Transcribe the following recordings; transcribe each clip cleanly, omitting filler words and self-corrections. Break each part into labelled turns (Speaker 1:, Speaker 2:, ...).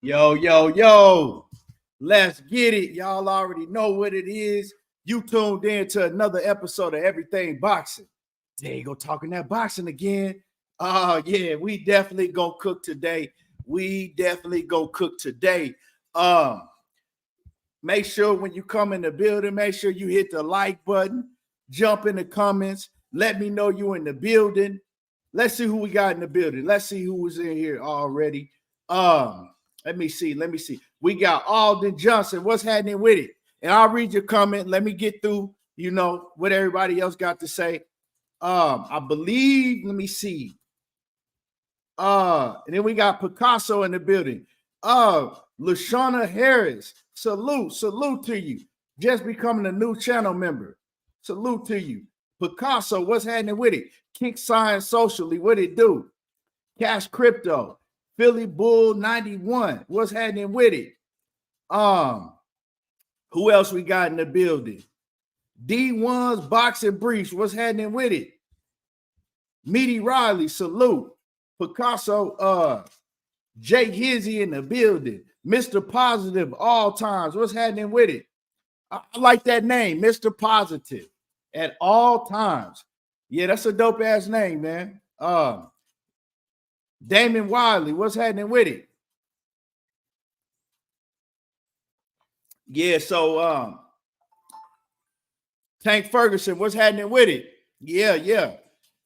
Speaker 1: Yo, yo, yo. Let's get it. Y'all already know what it is. You tuned in to another episode of Everything Boxing. There you go, talking that boxing again. Yeah, we definitely gonna cook today. Make sure when you come in the building, make sure you hit the like button, jump in the comments, let me know you in the building. Let's see who we got in the building. Let's see who was in here already. Let me see. We got Alden Johnson. What's happening with it? And I'll read your comment. Let me get through, what everybody else got to say. I believe, let me see. And then we got Picasso in the building. LaShawna Harris. Salute to you. Just becoming a new channel member. Salute to you. Picasso, what's happening with it? Kick Science Socially, what it do? Cash Crypto. Philly Bull 91. What's happening with it? Who else we got in the building? D1's Boxing Briefs. What's happening with it? Meaty Riley, salute. Picasso, Jake Hizzy in the building. Mr. Positive all times. What's happening with it? I like that name, Mr. Positive at all times. Yeah, that's a dope ass name, man. Damon Wiley, what's happening with it? Yeah, so Tank Ferguson, what's happening with it? Yeah.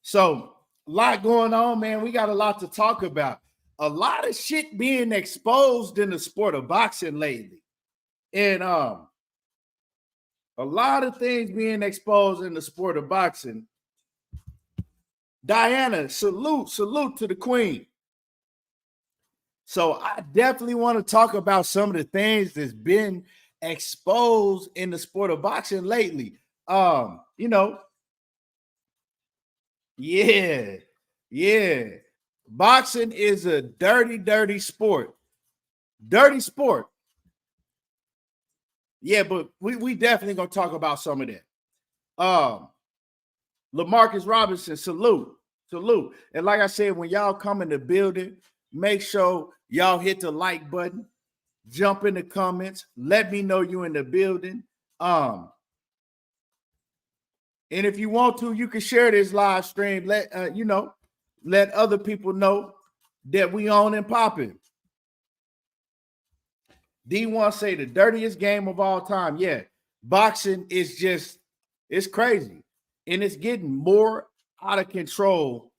Speaker 1: So a lot going on, man. We got a lot to talk about. A lot of shit being exposed in the sport of boxing lately. And a lot of things being exposed in the sport of boxing. Diana, salute to the queen. So I definitely want to talk about some of the things that's been exposed in the sport of boxing lately. Yeah. Boxing is a dirty sport. Dirty sport. Yeah, but we definitely gonna talk about some of that. LaMarcus Robinson, salute. And like I said, when y'all come in the building, make sure y'all hit the like button, jump in the comments, let me know you in the building. And if you want to, you can share this live stream. Let other people know that we on and popping. D1 say the dirtiest game of all time. Yeah, boxing is just, it's crazy. And it's getting more out of control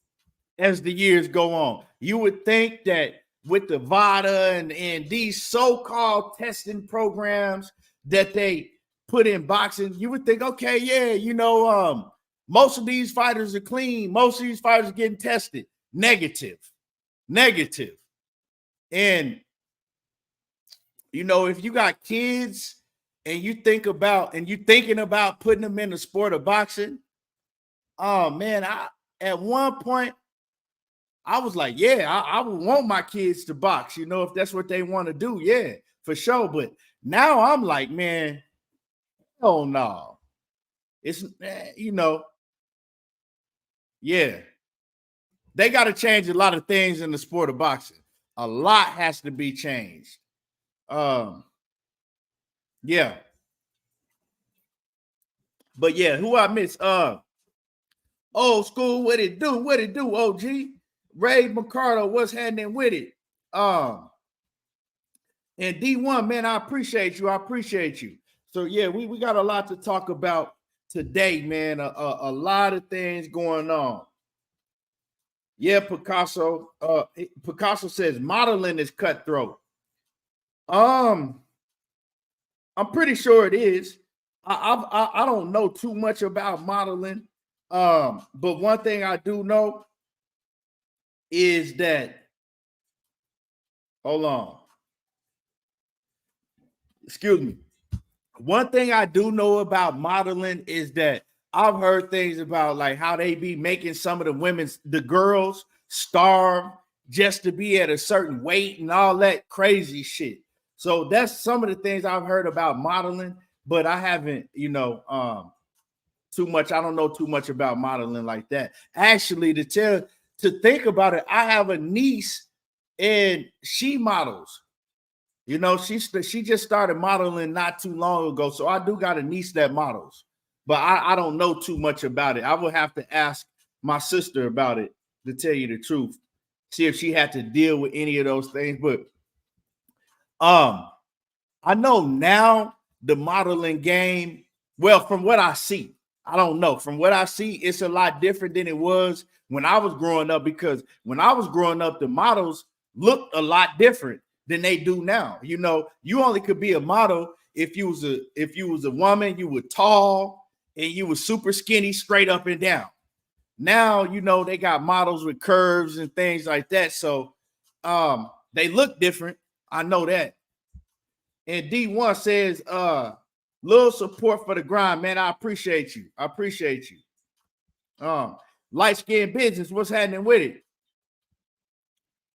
Speaker 1: as the years go on. You would think that with the VADA and these so-called testing programs that they put in boxing, you would think, okay, yeah, most of these fighters are clean. Most of these fighters are getting tested. Negative. And, if you got kids and you're thinking about putting them in the sport of boxing, oh man, at one point I was like, yeah, I would want my kids to box, if that's what they want to do. Yeah, for sure. But now I'm like, man, oh no. It's, yeah. They got to change a lot of things in the sport of boxing. A lot has to be changed. Yeah. But yeah, who I miss? Old school, what it do, OG? Ray McCardo, what's happening with it? And D1, man, I appreciate you. So yeah, we got a lot to talk about today, man. A lot of things going on. Yeah, Picasso. Picasso says modeling is cutthroat. I'm pretty sure it is. I don't know too much about modeling. But one thing I do know is that, hold on, excuse me. One thing I do know about modeling is that I've heard things about like how they be making some of the girls starve just to be at a certain weight and all that crazy shit. So that's some of the things I've heard about modeling, but I haven't, too much. I don't know too much about modeling like that. Actually, to think about it, I have a niece and she models. She just started modeling not too long ago. So I do got a niece that models, but I don't know too much about it. I will have to ask my sister about it to tell you the truth. See if she had to deal with any of those things. But I know now the modeling game, well, from what I see, I don't know. From what I see, it's a lot different than it was when I was growing up, because when I was growing up, the models looked a lot different than they do now. You only could be a model if you was a woman, you were tall and you were super skinny, straight up and down. Now, they got models with curves and things like that. So they look different. I know that. And D1 says, little support for the grind, man. I appreciate you. Light skin business, what's happening with it?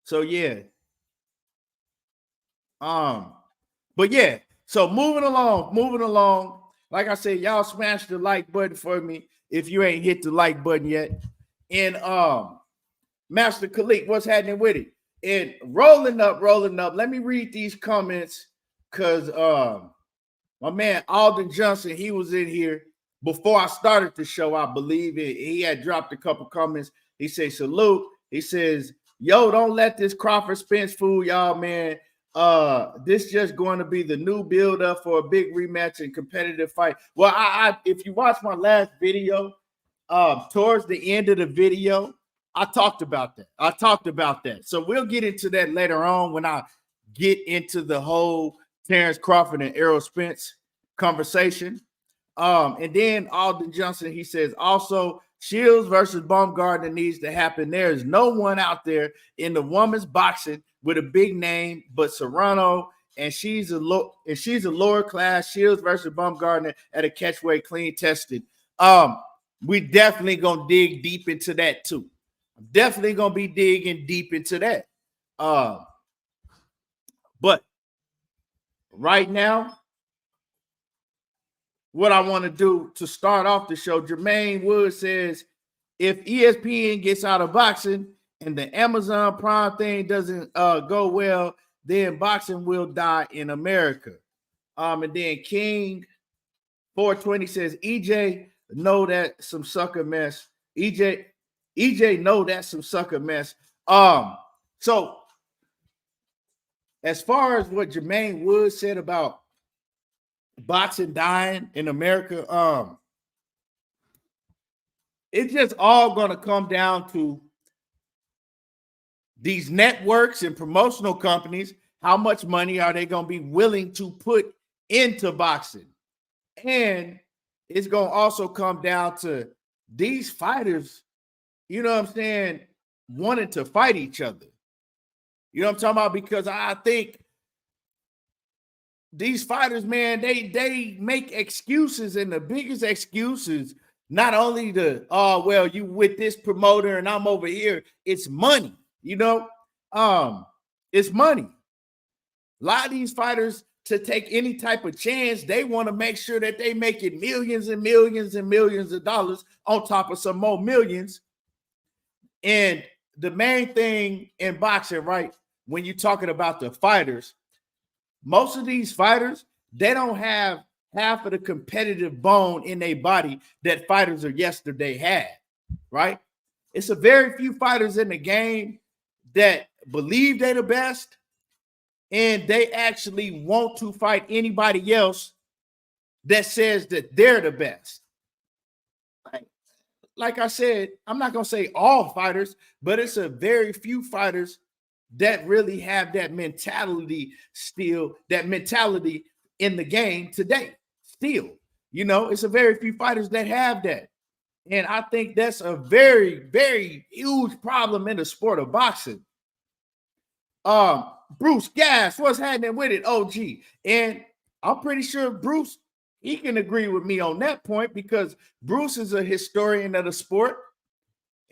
Speaker 1: So yeah. But yeah, so moving along. Like I said, y'all smash the like button for me if you ain't hit the like button yet. And Master Khalik, what's happening with it? And rolling up. Let me read these comments because my man Alden Johnson, he was in here before I started the show, I believe. He had dropped a couple comments. He says, salute. He says, yo, don't let this Crawford Spence fool y'all, man. This just going to be the new build-up for a big rematch and competitive fight. Well, I if you watch my last video, towards the end of the video, I talked about that. So we'll get into that later on when I get into the whole Terence Crawford and Errol Spence conversation. And then Alden Johnson, he says, also, Shields versus Baumgardner needs to happen. There is no one out there in the women's boxing with a big name but Serrano, and she's a lower class. Shields versus Baumgardner at a catchweight, clean tested. We definitely gonna dig deep into that too. I'm definitely gonna be digging deep into that. But right now, what I want to do to start off the show, Jermaine Wood says, if ESPN gets out of boxing and the Amazon Prime thing doesn't go well, then boxing will die in America. And then King 420 says, EJ know that some sucker mess. EJ know that's some sucker mess. So as far as what Jermaine Wood said about boxing dying in America, it's just all going to come down to these networks and promotional companies. How much money are they going to be willing to put into boxing? And it's going to also come down to these fighters, you know what I'm saying, wanting to fight each other. You know what I'm talking about? Because I think these fighters, man, they make excuses, and the biggest excuses, not only the, oh, well, you with this promoter and I'm over here, it's money, it's money. A lot of these fighters, to take any type of chance, they want to make sure that they making millions and millions and millions of dollars on top of some more millions. And the main thing in boxing, right, when you're talking about the fighters, most of these fighters, they don't have half of the competitive bone in their body that fighters of yesterday had, right? It's a very few fighters in the game that believe they're the best and they actually want to fight anybody else that says that they're the best. Like I said, I'm not going to say all fighters, but it's a very few fighters that really have that mentality in the game today. Still, it's a very few fighters that have that. And I think that's a very, very huge problem in the sport of boxing. Bruce Gas, what's happening with it, OG? And I'm pretty sure Bruce, he can agree with me on that point because Bruce is a historian of the sport.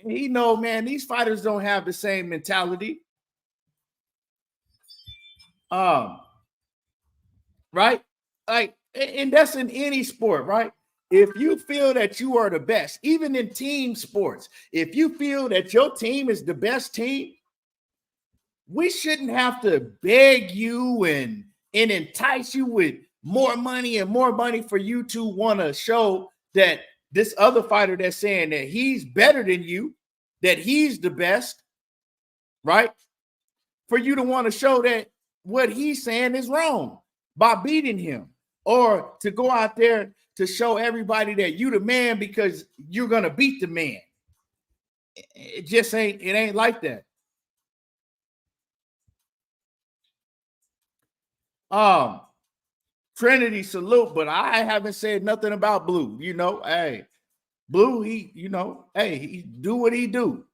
Speaker 1: And he know, man, these fighters don't have the same mentality. Right? Like, and that's in any sport, right? If you feel that you are the best, even in team sports, if you feel that your team is the best team, we shouldn't have to beg you and entice you with more money and more money for you to want to show that this other fighter that's saying that he's better than you, that he's the best, right? For you to want to show that what he's saying is wrong by beating him, or to go out there to show everybody that you the man because you're going to beat the man. It just ain't like that. Trinity salute, but I haven't said nothing about Blue. You know, hey, Blue, he do what he do.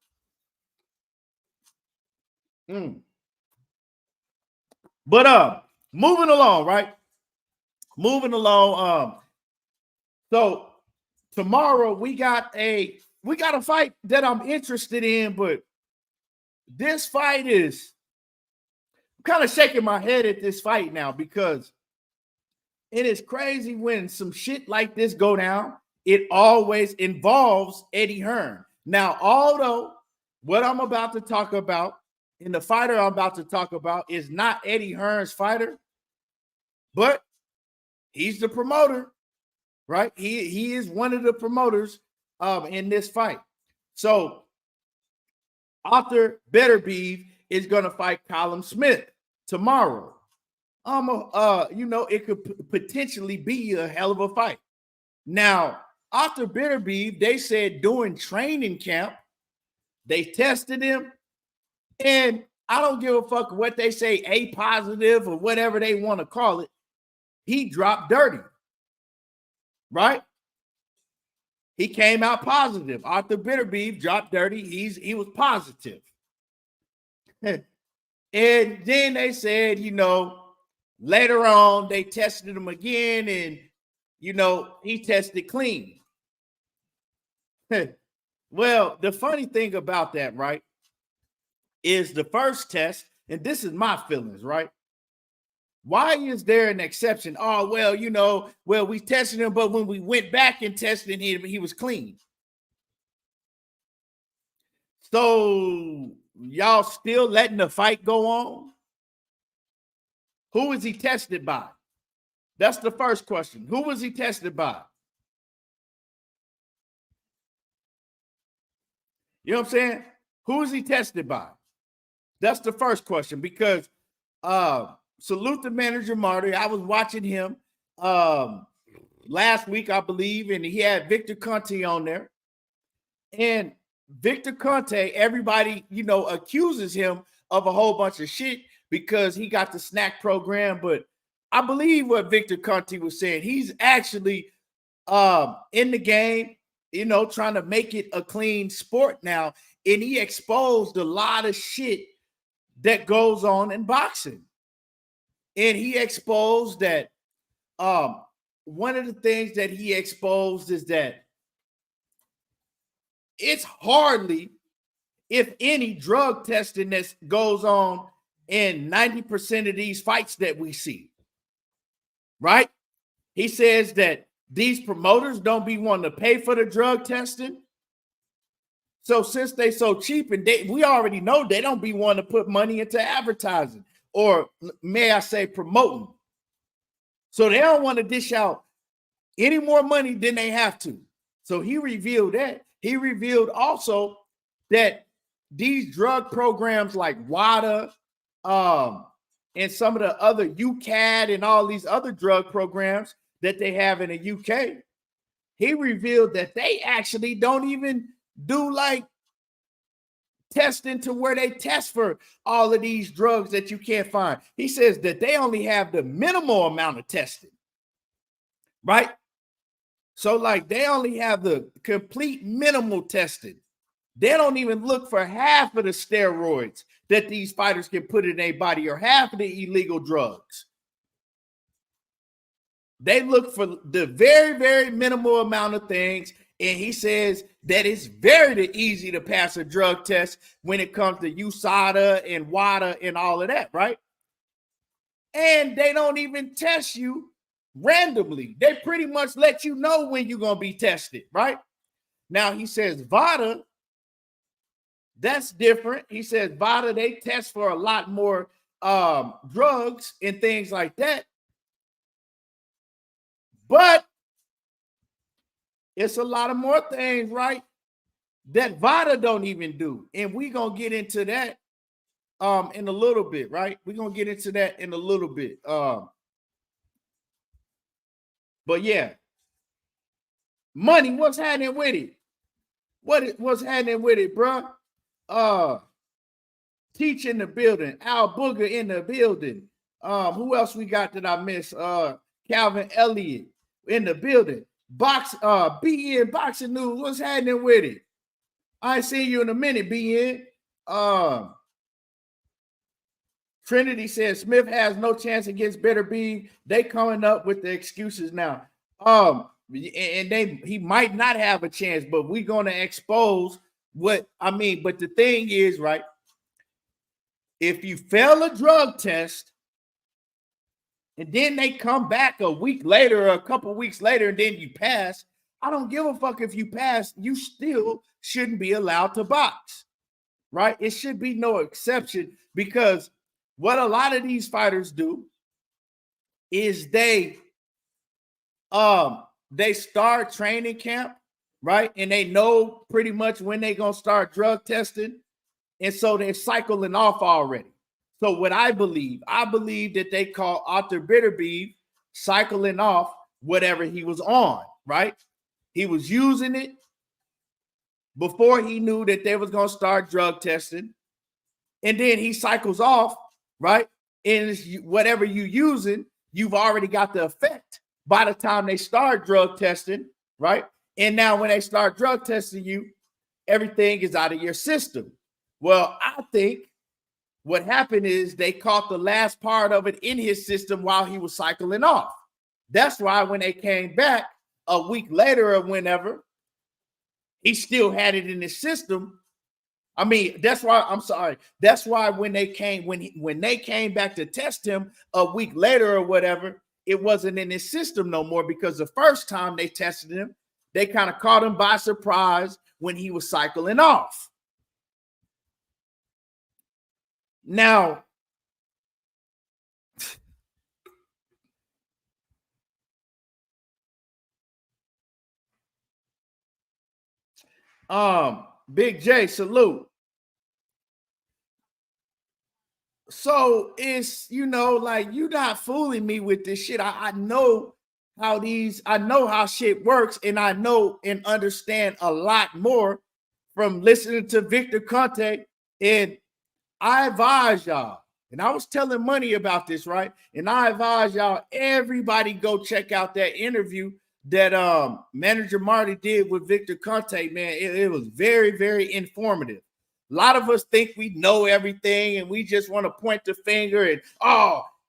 Speaker 1: But moving along, right? Moving along. So tomorrow we got a fight that I'm interested in, but this fight is, I'm kind of shaking my head at this fight now because it is crazy when some shit like this go down. It always involves Eddie Hearn. Now, although what I'm about to talk about and the fighter I'm about to talk about is not Eddie Hearn's fighter, but he's the promoter, right? He is one of the promoters in this fight. So Arthur Beterbiev is going to fight Callum Smith tomorrow. It could potentially be a hell of a fight. Now, Arthur Beterbiev, they said during training camp, they tested him, and I don't give a fuck what they say, A positive or whatever they want to call it. He dropped dirty, right? He came out positive. Arthur Beterbiev dropped dirty. He was positive. And then they said, later on they tested him again, and he tested clean. Well, the funny thing about that, right, is the first test, and this is my feelings, right? Why is there an exception? Oh, well, we tested him, but when we went back and tested him, he was clean. So y'all still letting the fight go on? Who is he tested by? That's the first question. Who was he tested by? You know what I'm saying? Who is he tested by? That's the first question, because salute the manager, Marty. I was watching him last week, I believe, and he had Victor Conte on there. And Victor Conte, everybody, accuses him of a whole bunch of shit because he got the snack program. But I believe what Victor Conte was saying. He's actually in the game, trying to make it a clean sport now. And he exposed a lot of shit that goes on in boxing. And he exposed that one of the things that he exposed is that it's hardly, if any, drug testing that goes on in 90% of these fights that we see, right? He says that these promoters don't be wanting to pay for the drug testing. So since they so cheap, and we already know they don't be wanting to put money into advertising, or may I say promoting. So they don't want to dish out any more money than they have to. So he revealed that. He revealed also that these drug programs like WADA and some of the other UCAD and all these other drug programs that they have in the UK, he revealed that they actually don't even do like testing to where they test for all of these drugs that you can't find. He says that they only have the minimal amount of testing, right? So like they only have the complete minimal testing. They don't even look for half of the steroids that these fighters can put in their body or half of the illegal drugs. They look for the very, very minimal amount of things. And he says that it's very easy to pass a drug test when it comes to USADA and WADA and all of that, right? And they don't even test you randomly. They pretty much let you know when you're going to be tested, right? Now, he says VADA, that's different. He says VADA, they test for a lot more drugs and things like that. But it's a lot of more things, right, that VADA don't even do. And we're going to get into that in a little bit, right? We're going to get into that in a little bit. But yeah, money, what's happening with it? What's happening with it, bro? Teach in the building. Al Booger in the building. Who else we got that I missed? Calvin Elliott in the building. BN Boxing News. What's happening with it? I ain't seen you in a minute, BN. Trinity says Smith has no chance against Beterbiev. They coming up with the excuses now. And he might not have a chance, but we're gonna expose what I mean. But the thing is, right? If you fail a drug test and then they come back a week later or a couple weeks later and then you pass, I don't give a fuck if you pass. You still shouldn't be allowed to box, right? It should be no exception, because what a lot of these fighters do is they start training camp, right? And they know pretty much when they're going to start drug testing. And so they're cycling off already. So what I believe that they call Alycia Baumgardner cycling off whatever he was on, right? He was using it before he knew that they was going to start drug testing. And then he cycles off, right? And whatever you're using, you've already got the effect by the time they start drug testing, right? And now when they start drug testing you, everything is out of your system. Well, I think what happened is they caught the last part of it in his system while he was cycling off. That's why when they came back a week later or whenever, he still had it in his system. I mean, that's why That's why when they came back to test him a week later or whatever, it wasn't in his system no more, because the first time they tested him, they kind of caught him by surprise when he was cycling off. Now, Big J, salute. So it's, like, you're not fooling me with this shit. I know how shit works, and I know and understand a lot more from listening to Victor Conte. And I advise y'all, and I was telling Money about this, right? And I advise y'all, everybody go check out that interview that manager Marty did with Victor Conte, man. It was very, very informative. A lot of us think we know everything and we just want to point the finger and,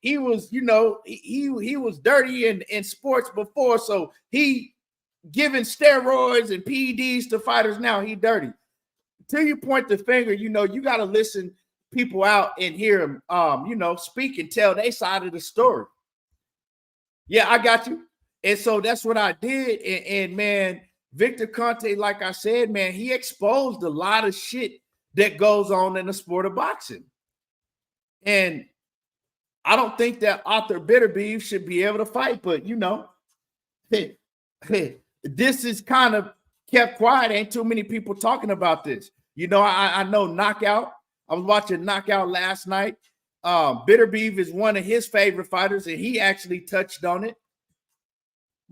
Speaker 1: he was, he was dirty in sports before, so he giving steroids and PEDs to fighters, now he dirty. Till you point the finger, you got to listen people out and hear them, speak and tell their side of the story. Yeah, I got you. And so that's what I did. And man, Victor Conte, like I said, man, he exposed a lot of shit that goes on in the sport of boxing. And I don't think that Alycia Baumgardner should be able to fight, but this is kind of kept quiet. Ain't too many people talking about this. I know Knockout. I was watching Knockout last night. Beterbiev is one of his favorite fighters, and he actually touched on it.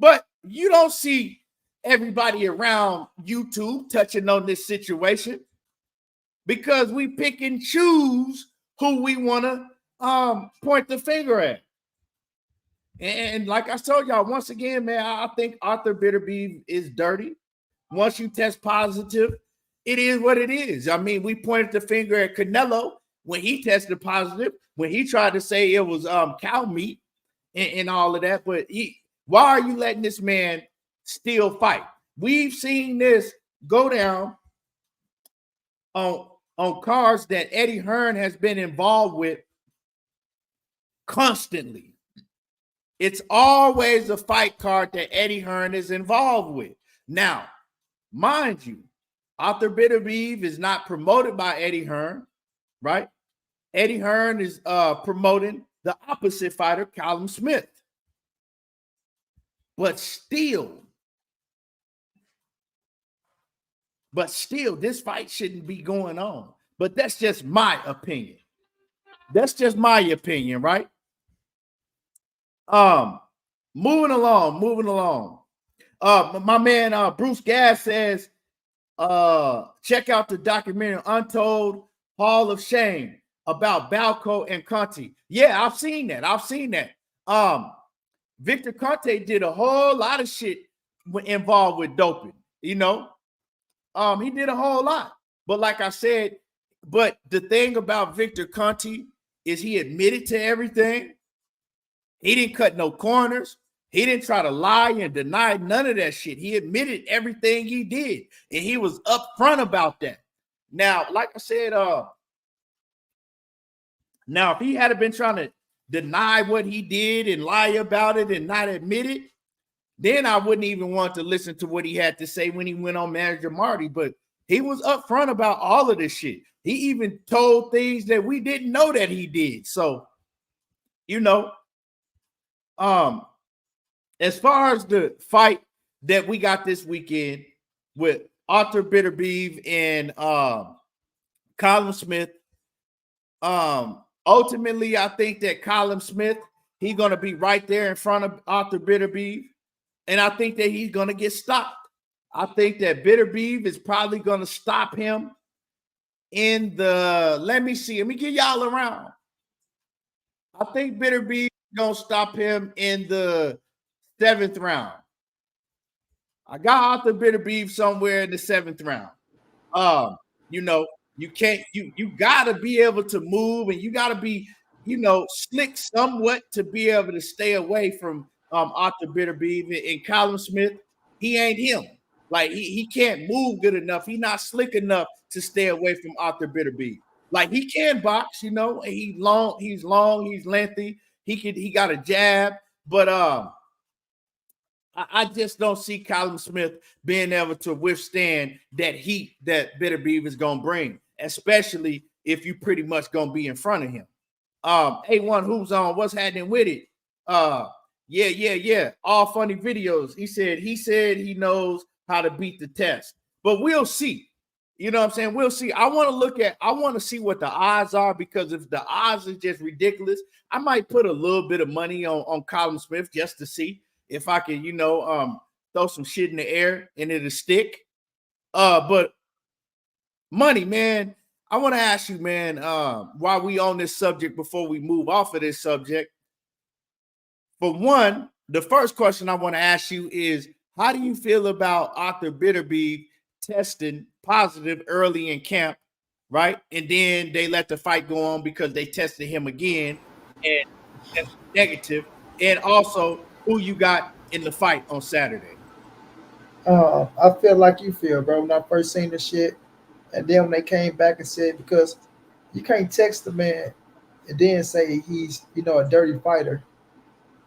Speaker 1: But you don't see everybody around YouTube touching on this situation, because we pick and choose who we want to point the finger at. And like I told y'all, once again, man, I think Arthur Beterbiev is dirty. Once you test positive, it is what it is. I mean, we pointed the finger at Canelo when he tested positive, when he tried to say it was cow meat and all of that. But why are you letting this man still fight? We've seen this go down on cards that Eddie Hearn has been involved with constantly. It's always a fight card that Eddie Hearn is involved with. Now, mind you, Arthur Beterbiev is not promoted by Eddie Hearn, right? Eddie Hearn is promoting the opposite fighter, Callum Smith. But still, this fight shouldn't be going on. But that's just my opinion. That's just my opinion, right? Moving along. My man Bruce Gass says, check out the documentary Untold Hall of Shame about Balco and Conte. Yeah, I've seen that. Victor Conte did a whole lot of shit involved with doping, you know. He did a whole lot. But like I said, but the thing about Victor Conte is he admitted to everything. He didn't cut no corners. He didn't try to lie and deny none of that shit. He admitted everything he did, and he was upfront about that. Now, like I said, now if he had been trying to deny what he did and lie about it and not admit it, then I wouldn't even want to listen to what he had to say when he went on Manager Marty. But he was upfront about all of this shit. He even told things that we didn't know that he did. So, you know, as far as the fight that we got this weekend with Arthur Beterbiev and Callum Smith, ultimately, I think that Callum Smith, he's going to be right there in front of Arthur Beterbiev, and I think that he's going to get stopped. I think that Beterbiev is probably going to stop him in the, let me get y'all around. I think Beterbiev is going to stop him in the 7th round. I got Arthur Beterbiev somewhere in the 7th round. You know, you can't, you gotta be able to move, and you gotta be, slick somewhat to be able to stay away from Arthur Beterbiev. And Callum Smith, he ain't him. Like he can't move good enough. He's not slick enough to stay away from Arthur Beterbiev. Like he can box, and he's long, he's lengthy. He got a jab, but I just don't see Callum Smith being able to withstand that heat that Beterbiev is going to bring, especially if you pretty much going to be in front of him. A1 Who's on? What's happening with it? Yeah. All funny videos. He said he knows how to beat the test, but we'll see. You know what I'm saying? We'll see. I want to see what the odds are, because if the odds is just ridiculous, I might put a little bit of money on Callum Smith just to see if I can, throw some shit in the air and it'll stick. But money, man, I want to ask you, man, while we on this subject, before we move off of this subject, for one, the first question I want to ask you is, how do you feel about Arthur Beterbiev testing positive early in camp, right? And then they let the fight go on because they tested him again and tested negative. And also, who you got in the fight on Saturday?
Speaker 2: I feel like you feel, bro. When I first seen the shit, and then when they came back and said, because you can't text the man and then say he's a dirty fighter,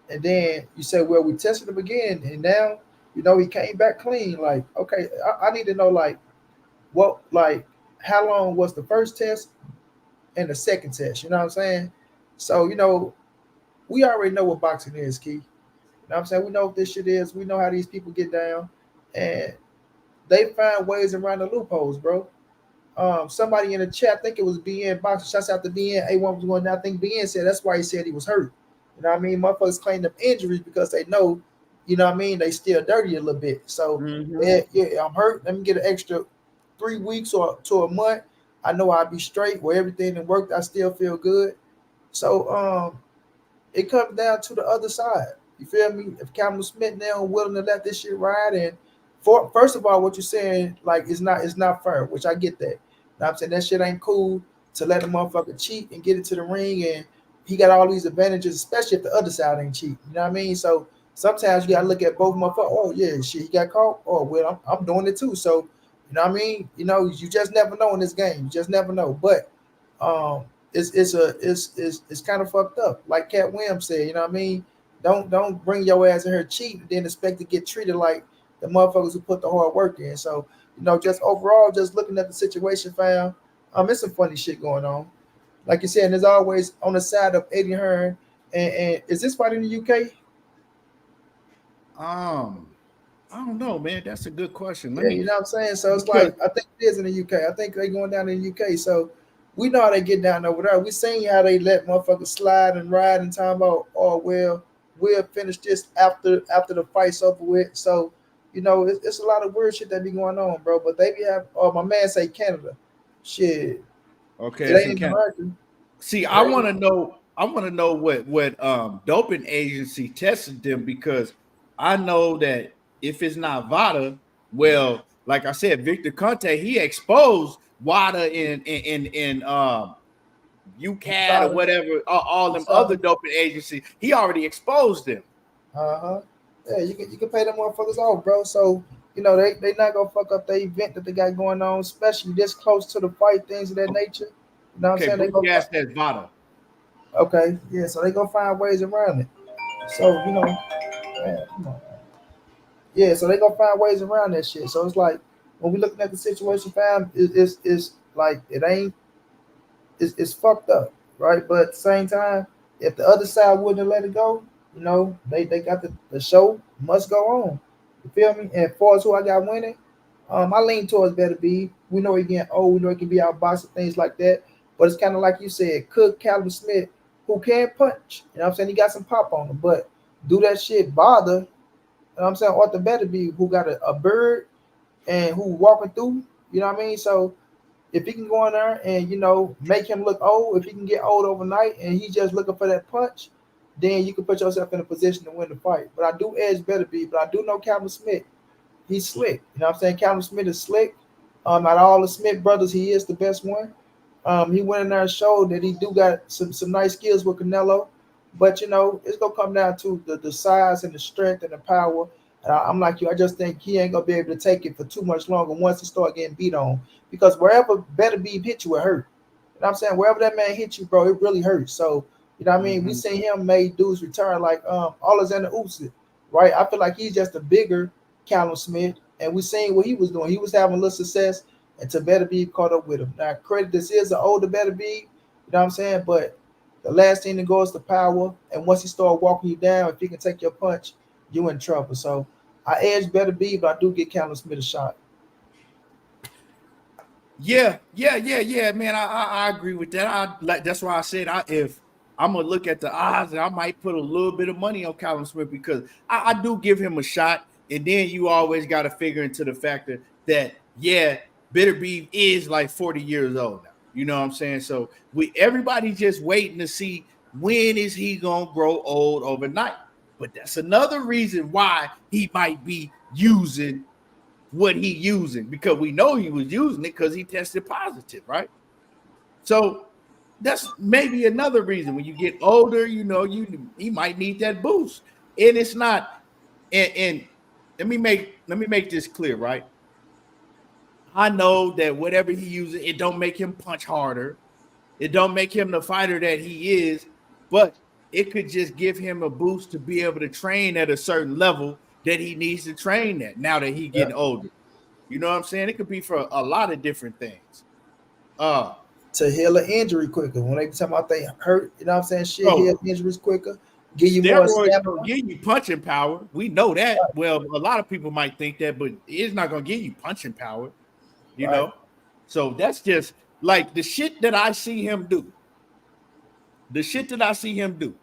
Speaker 2: and then you say, well, we tested him again, and now he came back clean. Like, okay, I need to know, like, what, like, how long was the first test and the second test? You know what I'm saying? So we already know what boxing is, Key. You know what I'm saying? We know what this shit is. We know how these people get down, and they find ways around the loopholes, bro. Somebody in the chat, I think it was BN Boxer. Shouts out to BN. A1 was going down. I think BN said that's why he said he was hurt. You know what I mean? Motherfuckers claim them injuries because they know, they still dirty a little bit. So, yeah, I'm hurt. Let me get an extra 3 weeks or to a month. I know I'll be straight where everything that worked. I still feel good. So, it comes down to the other side. You feel me? If Callum Smith now willing to let this shit ride, and first of all, what you're saying like it's not fair, which I get that. You know what I'm saying that shit ain't cool to let a motherfucker cheat and get into the ring, and he got all these advantages, especially if the other side ain't cheat. You know what I mean? So sometimes you gotta look at both motherfuckers. Oh yeah, shit, he got caught. Oh well, I'm doing it too. So you know what I mean? You know, you just never know in this game. You just never know. But um, it's kind of fucked up. Like Cat Williams said, you know what I mean? Don't bring your ass in here cheating and then expect to get treated like the motherfuckers who put the hard work in. So you know, just overall, just looking at the situation, fam, it's some funny shit going on. Like you said, and there's always on the side of Eddie Hearn. And is this fight in the UK?
Speaker 1: I don't know, man. That's a good question. Let
Speaker 2: Yeah,
Speaker 1: me
Speaker 2: you know what I'm saying? So it's
Speaker 1: because
Speaker 2: like I think it is in the UK. I think they going down in the UK. So we know how they get down over there. We seen how they let motherfuckers slide and ride and talking about, oh well, we'll finish this after the fight's over with. So, you know, it's a lot of weird shit that be going on, bro. But they be have my man say Canada. Shit.
Speaker 1: okay,
Speaker 2: It
Speaker 1: it's
Speaker 2: ain't
Speaker 1: in
Speaker 2: in
Speaker 1: Canada.
Speaker 2: America.
Speaker 1: See,
Speaker 2: It
Speaker 1: I
Speaker 2: ain't
Speaker 1: want to know. I want to know what doping agency tested them because I know that if it's not VADA, well, like I said, Victor Conte he exposed WADA in UCAD or
Speaker 2: USADA.
Speaker 1: whatever, all them other
Speaker 2: USADA.
Speaker 1: doping agencies. He already exposed them.
Speaker 2: Uh-huh. Yeah, you can pay them motherfuckers off, bro. So, you know, they not gonna fuck up the event that they got going on, especially this close to the fight, things of that nature. You know what I'm
Speaker 1: Okay,
Speaker 2: saying? They
Speaker 1: Boogie
Speaker 2: go
Speaker 1: ass says VADA.
Speaker 2: okay, yeah, so they gonna find ways around it. So, you know, man, come on. Yeah, so they gonna find ways around that shit. So it's like when we looking at the situation, fam, it's like it ain't it's fucked up, right? But at the same time, if the other side wouldn't have let it go, you know, they got the show must go on. You feel me? And as far as who I got winning, I lean towards Better Be. We know he getting old, we know he can be outboxed and things like that. But it's kind of like you said, Cook, Callum Smith, who can punch. You know what I'm saying? He got some pop on him, but do that shit bother, you know what I'm saying? Arthur Better Be, who got a bird and who walking through, you know what I mean? So if he can go in there and make him look old, if he can get old overnight and he's just looking for that punch, then you can put yourself in a position to win the fight. But I do edge Better Be, but I do know Calvin Smith. He's slick. You know what I'm saying? Calvin Smith is slick. Out of all the Smith brothers, he is the best one. He went in there and showed that he do got some nice skills with Canelo. But it's gonna come down to the size and the strength and the power. I'm like you, I just think he ain't gonna be able to take it for too much longer once he start getting beat on. Because wherever Better Be hit you, it hurt. You know what I'm saying? Wherever that man hit you, bro, it really hurts. So, you know what I mean? We
Speaker 1: Mm-hmm.
Speaker 2: seen him make dudes return like Alexander Usyk, right? I feel like he's just a bigger Callum Smith, and we seen what he was doing. He was having a little success until Better Be caught up with him. Now, credit this is an older Better Be, you know what I'm saying? But the last thing that goes to power, and once he start walking you down, if he can take your punch, you in trouble. So I edge Better Be, but I do get Callum Smith a shot.
Speaker 1: Yeah, man. I agree with that. I like that's why I said if I'm gonna look at the odds, I might put a little bit of money on Callum Smith because I do give him a shot. And then you always got to figure into the factor that Bitterbeef is like 40 years old now. You know what I'm saying? So everybody's just waiting to see when is he gonna grow old overnight. But that's another reason why he might be using what he using because we know he was using it because he tested positive, right? So that's maybe another reason when you get older, he might need that boost. And it's not and let me make this clear, right? I know that whatever he uses, it don't make him punch harder. It don't make him the fighter that he is, but it could just give him a boost to be able to train at a certain level that he needs to train at now that he
Speaker 2: Yeah.
Speaker 1: getting older. You know what I'm saying? It could be for a lot of different things. Uh,
Speaker 2: To heal an injury quicker. When they talking about they hurt, you know what I'm saying? Shit, heal
Speaker 1: bro,
Speaker 2: injuries quicker, give you more
Speaker 1: steroids gonna
Speaker 2: stamina.
Speaker 1: give you punching power. We know that.
Speaker 2: Right,
Speaker 1: Well, a lot of people might think that, but it's not gonna give you punching power. You
Speaker 2: right.
Speaker 1: know, so that's just like the shit that I see him do. The shit that I see him do.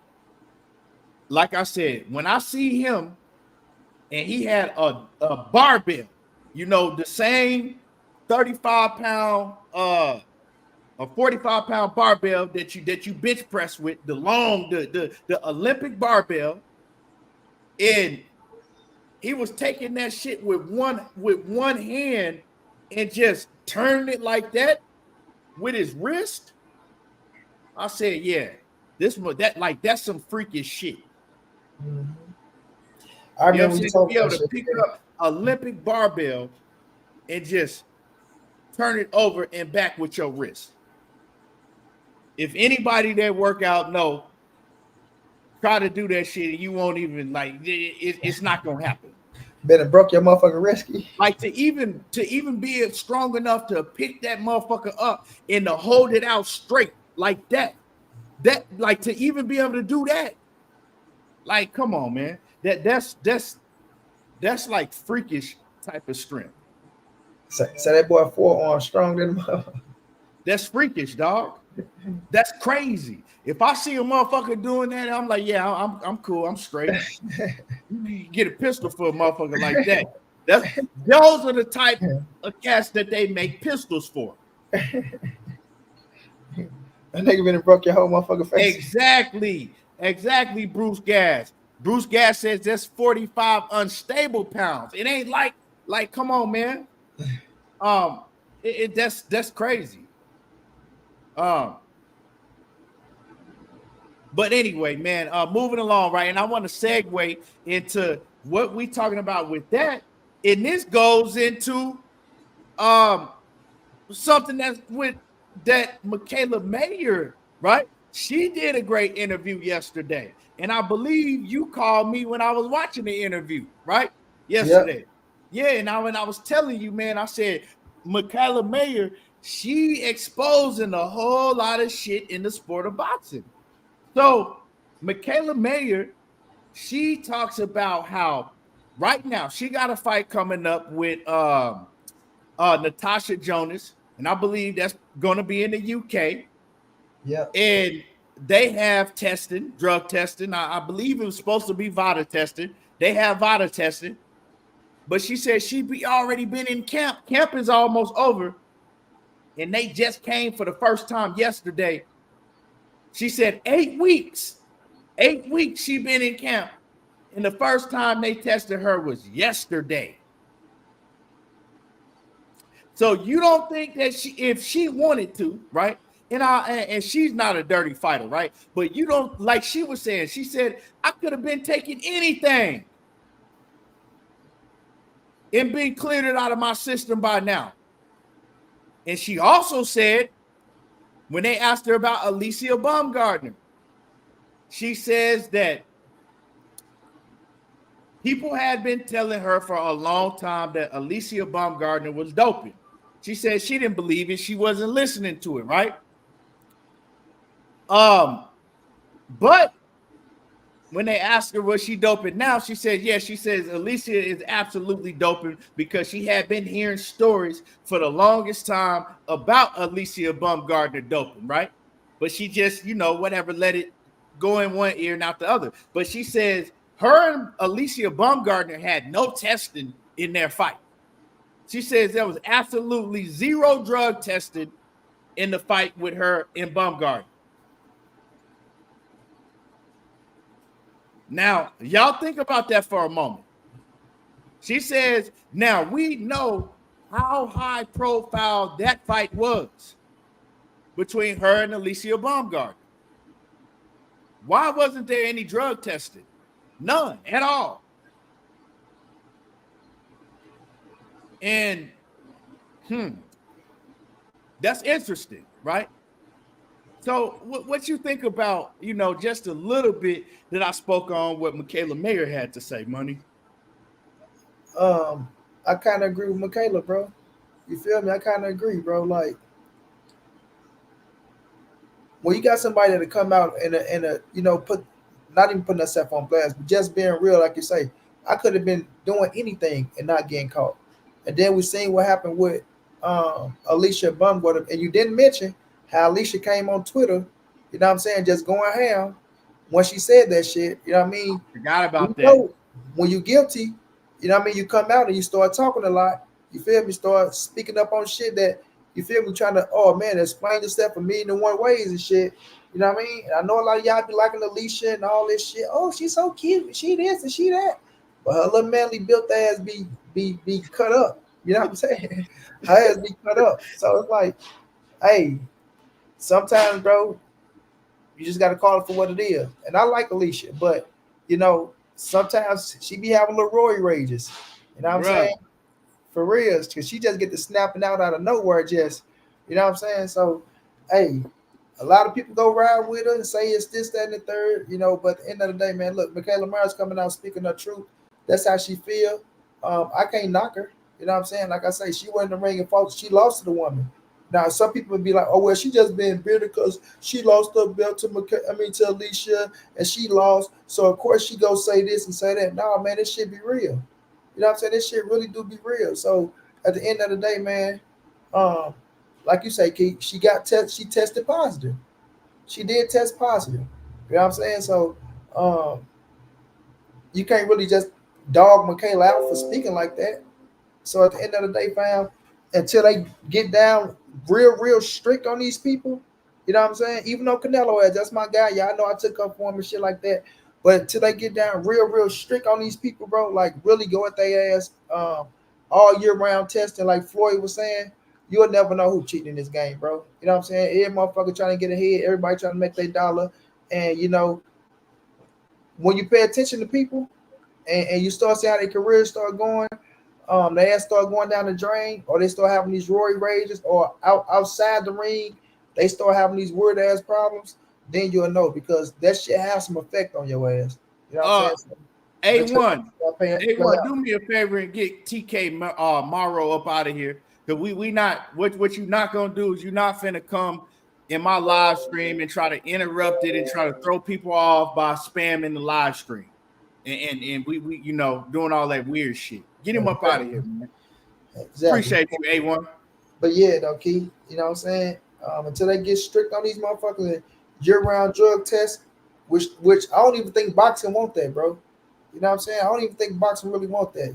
Speaker 1: Like I said, when I see him and he had a barbell, the same 35-pound a 45-pound barbell that you bench press with, the long, the Olympic barbell, And he was taking that shit with one hand and just turning it like that with his wrist. I said, yeah, that's some freakish shit.
Speaker 2: Mm-hmm. I
Speaker 1: You know what I'm
Speaker 2: remember you
Speaker 1: saying? To
Speaker 2: told
Speaker 1: be
Speaker 2: me
Speaker 1: able
Speaker 2: that
Speaker 1: to
Speaker 2: shit.
Speaker 1: pick up Olympic barbell and just turn it over and back with your wrist. If anybody that work out know, try to do that shit and you won't even it's not gonna happen.
Speaker 2: Better broke your motherfucking rescue.
Speaker 1: Like to even be strong enough to pick that motherfucker up and to hold it out straight like that. That like to even be able to do that. Like, come on, man. That's like freakish type of strength.
Speaker 2: So that boy forearm strong than motherfucker.
Speaker 1: That's freakish, dog. That's crazy. If I see a motherfucker doing that, I'm like, yeah, I'm cool. I'm straight. You get a pistol for a motherfucker like that. Those are the type of cats that they make pistols for.
Speaker 2: That nigga been and broke your whole motherfucking face.
Speaker 1: Exactly, Bruce Gas. Bruce Gas says that's 45 unstable pounds. It ain't like come on, man. That's crazy. But anyway, man, moving along, right? And I want to segue into what we talking about with that. And this goes into something that's with that Michaela Mayer, right? She did a great interview yesterday. And I believe you called me when I was watching the interview, right? Yesterday. Yep. Yeah, and when I was telling you, man, I said Michaela Mayer, she exposing a whole lot of shit in the sport of boxing. So Michaela Mayer, she talks about how right now she got a fight coming up with Natasha Jonas, and I believe that's going to be in the UK.
Speaker 2: Yeah.
Speaker 1: And they have testing, drug testing. I believe it was supposed to be VADA testing. They have VADA testing. But she said she already been in camp. Camp is almost over. And they just came for the first time yesterday. She said 8 weeks. 8 weeks she been in camp. And the first time they tested her was yesterday. So you don't think that if she wanted to, right? And she's not a dirty fighter, right? But you don't, like she was saying, she said, I could have been taking anything and been cleared it out of my system by now. And she also said, when they asked her about Alycia Baumgardner, she says that people had been telling her for a long time that Alycia Baumgardner was doping. She said she didn't believe it. She wasn't listening to it, right? But when they asked her was she doping now, she said, yeah, she says Alycia is absolutely doping because she had been hearing stories for the longest time about Alycia Baumgardner doping, right? But she just, whatever, let it go in one ear and out the other. But she says her and Alycia Baumgardner had no testing in their fight. She says there was absolutely zero drug testing in the fight with her and Baumgardner. Now, y'all think about that for a moment. She says, now we know how high profile that fight was between her and Alycia Baumgardner. Why wasn't there any drug testing? None at all. And that's interesting, right? So what you think about, just a little bit that I spoke on what Michaela Mayer had to say, Money?
Speaker 2: I kind of agree with Michaela, bro. You feel me? I kind of agree, bro. Like, when you got somebody that come out and put not even putting herself on blast, but just being real, like you say, I could have been doing anything and not getting caught. And then we seen what happened with Alycia Baumgardner, and you didn't mention how Alycia came on Twitter, you know what I'm saying, just going ham when she said that shit. You know what I mean?
Speaker 1: Forgot about that.
Speaker 2: When you guilty, you know what I mean, you come out and you start talking a lot. You feel me? Start speaking up on shit that you feel me, trying to, oh man, explain yourself a million and one ways and shit. You know what I mean? And I know a lot of y'all be liking Alycia and all this shit. Oh, she's so cute. She this and she that. But her little manly built ass be cut up. You know what I'm saying? Her ass be cut up. So it's like, hey, sometimes, bro, you just gotta call it for what it is. And I like Alycia, but sometimes she be having little Roy rages. You know what I'm
Speaker 1: Bruh.
Speaker 2: saying? For real, because she just get to snapping out of nowhere, just what I'm saying. So, hey, a lot of people go ride with her and say it's this, that, and the third, But at the end of the day, man, look, Michaela Mayer's coming out speaking her truth. That's how she feel. I can't knock her. You know what I'm saying? Like I say, she went in the ring and folks, she lost to the woman. Now, some people would be like, "Oh well, she just being bitter because she lost her belt to to Alycia, and she lost. So of course she go say this and say that." No, man, this shit be real. You know what I'm saying? This shit really do be real. So at the end of the day, man, um, like you say, Keith, she tested positive. She did test positive. You know what I'm saying? So um, you can't really just dog Michaela out for speaking like that. So at the end of the day, fam, until they get down real strict on these people, you know what I'm saying? Even though Canelo is, that's my guy. Y'all know I took up for him and shit like that. But until they get down real strict on these people, bro, like really go at their ass all year round testing, like Floyd was saying, you'll never know who cheating in this game, bro. You know what I'm saying? Every motherfucker trying to get ahead, everybody trying to make their dollar. And when you pay attention to people and you start seeing how their careers start going, they start going down the drain, or they start having these Rory rages, or outside the ring, they start having these weird ass problems. Then you'll know because that shit has some effect on your ass. You know what I'm
Speaker 1: Uh,
Speaker 2: saying? So make sure
Speaker 1: A1,
Speaker 2: you pay
Speaker 1: A1,
Speaker 2: out.
Speaker 1: do me a favor and get TK Morrow up out of here. Because we not what you not gonna do is you're not finna come in my live stream and try to interrupt it and try to throw people off by spamming the live stream. And we doing all that weird shit. Get him up out of here, man.
Speaker 2: Exactly.
Speaker 1: Appreciate you, A1.
Speaker 2: But yeah, though, Keith, you know what I'm saying? Until they get strict on these motherfuckers and year-round drug tests, which I don't even think boxing want that, bro. You know what I'm saying? I don't even think boxing really want that,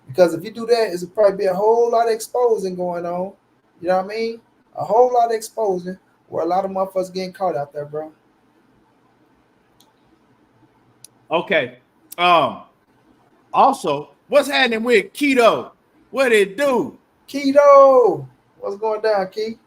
Speaker 2: because if you do that, it's probably be a whole lot of exposing going on. You know what I mean? A whole lot of exposing where a lot of motherfuckers getting caught out there, bro.
Speaker 1: Okay. Also, what's happening with Keto? What it do?
Speaker 2: Keto, what's going down, Keith?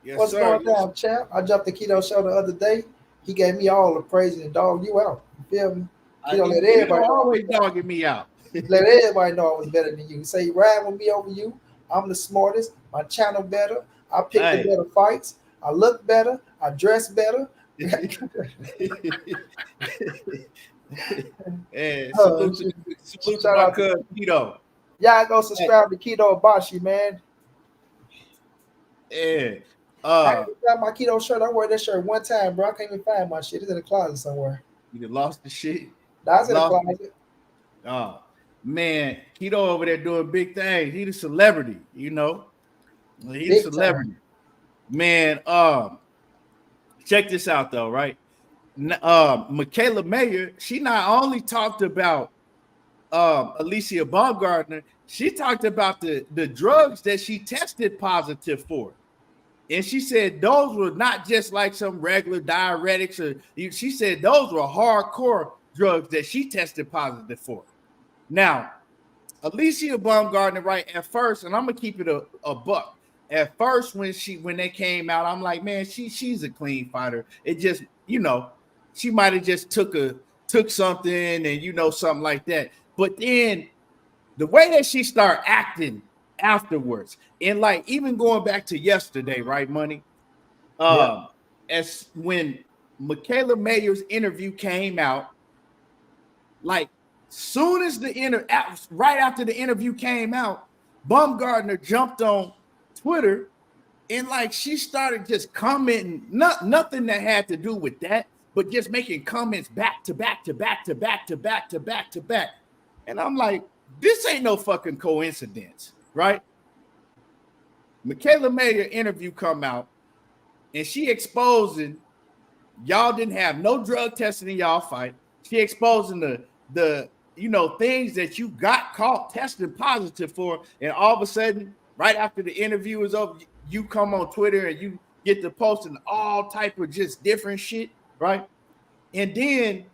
Speaker 1: Yes,
Speaker 2: What's
Speaker 1: sir.
Speaker 2: going down, champ? I jumped the Keto show the other day. He gave me all the praise and dog you out. You feel me? Keto let
Speaker 1: Keto
Speaker 2: everybody know.
Speaker 1: always dogging me out.
Speaker 2: Let everybody know I was better than you. He say you ride with me over you. I'm the smartest. My channel better. I pick the
Speaker 1: Hey.
Speaker 2: better fights. I look better. I dress better.
Speaker 1: And
Speaker 2: Oh,
Speaker 1: salute to
Speaker 2: shout
Speaker 1: my
Speaker 2: out to
Speaker 1: cousin Keto.
Speaker 2: y'all. Go
Speaker 1: Hey,
Speaker 2: subscribe to Keto Abashi, man.
Speaker 1: yeah.
Speaker 2: I ain't even got my Keto shirt. I wore that shirt one time, bro. I can't even find my shit. It's in the closet somewhere.
Speaker 1: You done lost the shit.
Speaker 2: That's in the
Speaker 1: Lost it.
Speaker 2: closet.
Speaker 1: Oh man, Keto over there doing big things. He the celebrity, He the
Speaker 2: Big time.
Speaker 1: celebrity. Man, check this out though, right? Michaela Mayer, she not only talked about Alycia Baumgardner, she talked about the drugs that she tested positive for. And she said those were not just like some regular diuretics, she said those were hardcore drugs that she tested positive for. Now, Alycia Baumgardner, right at first, and I'm gonna keep it a buck. At first, when they came out, I'm like, man, she's a clean fighter. It just, she might have just took something and something like that. But then the way that she started acting afterwards, and like even going back to yesterday, right, Money?
Speaker 2: Yeah.
Speaker 1: As when Michaela Mayer's interview came out, like soon as right after the interview came out, Baumgardner jumped on Twitter and like she started just commenting, nothing that had to do with that, but just making comments back to back to back to back to back to back to back. And I'm like, this ain't no fucking coincidence, right? Michaela Mayer interview come out and she exposing y'all didn't have no drug testing in y'all fight. She exposing the things that you got caught testing positive for, and all of a sudden, right after the interview is over, you come on Twitter and get to posting all type of just different shit, right? And then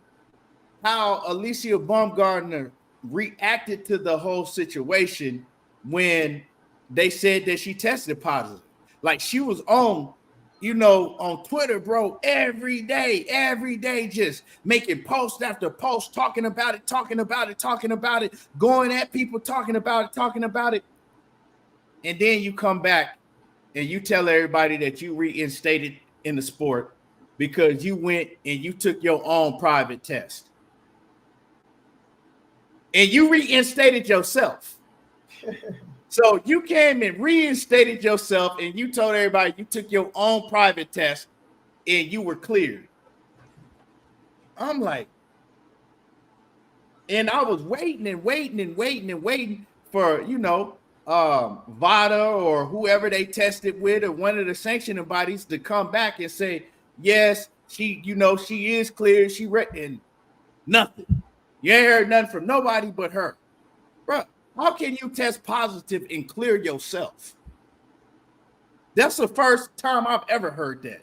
Speaker 1: how Alycia Baumgardner reacted to the whole situation when they said that she tested positive. Like she was on, on Twitter, bro, every day, just making post after post, talking about it, going at people, talking about it. And then you come back and you tell everybody that you reinstated in the sport because you went and you took your own private test. And you reinstated yourself. So you came and reinstated yourself and you told everybody you took your own private test and you were cleared. I'm like, and I was waiting for, VADA or whoever they tested with or one of the sanctioning bodies to come back and say, yes, she is cleared. She and nothing. You ain't heard nothing from nobody but her. Bro, how can you test positive and clear yourself? That's the first time I've ever heard that.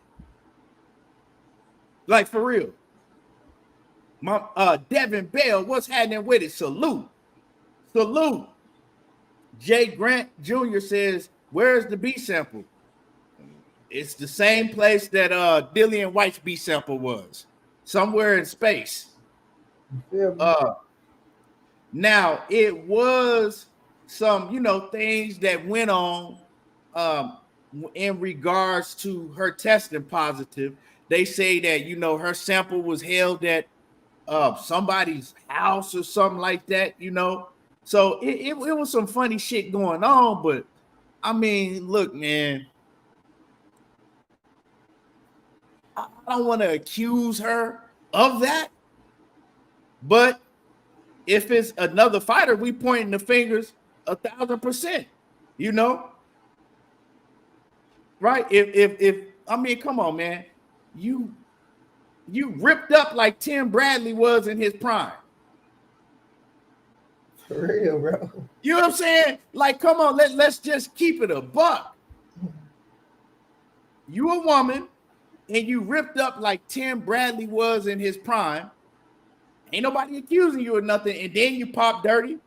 Speaker 1: Like, for real. My Devin Bell, what's happening with it? Salute. Jay Grant Jr. says, where's the B sample? It's the same place that Dillian White's B sample was. Somewhere in space. Now, it was some, things that went on in regards to her testing positive. They say that, her sample was held at somebody's house or something like that, So it was some funny shit going on. But, I mean, look, man, I don't want to accuse her of that. But if it's another fighter, we pointing the fingers 1,000%, right? If I mean, come on, man, you ripped up like Tim Bradley was in his prime.
Speaker 2: For real, bro.
Speaker 1: You know what I'm saying? Like, come on, let's just keep it a buck. You a woman and you ripped up like Tim Bradley was in his prime. Ain't nobody accusing you of nothing, and then you pop dirty.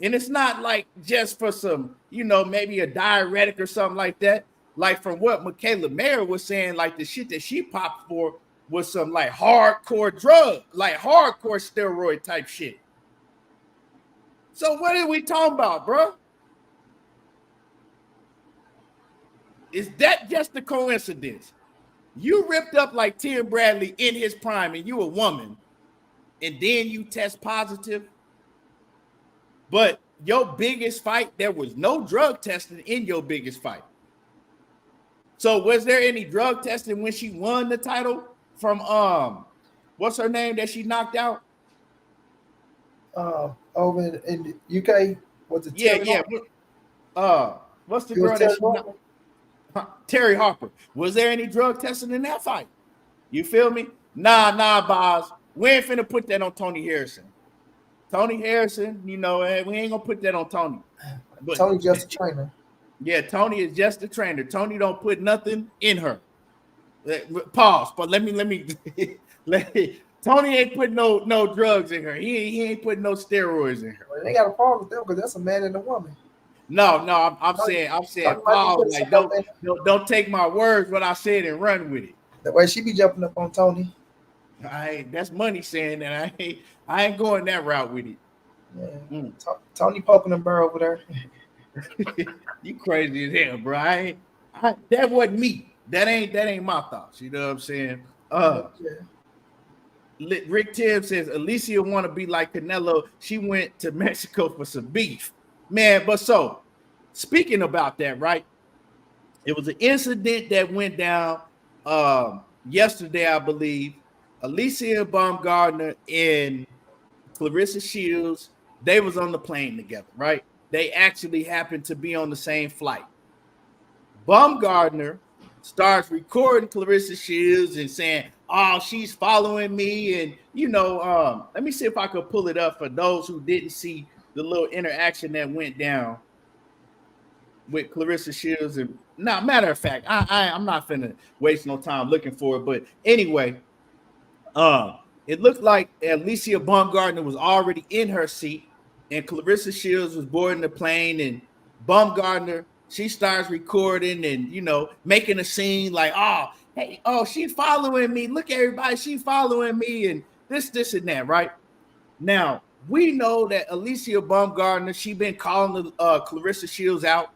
Speaker 1: And it's not like just for some, maybe a diuretic or something like that. Like from what Michaela Mayer was saying, like the shit that she popped for was some like hardcore drug, like hardcore steroid type shit. So what are we talking about, bro? Is that just a coincidence? You ripped up like Tim Bradley in his prime and you a woman, and then you test positive. But your biggest fight, there was no drug testing in your biggest fight. So was there any drug testing when she won the title from what's her name that she knocked out?
Speaker 2: Over in the UK, was it
Speaker 1: Terry Harper? What's the girl that she knocked? Terry Harper. Was there any drug testing in that fight? You feel me? Nah, Boz. We ain't finna put that on Tony Harrison. Tony Harrison, we ain't gonna put that on Tony.
Speaker 2: But Tony's just a trainer.
Speaker 1: Yeah, Tony is just a trainer. Tony don't put nothing in her. Pause. But let me Tony ain't putting no drugs in her. He ain't putting no steroids in her.
Speaker 2: Well, they got a problem with them because that's a man and a woman.
Speaker 1: No, I'm saying pause. Like don't take my words what I said and run with it.
Speaker 2: The way she be jumping up on Tony.
Speaker 1: That's money saying that I ain't going that route with it.
Speaker 2: Yeah. Tony poking them burr over there.
Speaker 1: You crazy as hell, bro. That wasn't me. That ain't my thoughts. You know what I'm saying? Rick Tibbs says Alycia want to be like Canelo. She went to Mexico for some beef, man. But so speaking about that, right? It was an incident that went down yesterday, I believe. Alycia Baumgardner and Claressa Shields, they was on the plane together, right? They actually happened to be on the same flight. Baumgardner starts recording Claressa Shields and saying, oh, she's following me. And, let me see if I could pull it up for those who didn't see the little interaction that went down with Claressa Shields. And now, matter of fact, I'm not finna waste no time looking for it. But anyway, it looked like Alycia Baumgardner was already in her seat, and Claressa Shields was boarding the plane, and Baumgardner, she starts recording and making a scene like, oh, hey, oh, she following me. Look, everybody, she following me, and this, and that, right? Now, we know that Alycia Baumgardner, she been calling Claressa Shields out.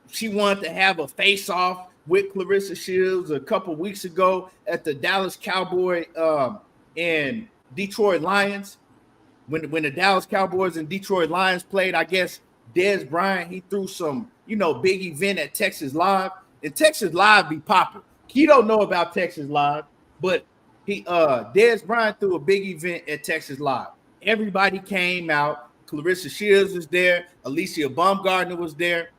Speaker 1: She wanted to have a face-off with Claressa Shields a couple weeks ago at the Dallas Cowboy and Detroit Lions. When the Dallas Cowboys and Detroit Lions played, I guess Dez Bryant, he threw some, big event at Texas Live. And Texas Live be popping. He don't know about Texas Live, but Dez Bryant threw a big event at Texas Live. Everybody came out. Claressa Shields was there. Alycia Baumgardner was there.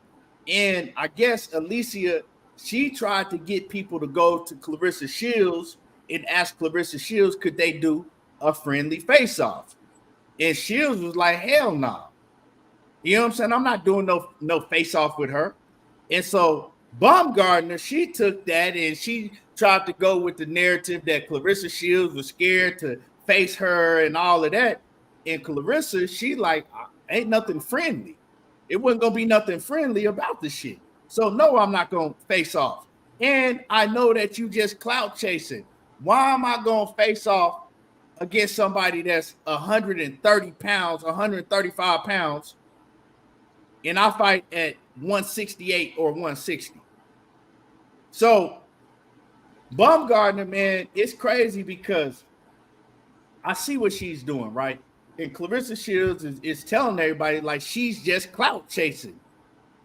Speaker 1: And I guess Alycia, she tried to get people to go to Claressa Shields and ask Claressa Shields, could they do a friendly face-off? And Shields was like, hell no. Nah. You know what I'm saying? I'm not doing no face-off with her. And so Baumgardner, she took that and she tried to go with the narrative that Claressa Shields was scared to face her and all of that. And Claressa, she like, ain't nothing friendly. It wasn't going to be nothing friendly about the shit. So no, I'm not going to face off. And I know that you just clout chasing. Why am I going to face off against somebody that's 130 pounds, 135 pounds, and I fight at 168 or 160? So Baumgardner, man, it's crazy because I see what she's doing, right? And Claressa Shields is telling everybody like she's just clout chasing.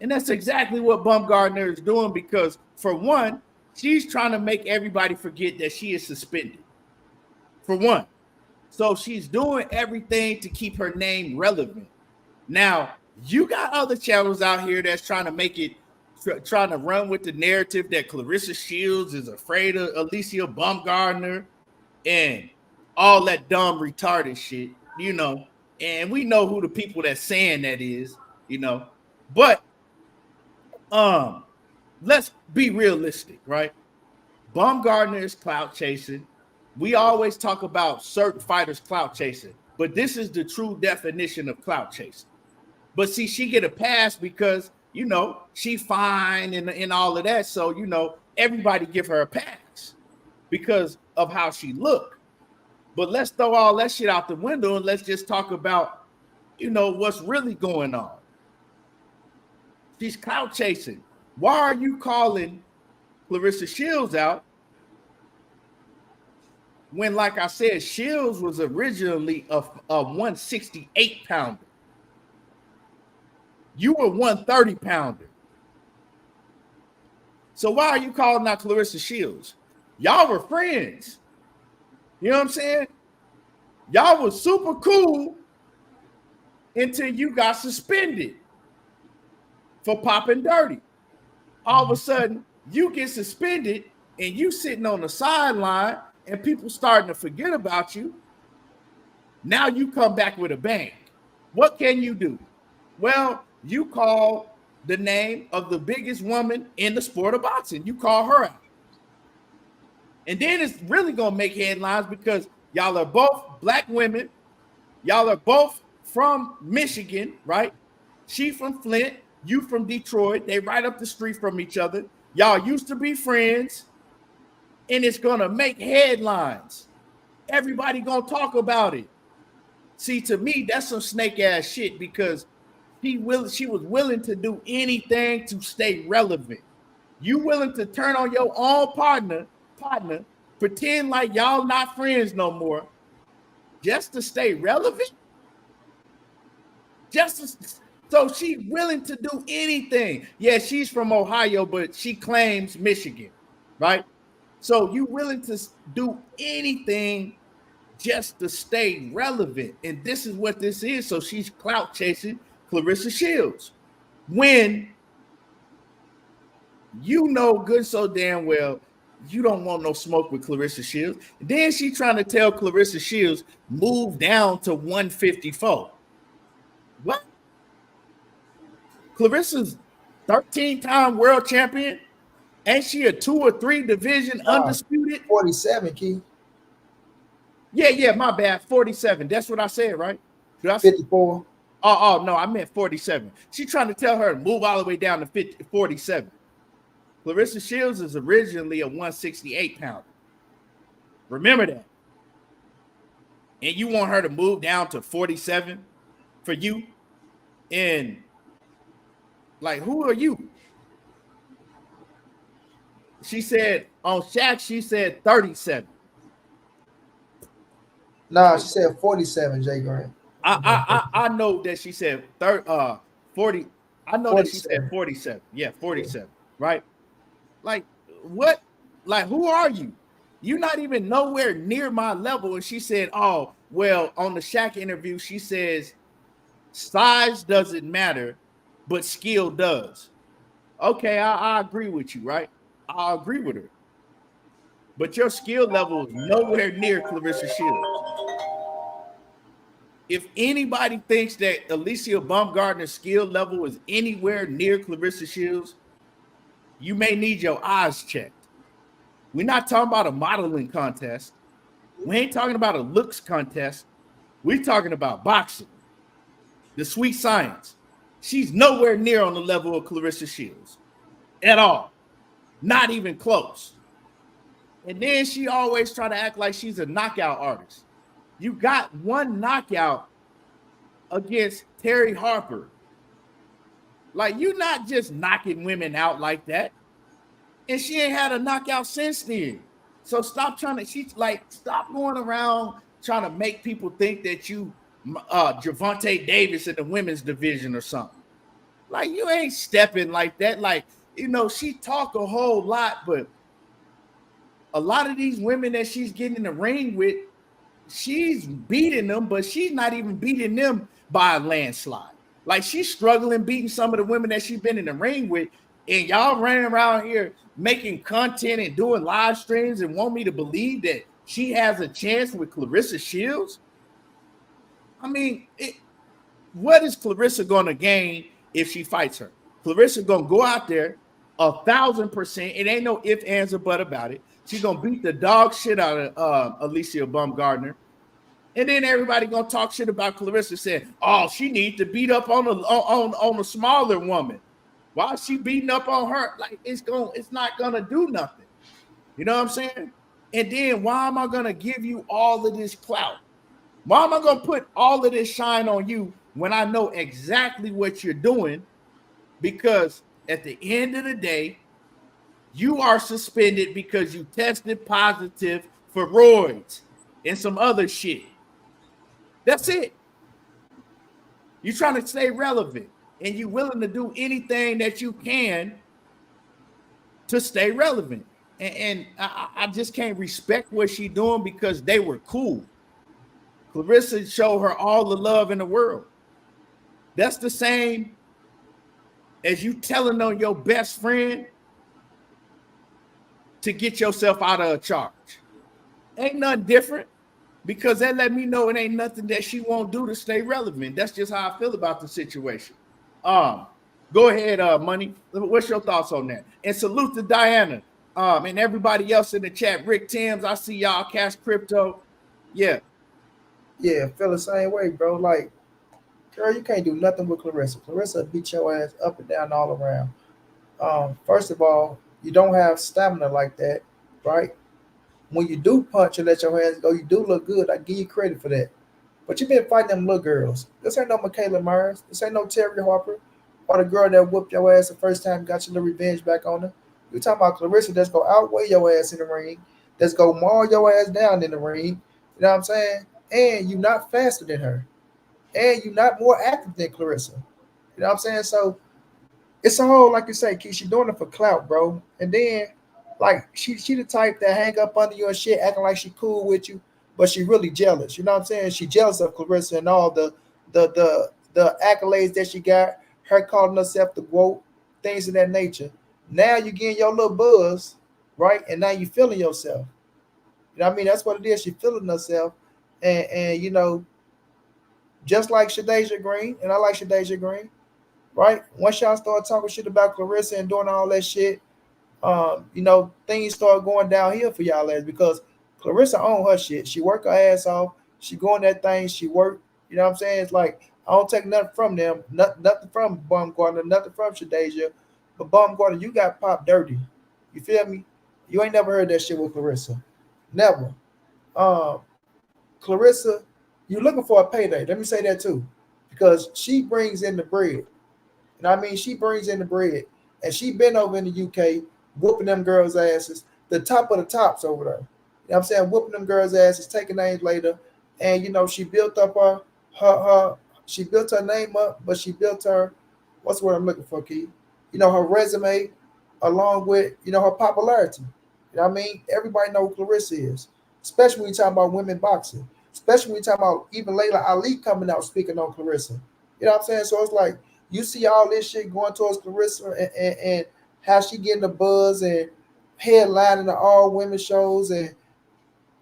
Speaker 1: And that's exactly what Baumgardner is doing because, for one, she's trying to make everybody forget that she is suspended. For one. So she's doing everything to keep her name relevant. Now, you got other channels out here that's trying to make it, trying to run with the narrative that Claressa Shields is afraid of Alycia Baumgardner and all that dumb retarded shit, and we know who the people that's saying that is, but let's be realistic, right? Baumgardner is clout chasing. We always talk about certain fighters clout chasing, but this is the true definition of clout chasing. But see, she get a pass because, she fine and all of that. So, everybody give her a pass because of how she look. But let's throw all that shit out the window and let's just talk about, what's really going on. She's clout chasing. Why are you calling Claressa Shields out when, like I said, Shields was originally a 168 pounder? You were 130 pounder. So why are you calling out Claressa Shields? Y'all were friends. You know what I'm saying? Y'all was super cool until you got suspended for popping dirty. All of a sudden, you get suspended and you sitting on the sideline and people starting to forget about you. Now you come back with a bang. What can you do? Well, you call the name of the biggest woman in the sport of boxing. You call her out. And then it's really going to make headlines because y'all are both black women. Y'all are both from Michigan, right? She from Flint, you from Detroit. They right up the street from each other. Y'all used to be friends. And it's going to make headlines. Everybody going to talk about it. See, to me, that's some snake ass shit because she was willing to do anything to stay relevant. You willing to turn on your own partner, pretend like y'all not friends no more, just to stay relevant? So she's willing to do anything. Yeah, she's from Ohio, but she claims Michigan, right? So you willing to do anything just to stay relevant. And this is what this is. So she's clout chasing Claressa Shields. When good so damn well you don't want no smoke with Claressa Shields. Then she trying to tell Claressa Shields move down to 154. What? Clarissa's 13-time world champion. Ain't she a 2 or 3 division undisputed?
Speaker 2: 47, Key.
Speaker 1: Yeah, my bad. 47. That's what I said, right?
Speaker 2: 54.
Speaker 1: Oh, no, I meant 47. She trying to tell her to move all the way down to 47. Claressa Shields is originally a 168 pounder. Remember that. And you want her to move down to 47 for you? And like, who are you? She said on Shaq, she said 37.
Speaker 2: Nah, she said 47, Jay Grant.
Speaker 1: I know that she said 40. I know that she said 47. Yeah, 47. Yeah. Right? Like, what? Like, who are you? You're not even nowhere near my level. And she said, oh, well, on the Shaq interview, she says size doesn't matter, but skill does. Okay, I agree with you, right? I agree with her. But your skill level is nowhere near Claressa Shields. If anybody thinks that Alycia Baumgardner's skill level is anywhere near Claressa Shields, you may need your eyes checked. We're not talking about a modeling contest. We ain't talking about a looks contest. We're talking about boxing. The sweet science. She's nowhere near on the level of Claressa Shields at all. Not even close. And then she always try to act like she's a knockout artist. You got one knockout against Terry Harper. Like, you're not just knocking women out like that. And she ain't had a knockout since then. So stop trying to, stop going around trying to make people think that you Gervonta Davis in the women's division or something. Like, you ain't stepping like that. Like, she talk a whole lot, but a lot of these women that she's getting in the ring with, she's beating them, but she's not even beating them by a landslide. Like, she's struggling beating some of the women that she's been in the ring with, and y'all running around here making content and doing live streams and want me to believe that she has a chance with Claressa Shields? I mean, what is Claressa going to gain if she fights her? Claressa going to go out there 1,000%. It ain't no ifs, ands, or but about it. She's going to beat the dog shit out of Alycia Baumgardner. And then everybody gonna talk shit about Claressa, saying, "Oh, she needs to beat up on a smaller woman." Why is she beating up on her? Like, it's not gonna do nothing. You know what I'm saying? And then why am I gonna give you all of this clout? Why am I gonna put all of this shine on you when I know exactly what you're doing? Because at the end of the day, you are suspended because you tested positive for roids and some other shit. That's it. You're trying to stay relevant, and you're willing to do anything that you can to stay relevant. And I just can't respect what she's doing because they were cool. Claressa showed her all the love in the world. That's the same as you telling on your best friend to get yourself out of a charge. Ain't nothing different. Because that let me know it ain't nothing that she won't do to stay relevant. That's just how I feel about the situation. Go ahead, Money. What's your thoughts on that? And salute to Diana and everybody else in the chat. Rick Timms, I see y'all. Cash Crypto. Yeah.
Speaker 2: Yeah, feel the same way, bro. Like, girl, you can't do nothing with Claressa. Claressa beat your ass up and down all around. First of all, you don't have stamina like that, right? When you do punch and let your hands go, you do look good. I give you credit for that. But you've been fighting them little girls. This ain't no Michaela Mayer. This ain't no Terry Harper or the girl that whooped your ass the first time, got your little revenge back on her. You talking about Claressa that's going to outweigh your ass in the ring, that's going to maul your ass down in the ring. You know what I'm saying? And you're not faster than her. And you're not more active than Claressa. You know what I'm saying? So it's all, like you say, Keith, she doing it for clout, bro. And then, like, she the type that hang up under you and shit, acting like she cool with you, but she really jealous. You know what I'm saying? She jealous of Claressa and all the accolades that she got, her calling herself the GOAT, things of that nature. Now you getting your little buzz, right? And now you feeling yourself. You know what I mean? That's what it is. She feeling herself. And just like Shadeja Green, and I like Shadeja Green, right? Once y'all start talking shit about Claressa and doing all that shit, things start going downhill for y'all ass because Claressa own her shit. She work her ass off. She going that thing. She work. You know what I'm saying? It's like I don't take nothing from them. Nothing from Baumgardner. Nothing from Shadeja. But Baumgardner, you got popped dirty. You feel me? You ain't never heard that shit with Claressa. Never. Um, Claressa, you're looking for a payday. Let me say that too, because she brings in the bread. And I mean, she brings in the bread, and she been over in the UK whooping them girls' asses, the top of the tops over there. You know what I'm saying? Whooping them girls' asses, taking names later, and she built up her she built her name up, but she built her what's what I'm looking for, Key? Her resume, along with her popularity. You know what I mean? Everybody know who Claressa is, especially when you talk about women boxing, especially when you talk about even Layla Ali coming out speaking on Claressa. You know what I'm saying? So it's like you see all this shit going towards Claressa and how she getting the buzz and headlining the all women shows and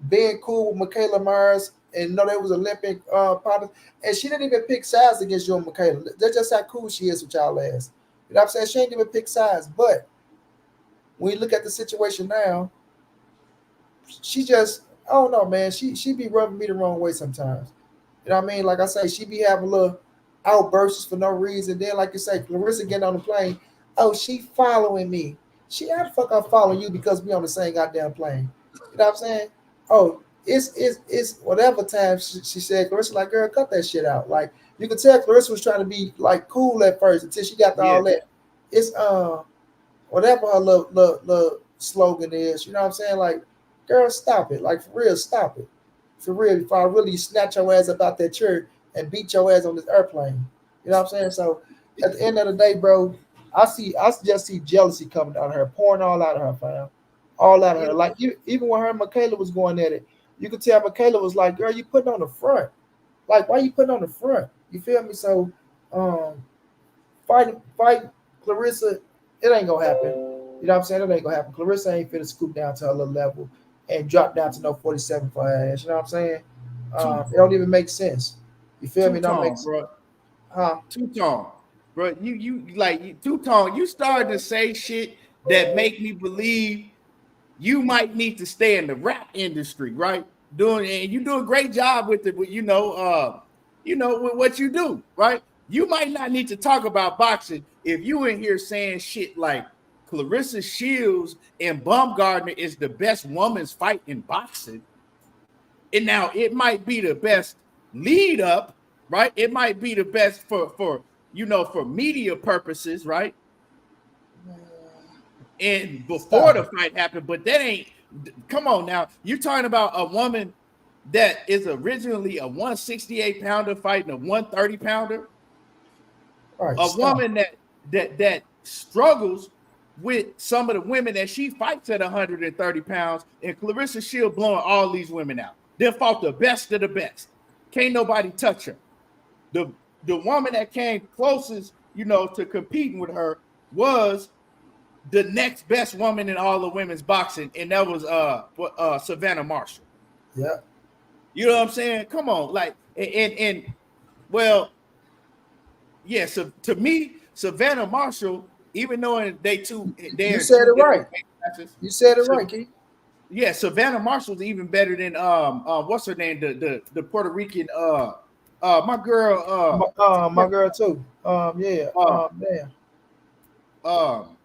Speaker 2: being cool with Michaela Mayer and know there was Olympic partners. And she didn't even pick sides against you and Michaela. That's just how cool she is with y'all ass. You know what I'm saying? She ain't even pick sides. But when you look at the situation now, she just I don't know, man. She be rubbing me the wrong way sometimes. You know what I mean? Like I say, she be having little outbursts for no reason. Then, like you say, Claressa getting on the plane. Oh, she following me. She how the fuck I following you because we on the same goddamn plane. You know what I'm saying? Oh, it's whatever time she said. Claressa like, girl, cut that shit out. Like you could tell Claressa was trying to be like cool at first until she got to
Speaker 1: Yeah.
Speaker 2: all that. It's whatever her little slogan is. You know what I'm saying? Like, girl, stop it. Like for real, stop it. For real, if I really snatch your ass up out that chair and beat your ass on this airplane. You know what I'm saying? So at the end of the day, bro, I just see jealousy coming out of her, pouring all out of her, fam. All out of her. Like even when her and Michaela was going at it, you could tell Michaela was like, girl, you putting on the front. Like, why you putting on the front? You feel me? So um fight Claressa, it ain't gonna happen. You know what I'm saying? It ain't gonna happen. Claressa ain't finna scoop down to her little level and drop down to no 47 for her ass. You know what I'm saying?
Speaker 1: Two
Speaker 2: It don't even make sense. You feel me?
Speaker 1: two
Speaker 2: It don't make
Speaker 1: tone,
Speaker 2: sense.
Speaker 1: bro.
Speaker 2: Huh?
Speaker 1: Two tone, bro. You two tone. You started to say shit that make me believe you might need to stay in the rap industry, right? And you do a great job with it, with with what you do, right? You might not need to talk about boxing if you in here saying shit like Claressa Shields and Baumgardner is the best woman's fight in boxing. And now it might be the best lead up, right? It might be the best for media purposes, right? And before
Speaker 2: Stop
Speaker 1: the
Speaker 2: it.
Speaker 1: fight happened, but that ain't. Come on now, you're talking about a woman that is originally a 168 pounder fighting a 130 pounder,
Speaker 2: Right,
Speaker 1: a
Speaker 2: stop.
Speaker 1: woman that struggles with some of the women that she fights at 130 pounds, and Claressa Shield blowing all these women out. They fought the best of the best. Can't nobody touch her. The woman that came closest, to competing with her was the next best woman in all of women's boxing, and that was Savannah Marshall.
Speaker 2: Yeah.
Speaker 1: You know what I'm saying? Come on, like and well, yeah. So to me, Savannah Marshall, even though
Speaker 2: You
Speaker 1: they're in
Speaker 2: said
Speaker 1: two
Speaker 2: it
Speaker 1: different
Speaker 2: right.
Speaker 1: weight classes.
Speaker 2: You said it
Speaker 1: So
Speaker 2: right, Keith.
Speaker 1: yeah, Savannah Marshall's even better than what's her name, the Puerto Rican my girl
Speaker 2: My girl too. Yeah.
Speaker 1: uh
Speaker 2: Damn.
Speaker 1: um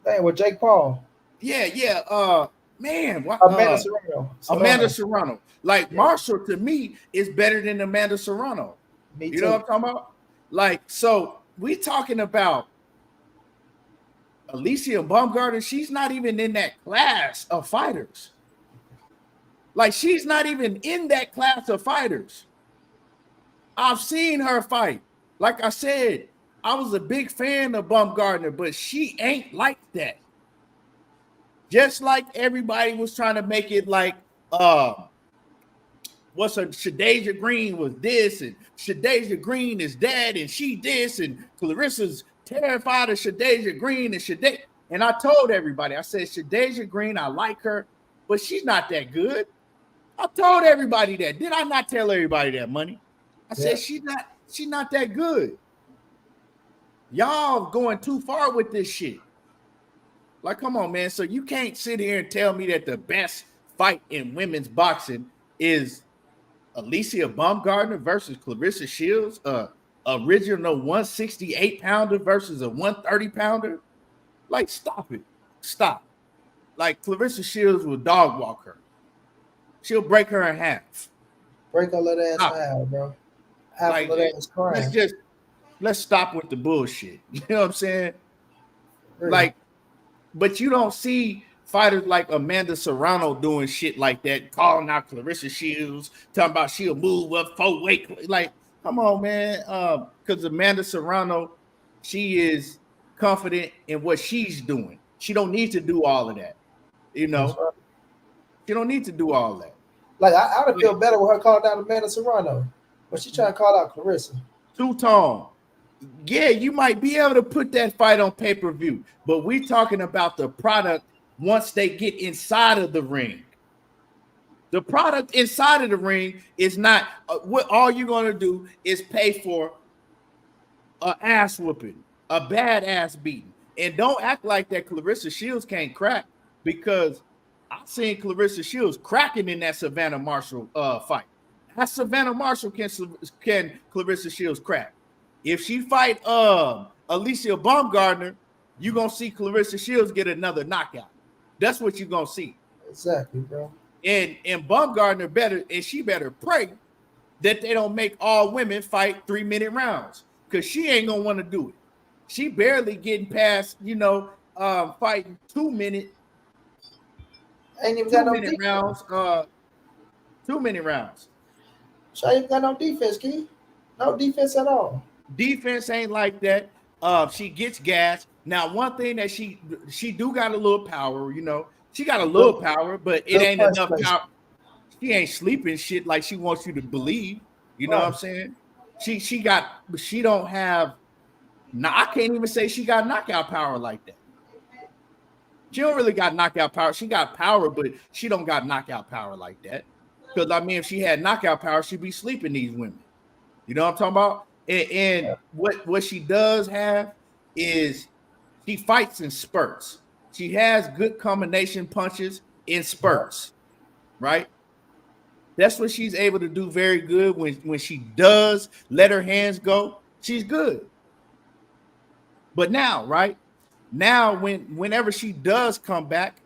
Speaker 2: Damn, with Jake Paul.
Speaker 1: yeah man, what
Speaker 2: Amanda Serrano.
Speaker 1: Amanda
Speaker 2: Serrano.
Speaker 1: Serrano. Like
Speaker 2: Yeah.
Speaker 1: Marshall to me is better than Amanda Serrano.
Speaker 2: Me
Speaker 1: You know what
Speaker 2: too.
Speaker 1: I'm talking about? Like, so we talking about Alycia Baumgardner. She's not even in that class of fighters. Like, she's not even in that class of fighters. I've seen her fight. Like I said, I was a big fan of Baumgardner, but she ain't like that. Just like everybody was trying to make it like what's her Shadeja Green was this, and Shadeja Green is that, and she this, and Claressa's terrified of Shadeja Green and Shadeja. And I told everybody, I said, Shadeja Green, I like her, but she's not that good. I told everybody that. Did I not tell everybody that, Money? I
Speaker 2: Yeah.
Speaker 1: said she's not that good. Y'all going too far with this shit. Like, come on, man. So you can't sit here and tell me that the best fight in women's boxing is Alycia Baumgardner versus Claressa Shields, original 168 pounder versus a 130 pounder. Like, stop it. Stop. Like, Claressa Shields will dog walk her. She'll break her in half.
Speaker 2: Break her little ass
Speaker 1: Stop it.
Speaker 2: out, bro. Half a
Speaker 1: Like,
Speaker 2: little ass
Speaker 1: let's
Speaker 2: crying.
Speaker 1: just let's stop with the bullshit. You know what I'm saying?
Speaker 2: Really.
Speaker 1: Like, but you don't see fighters like Amanda Serrano doing shit like that, calling out Claressa Shields, talking about she'll move up 4 weight. Like, come on, man. Because Amanda Serrano, she is confident in what she's doing. She don't need to do all of that. You
Speaker 2: That's
Speaker 1: know,
Speaker 2: right.
Speaker 1: she don't need to do all that.
Speaker 2: Like I would
Speaker 1: Like,
Speaker 2: feel better with her calling out Amanda Serrano, but she trying to call out Claressa.
Speaker 1: two-tone. Yeah, you might be able to put that fight on pay-per-view, but we're talking about the product once they get inside of the ring. The product inside of the ring is not what all you're going to do is pay for a ass whooping, a bad ass beating. And don't act like that Claressa Shields can't crack, because I've seen Claressa Shields cracking in that Savannah Marshall fight. That Savannah Marshall can Claressa Shields crack. If she fight Alycia Baumgardner, you're gonna see Claressa Shields get another knockout. That's what you're gonna see.
Speaker 2: Exactly, bro.
Speaker 1: And Baumgardner better pray that they don't make all women fight 3-minute rounds, because she ain't gonna want to do it. She barely getting past, fighting 2-minute,
Speaker 2: Ain't even got
Speaker 1: two
Speaker 2: no
Speaker 1: minute
Speaker 2: defense.
Speaker 1: rounds, 2-minute rounds.
Speaker 2: She ain't even got no defense, Key. No defense at all.
Speaker 1: Defense ain't like that. She gets gas. Now, one thing that she do got a little power, she got a little
Speaker 2: Good,
Speaker 1: power, but it
Speaker 2: good
Speaker 1: ain't
Speaker 2: punch
Speaker 1: enough
Speaker 2: placement.
Speaker 1: power. She ain't sleeping shit like she wants you to believe. You know what I'm
Speaker 2: Right.
Speaker 1: saying? She don't have. Now, I can't even say she got knockout power like that. She don't really got knockout power. She got power, but she don't got knockout power like that. Because if she had knockout power, she'd be sleeping these women. You know what I'm talking about? And what she does have is she fights in spurts. She has good combination punches in spurts, right? That's what she's able to do very good when she does let her hands go. She's good. But now, right? Now, whenever she does come back,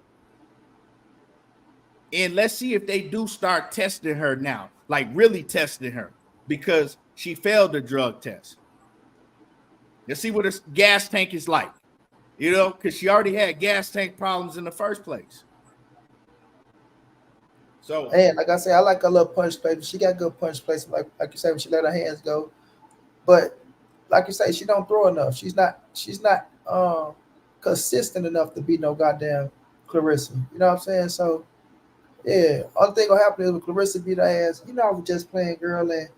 Speaker 1: and let's see if they do start testing her now, like really testing her, because she failed the drug test. Let's see what her gas tank is like, because she already had gas tank problems in the first place. So,
Speaker 2: And like I say, I like her little punch placement. She got good punch placement, like you say, when she let her hands go. But like you say, she don't throw enough. She's not consistent enough to be no goddamn Claressa. You know what I'm saying? So yeah, only thing gonna happen is when Claressa beat her ass, I was just playing girl, and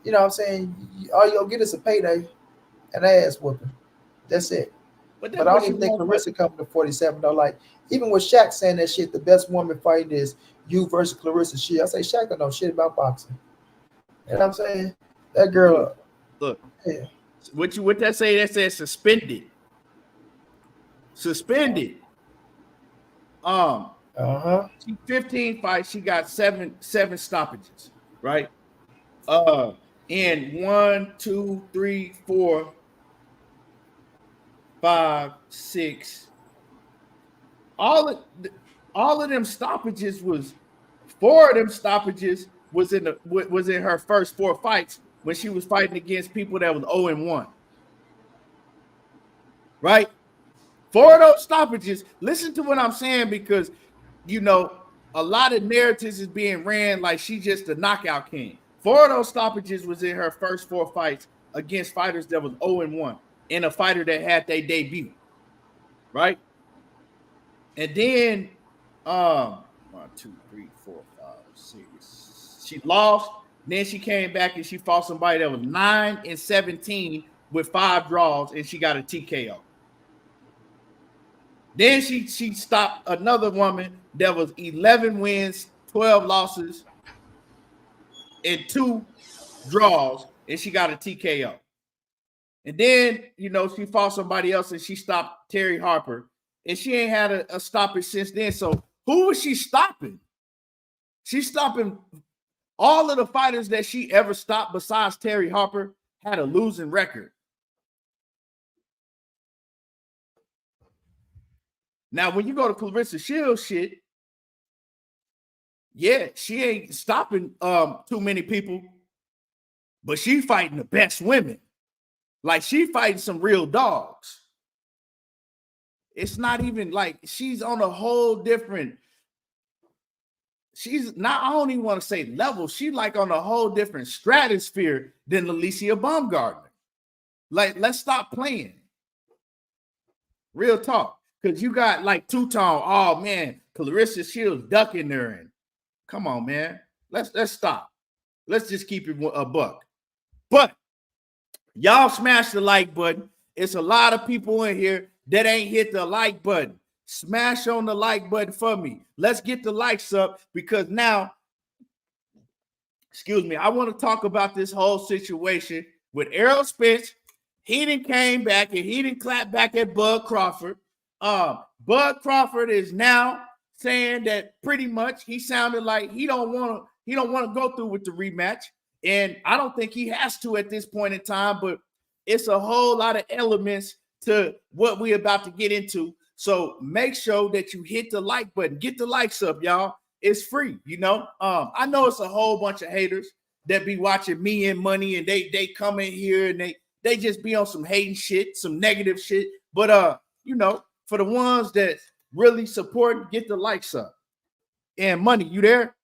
Speaker 2: you know what I'm saying, all you gonna get is a payday and ass whooping. That's it.
Speaker 1: but
Speaker 2: But
Speaker 1: that's
Speaker 2: I don't
Speaker 1: what you
Speaker 2: even think
Speaker 1: want. But
Speaker 2: Claressa coming to 47 though. Like even with Shaq saying that shit, the best woman fighting is you versus Claressa Shields. I say Shaq don't know shit about boxing. You know what I'm saying? That
Speaker 1: look,
Speaker 2: girl,
Speaker 1: look,
Speaker 2: yeah.
Speaker 1: what that say? That says suspended. Suspended. Um,
Speaker 2: Uh-huh.
Speaker 1: she 15 fights. She got seven stoppages, right? And 1, 2, 3, 4, 5, 6. All of all of them stoppages was 4 of them stoppages was in her first 4 fights when she was fighting against people that was 0-1. Right? 4 of those stoppages. Listen to what I'm saying, because you know a lot of narratives is being ran like she's just a knockout king. 4 of those stoppages was in her first 4 fights against fighters that was 0-1 and a fighter that had their debut. Right? And then 1, 2, 3, 4, 5, 6. She lost. Then she came back and she fought somebody that was 9-17 with 5 draws, and she got a TKO. Then she stopped another woman that was 11 wins, 12 losses, and 2 draws, and she got a TKO. And then, you know, she fought somebody else and she stopped Terry Harper. And she ain't had a stoppage since then. So who was she stopping? She's stopping all of the fighters that she ever stopped besides Terry Harper had a losing record. Now, when you go to Claressa Shields shit, yeah, she ain't stopping too many people, but she fighting the best women. Like, she fighting some real dogs. It's not even like she's on a whole different. She's not, I don't even want to say level. She like on a whole different stratosphere than Alycia Baumgardner. Like, let's stop playing. Real talk. Because you got like two-tone, oh man, Claressa Shields ducking her. And come on, man. Let's stop. Let's just keep it a buck. But y'all smash the like button. It's a lot of people in here that ain't hit the like button. Smash on the like button for me. Let's get the likes up because now, excuse me, I want to talk about this whole situation with Errol Spence. He didn't came back and he didn't clap back at Bud Crawford. Bud Crawford is now saying that pretty much he sounded like he don't want to go through with the rematch. And I don't think he has to at this point in time, but it's a whole lot of elements to what we're about to get into. So make sure that you hit the like button. Get the likes up, y'all. It's free, you know. I know it's a whole bunch of haters that be watching me and Money, and they come in here and they just be on some hating shit, some negative shit. But you know, for the ones that really support, get the likes up. And Money, you there?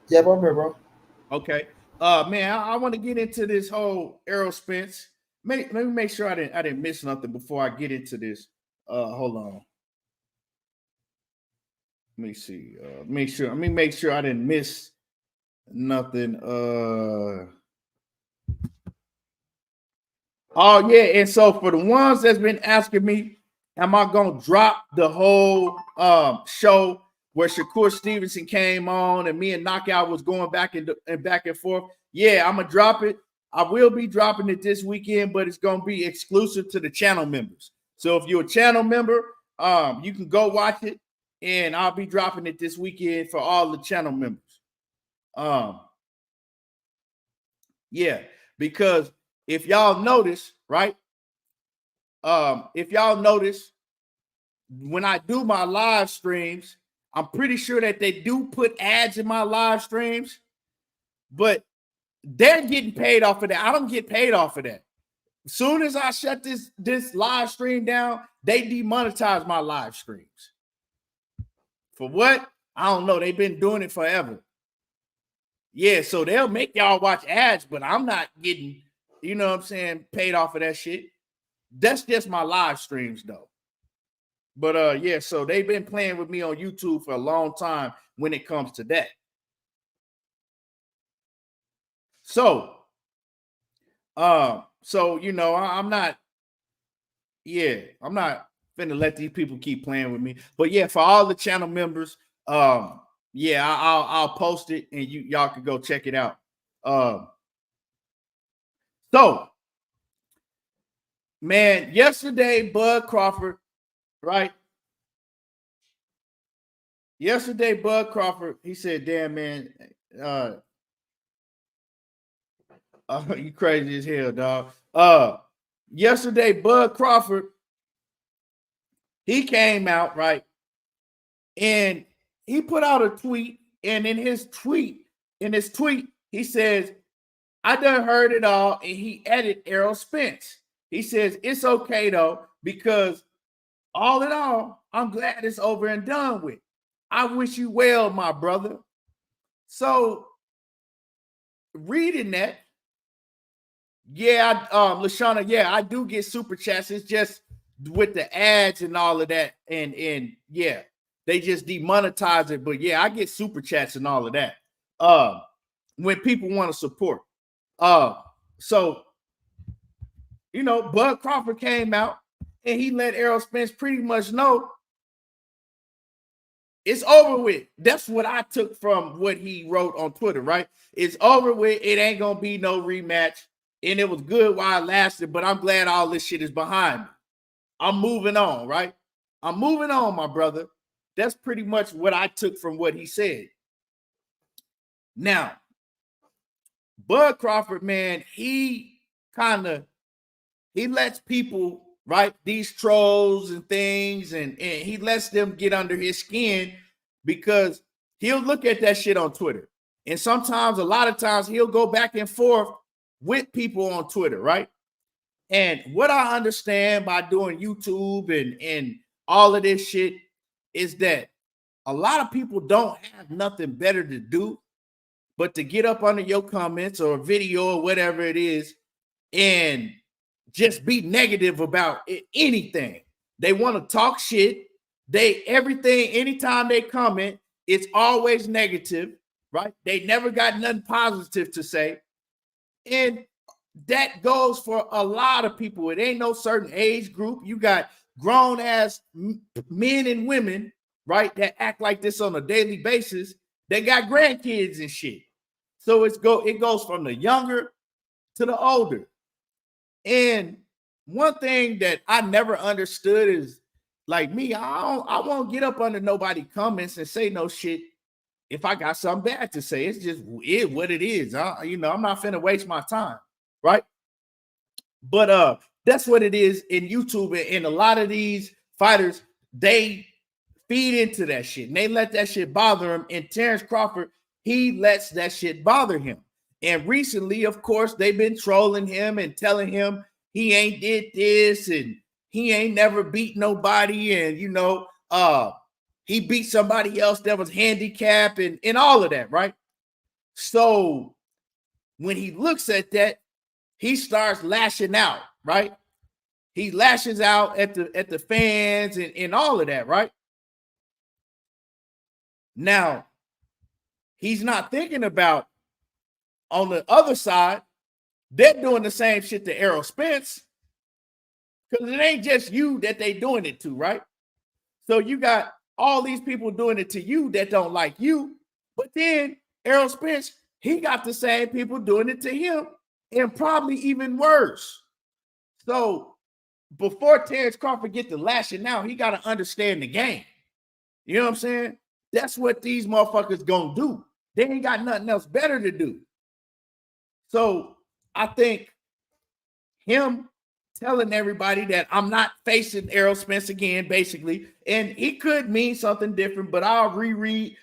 Speaker 2: Yeah, I'm here, bro.
Speaker 1: Okay. Man, I want to get into this whole Errol Spence. Let me make sure I didn't miss nothing before I get into this. Hold on. Let me see. Let me make sure I didn't miss nothing. Oh yeah, and so for the ones that's been asking me, am I gonna drop the whole show where Shakur Stevenson came on and me and Knockout was going back and back and forth? Yeah, I'm gonna drop it. I will be dropping it this weekend, but it's gonna be exclusive to the channel members. So if you're a channel member, you can go watch it, and I'll be dropping it this weekend for all the channel members. Yeah, because if y'all notice, right? If y'all notice, when I do my live streams, I'm pretty sure that they do put ads in my live streams, but they're getting paid off of that. I don't get paid off of that. As soon as I shut this live stream down, they demonetize my live streams. For what? I don't know. They've been doing it forever. Yeah, so they'll make y'all watch ads, but I'm not getting, you know what I'm saying, paid off of that shit. That's just my live streams though. But yeah, so they've been playing with me on YouTube for a long time when it comes to that. So you know, I'm not finna let these people keep playing with me. But yeah, for all the channel members, yeah, I'll post it and y'all can go check it out. So man, yesterday, Bud Crawford, right? Yesterday, Bud Crawford, he said, damn, man, you crazy as hell, dog. Yesterday, Bud Crawford, he came out, right? And he put out a tweet, and in his tweet, he says, I done heard it all, and he added Errol Spence. He says, it's okay, though, because all in all, I'm glad it's over and done with. I wish you well, my brother. So, reading that, yeah, Lashana, yeah, I do get super chats. It's just with the ads and all of that, and yeah, they just demonetize it. But yeah, I get super chats and all of that. When people want to support. So you know, Bud Crawford came out and he let Errol Spence pretty much know it's over with. That's what I took from what he wrote on Twitter, right? It's over with. It ain't gonna be no rematch. and it was good while it lasted, but I'm glad all this shit is behind me. I'm moving on, right? I'm moving on, my brother. That's pretty much what I took from what he said. Now, Bud Crawford, man, he lets people, right, these trolls and things, and he lets them get under his skin because he'll look at that shit on Twitter. And sometimes, a lot of times, he'll go back and forth with people on Twitter, right? And what I understand by doing YouTube and all of this shit is that a lot of people don't have nothing better to do but to get up under your comments or video or whatever it is and just be negative about anything. They want to talk shit. Everything, anytime they comment, it's always negative, right? They never got nothing positive to say. And that goes for a lot of people. It ain't no certain age group. You got grown ass men and women, right, that act like this on a daily basis. They got grandkids and shit. So it goes from the younger to the older. And one thing that I never understood is, like me, I won't get up under nobody comments and say no shit if I got something bad to say. It's just what it is. I'm not finna waste my time, right? But that's what it is in YouTube. And a lot of these fighters, they feed into that shit and they let that shit bother them. And Terence Crawford, he lets that shit bother him. And recently, of course, they've been trolling him and telling him he ain't did this and he ain't never beat nobody. And, he beat somebody else that was handicapped and all of that, right? So when he looks at that, he starts lashing out, right? He lashes out at the fans and all of that, right? Now, he's not thinking about on the other side, they're doing the same shit to Errol Spence because it ain't just you that they doing it to, right? So you got all these people doing it to you that don't like you, but then Errol Spence, he got the same people doing it to him and probably even worse. So before Terence Crawford get to lashing out, he got to understand the game. You know what I'm saying? That's what these motherfuckers gonna do. They ain't got nothing else better to do. So I think him telling everybody that I'm not facing Errol Spence again, basically, and he could mean something different, but I'll read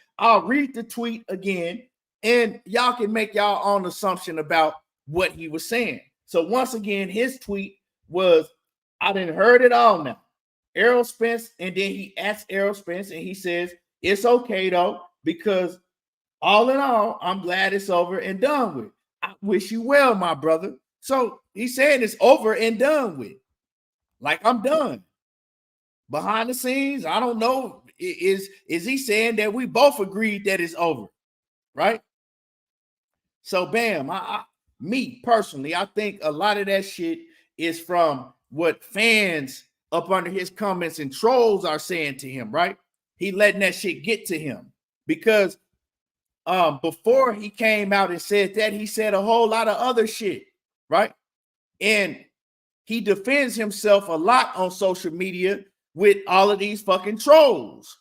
Speaker 1: the tweet again, and y'all can make y'all own assumption about what he was saying. So once again, his tweet was, I didn't heard it all now. Errol Spence, and then he asked Errol Spence, and he says, it's okay though, because all in all, I'm glad it's over and done with. I wish you well, my brother. So he's saying it's over and done with. Like, I'm done. Behind the scenes, I don't know. Is he saying that we both agreed that it's over? Right? So, bam, me personally, I think a lot of that shit is from what fans up under his comments and trolls are saying to him, right? He letting that shit get to him because before he came out and said that, he said a whole lot of other shit, right? And he defends himself a lot on social media with all of these fucking trolls.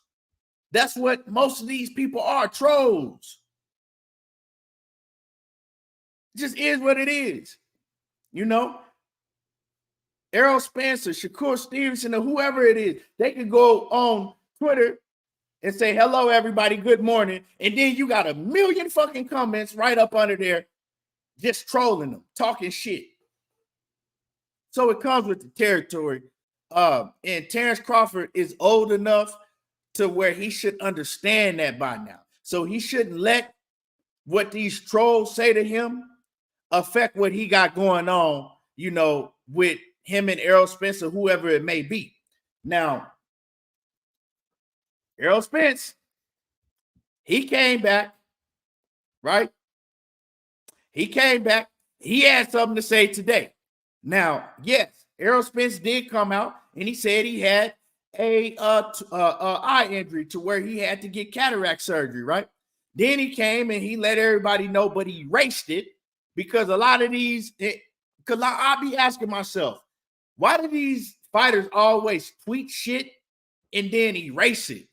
Speaker 1: That's what most of these people are, trolls. It just is what it is. Errol Spencer, Shakur Stevenson, or whoever it is, they can go on Twitter and say, hello, everybody, good morning. And then you got a million fucking comments right up under there just trolling them, talking shit. So it comes with the territory. And Terence Crawford is old enough to where he should understand that by now. So he shouldn't let what these trolls say to him affect what he got going on, with him and Errol Spence or whoever it may be. Now, Errol Spence, he came back, right? He came back. He had something to say today. Now, yes, Errol Spence did come out and he said he had a eye injury to where he had to get cataract surgery, right? Then he came and he let everybody know, but he erased it because a lot of these because I'll be asking myself, why do these fighters always tweet shit and then erase it?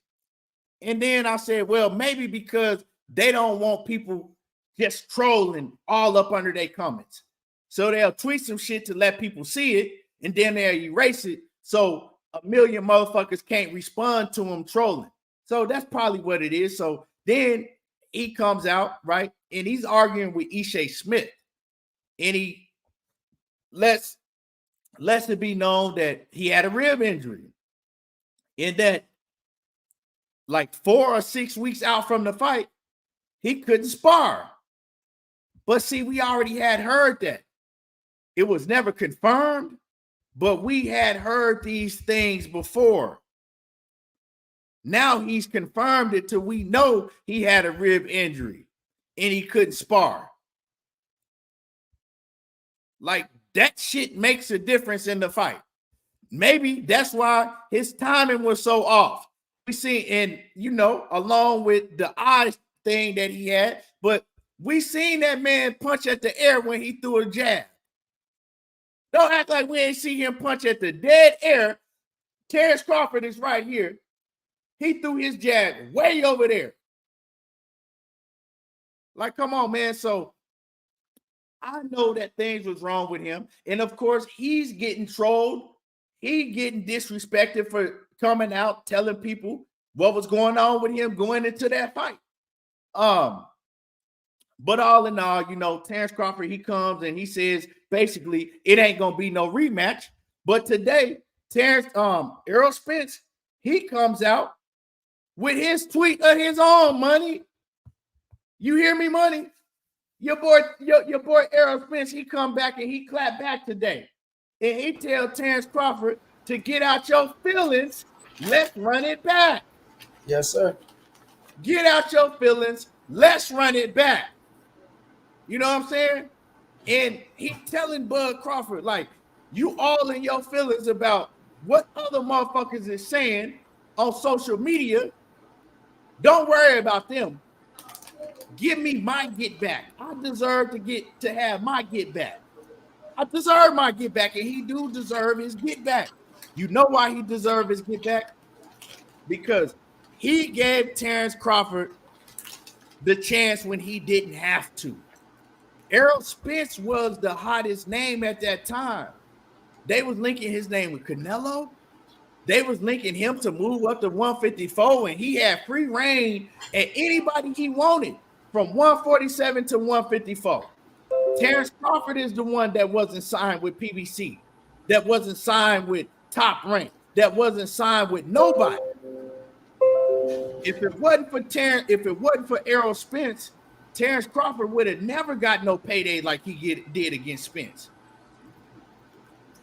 Speaker 1: And then I said, well, maybe because they don't want people just trolling all up under their comments. So they'll tweet some shit to let people see it, and then they'll erase it so a million motherfuckers can't respond to them trolling. So that's probably what it is. So then he comes out, right, and he's arguing with Alycia Smith, and he lets it be known that he had a rib injury, and that like 4 or 6 weeks out from the fight, he couldn't spar. But see, we already had heard that. It was never confirmed, but we had heard these things before. Now he's confirmed it till we know he had a rib injury and he couldn't spar. Like, that shit makes a difference in the fight. Maybe that's why his timing was so off. We see, and along with the eyes thing that he had, but we seen that man punch at the air when he threw a jab. Don't act like we ain't see him punch at the dead air. Terence Crawford is right here. He threw his jab way over there. Like, come on, man. So I know that things was wrong with him. And of course, he's getting trolled. He getting disrespected for coming out, telling people what was going on with him going into that fight. But all in all, Terence Crawford, he comes and he says, basically, it ain't going to be no rematch. But today, Errol Spence, he comes out with his tweet of his own, Money. You hear me, Money? Your boy Errol Spence, he come back and he clap back today. And he tell Terence Crawford to get out your feelings. Let's run it back.
Speaker 2: Yes, sir.
Speaker 1: Get out your feelings. Let's run it back. You know what I'm saying? And he telling Bud Crawford, like, you all in your feelings about what other motherfuckers is saying on social media. Don't worry about them. Give me my get back. I deserve to have my get back. I deserve my get back, and he do deserve his get back. You know why he deserved his get back? Because he gave Terence Crawford the chance when he didn't have to. Errol Spence was the hottest name at that time. They was linking his name with Canelo. They was linking him to move up to 154, and he had free reign at anybody he wanted from 147 to 154. Terence Crawford is the one that wasn't signed with PBC, that wasn't signed with Top Rank, that wasn't signed with nobody. If it wasn't for Errol Spence, Terence Crawford would have never got no payday like he did against Spence.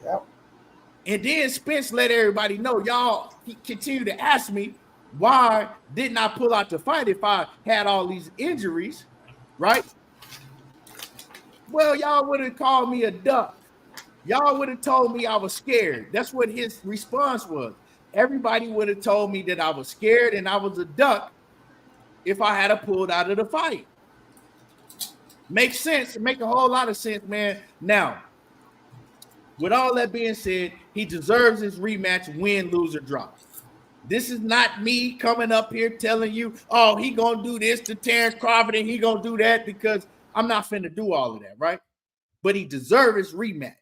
Speaker 2: Yep.
Speaker 1: And then Spence let everybody know, y'all, he continued to ask me, why didn't I pull out the fight if I had all these injuries, right? Well, y'all would have called me a duck. Y'all would have told me I was scared. That's what his response was. Everybody would have told me that I was scared and I was a duck if I had pulled out of the fight. Makes sense. Make a whole lot of sense, man. Now, with all that being said, he deserves his rematch, win, lose, or draw. This is not me coming up here telling you, oh, he going to do this to Terence Crawford and he going to do that, because I'm not finna do all of that, right? But he deserves his rematch.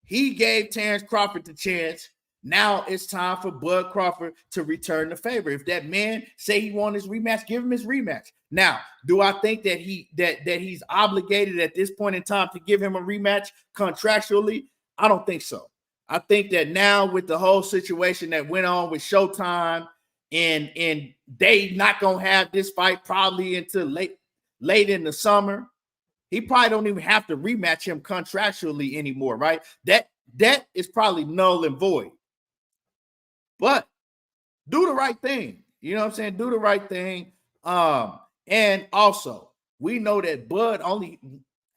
Speaker 1: He gave Terence Crawford the chance. Now it's time for Bud Crawford to return the favor. If that man say he wants his rematch, give him his rematch. Now, do I think that he's obligated at this point in time to give him a rematch contractually? I don't think so. I think that now with the whole situation that went on with Showtime and they not gonna have this fight probably until late in the summer, he probably don't even have to rematch him contractually anymore, right? That is probably null and void. But do the right thing. You know what I'm saying? Do the right thing. And also, we know that Bud only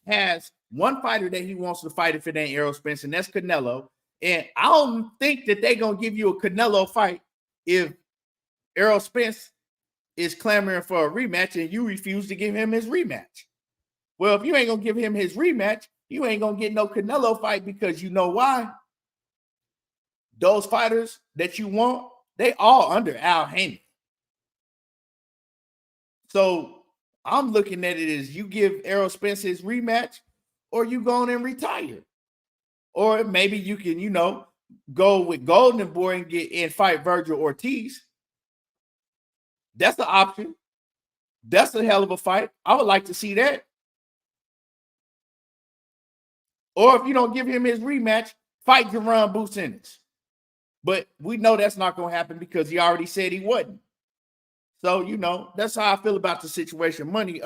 Speaker 1: has one fighter that he wants to fight if it ain't Errol Spence, and that's Canelo. And I don't think that they're going to give you a Canelo fight if Errol Spence is clamoring for a rematch and you refuse to give him his rematch. Well, if you ain't going to give him his rematch, You ain't gonna get no Canelo fight because you know why? Those fighters that you want, they all under Al Haymon. So I'm looking at it as you give Errol Spence his rematch, or you go on and retire. Or maybe you can, go with Golden Boy and fight Virgil Ortiz. That's the option. That's a hell of a fight. I would like to see that. Or if you don't give him his rematch, fight Jerron Boots. But we know that's not going to happen because he already said he wasn't. So, that's how I feel about the situation. Money,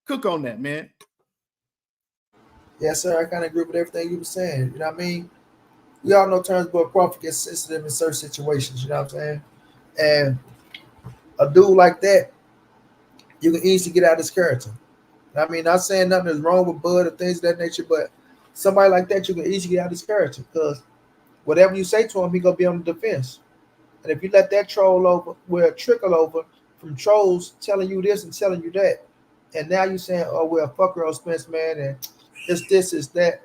Speaker 1: cook on that, man.
Speaker 2: Yes, sir. I kind of agree with everything you were saying. You know what I mean? We all know Terence Crawford gets sensitive in certain situations. You know what I'm saying? And a dude like that, you can easily get out of his character. I mean, not saying nothing is wrong with Bud or things of that nature, but somebody like that, you can easily get out of his character because whatever you say to him, he gonna be on the defense. And if you let that trickle over from trolls telling you this and telling you that, and now you saying, "Oh well, fuck Errol Spence, man," and it's this, it's that.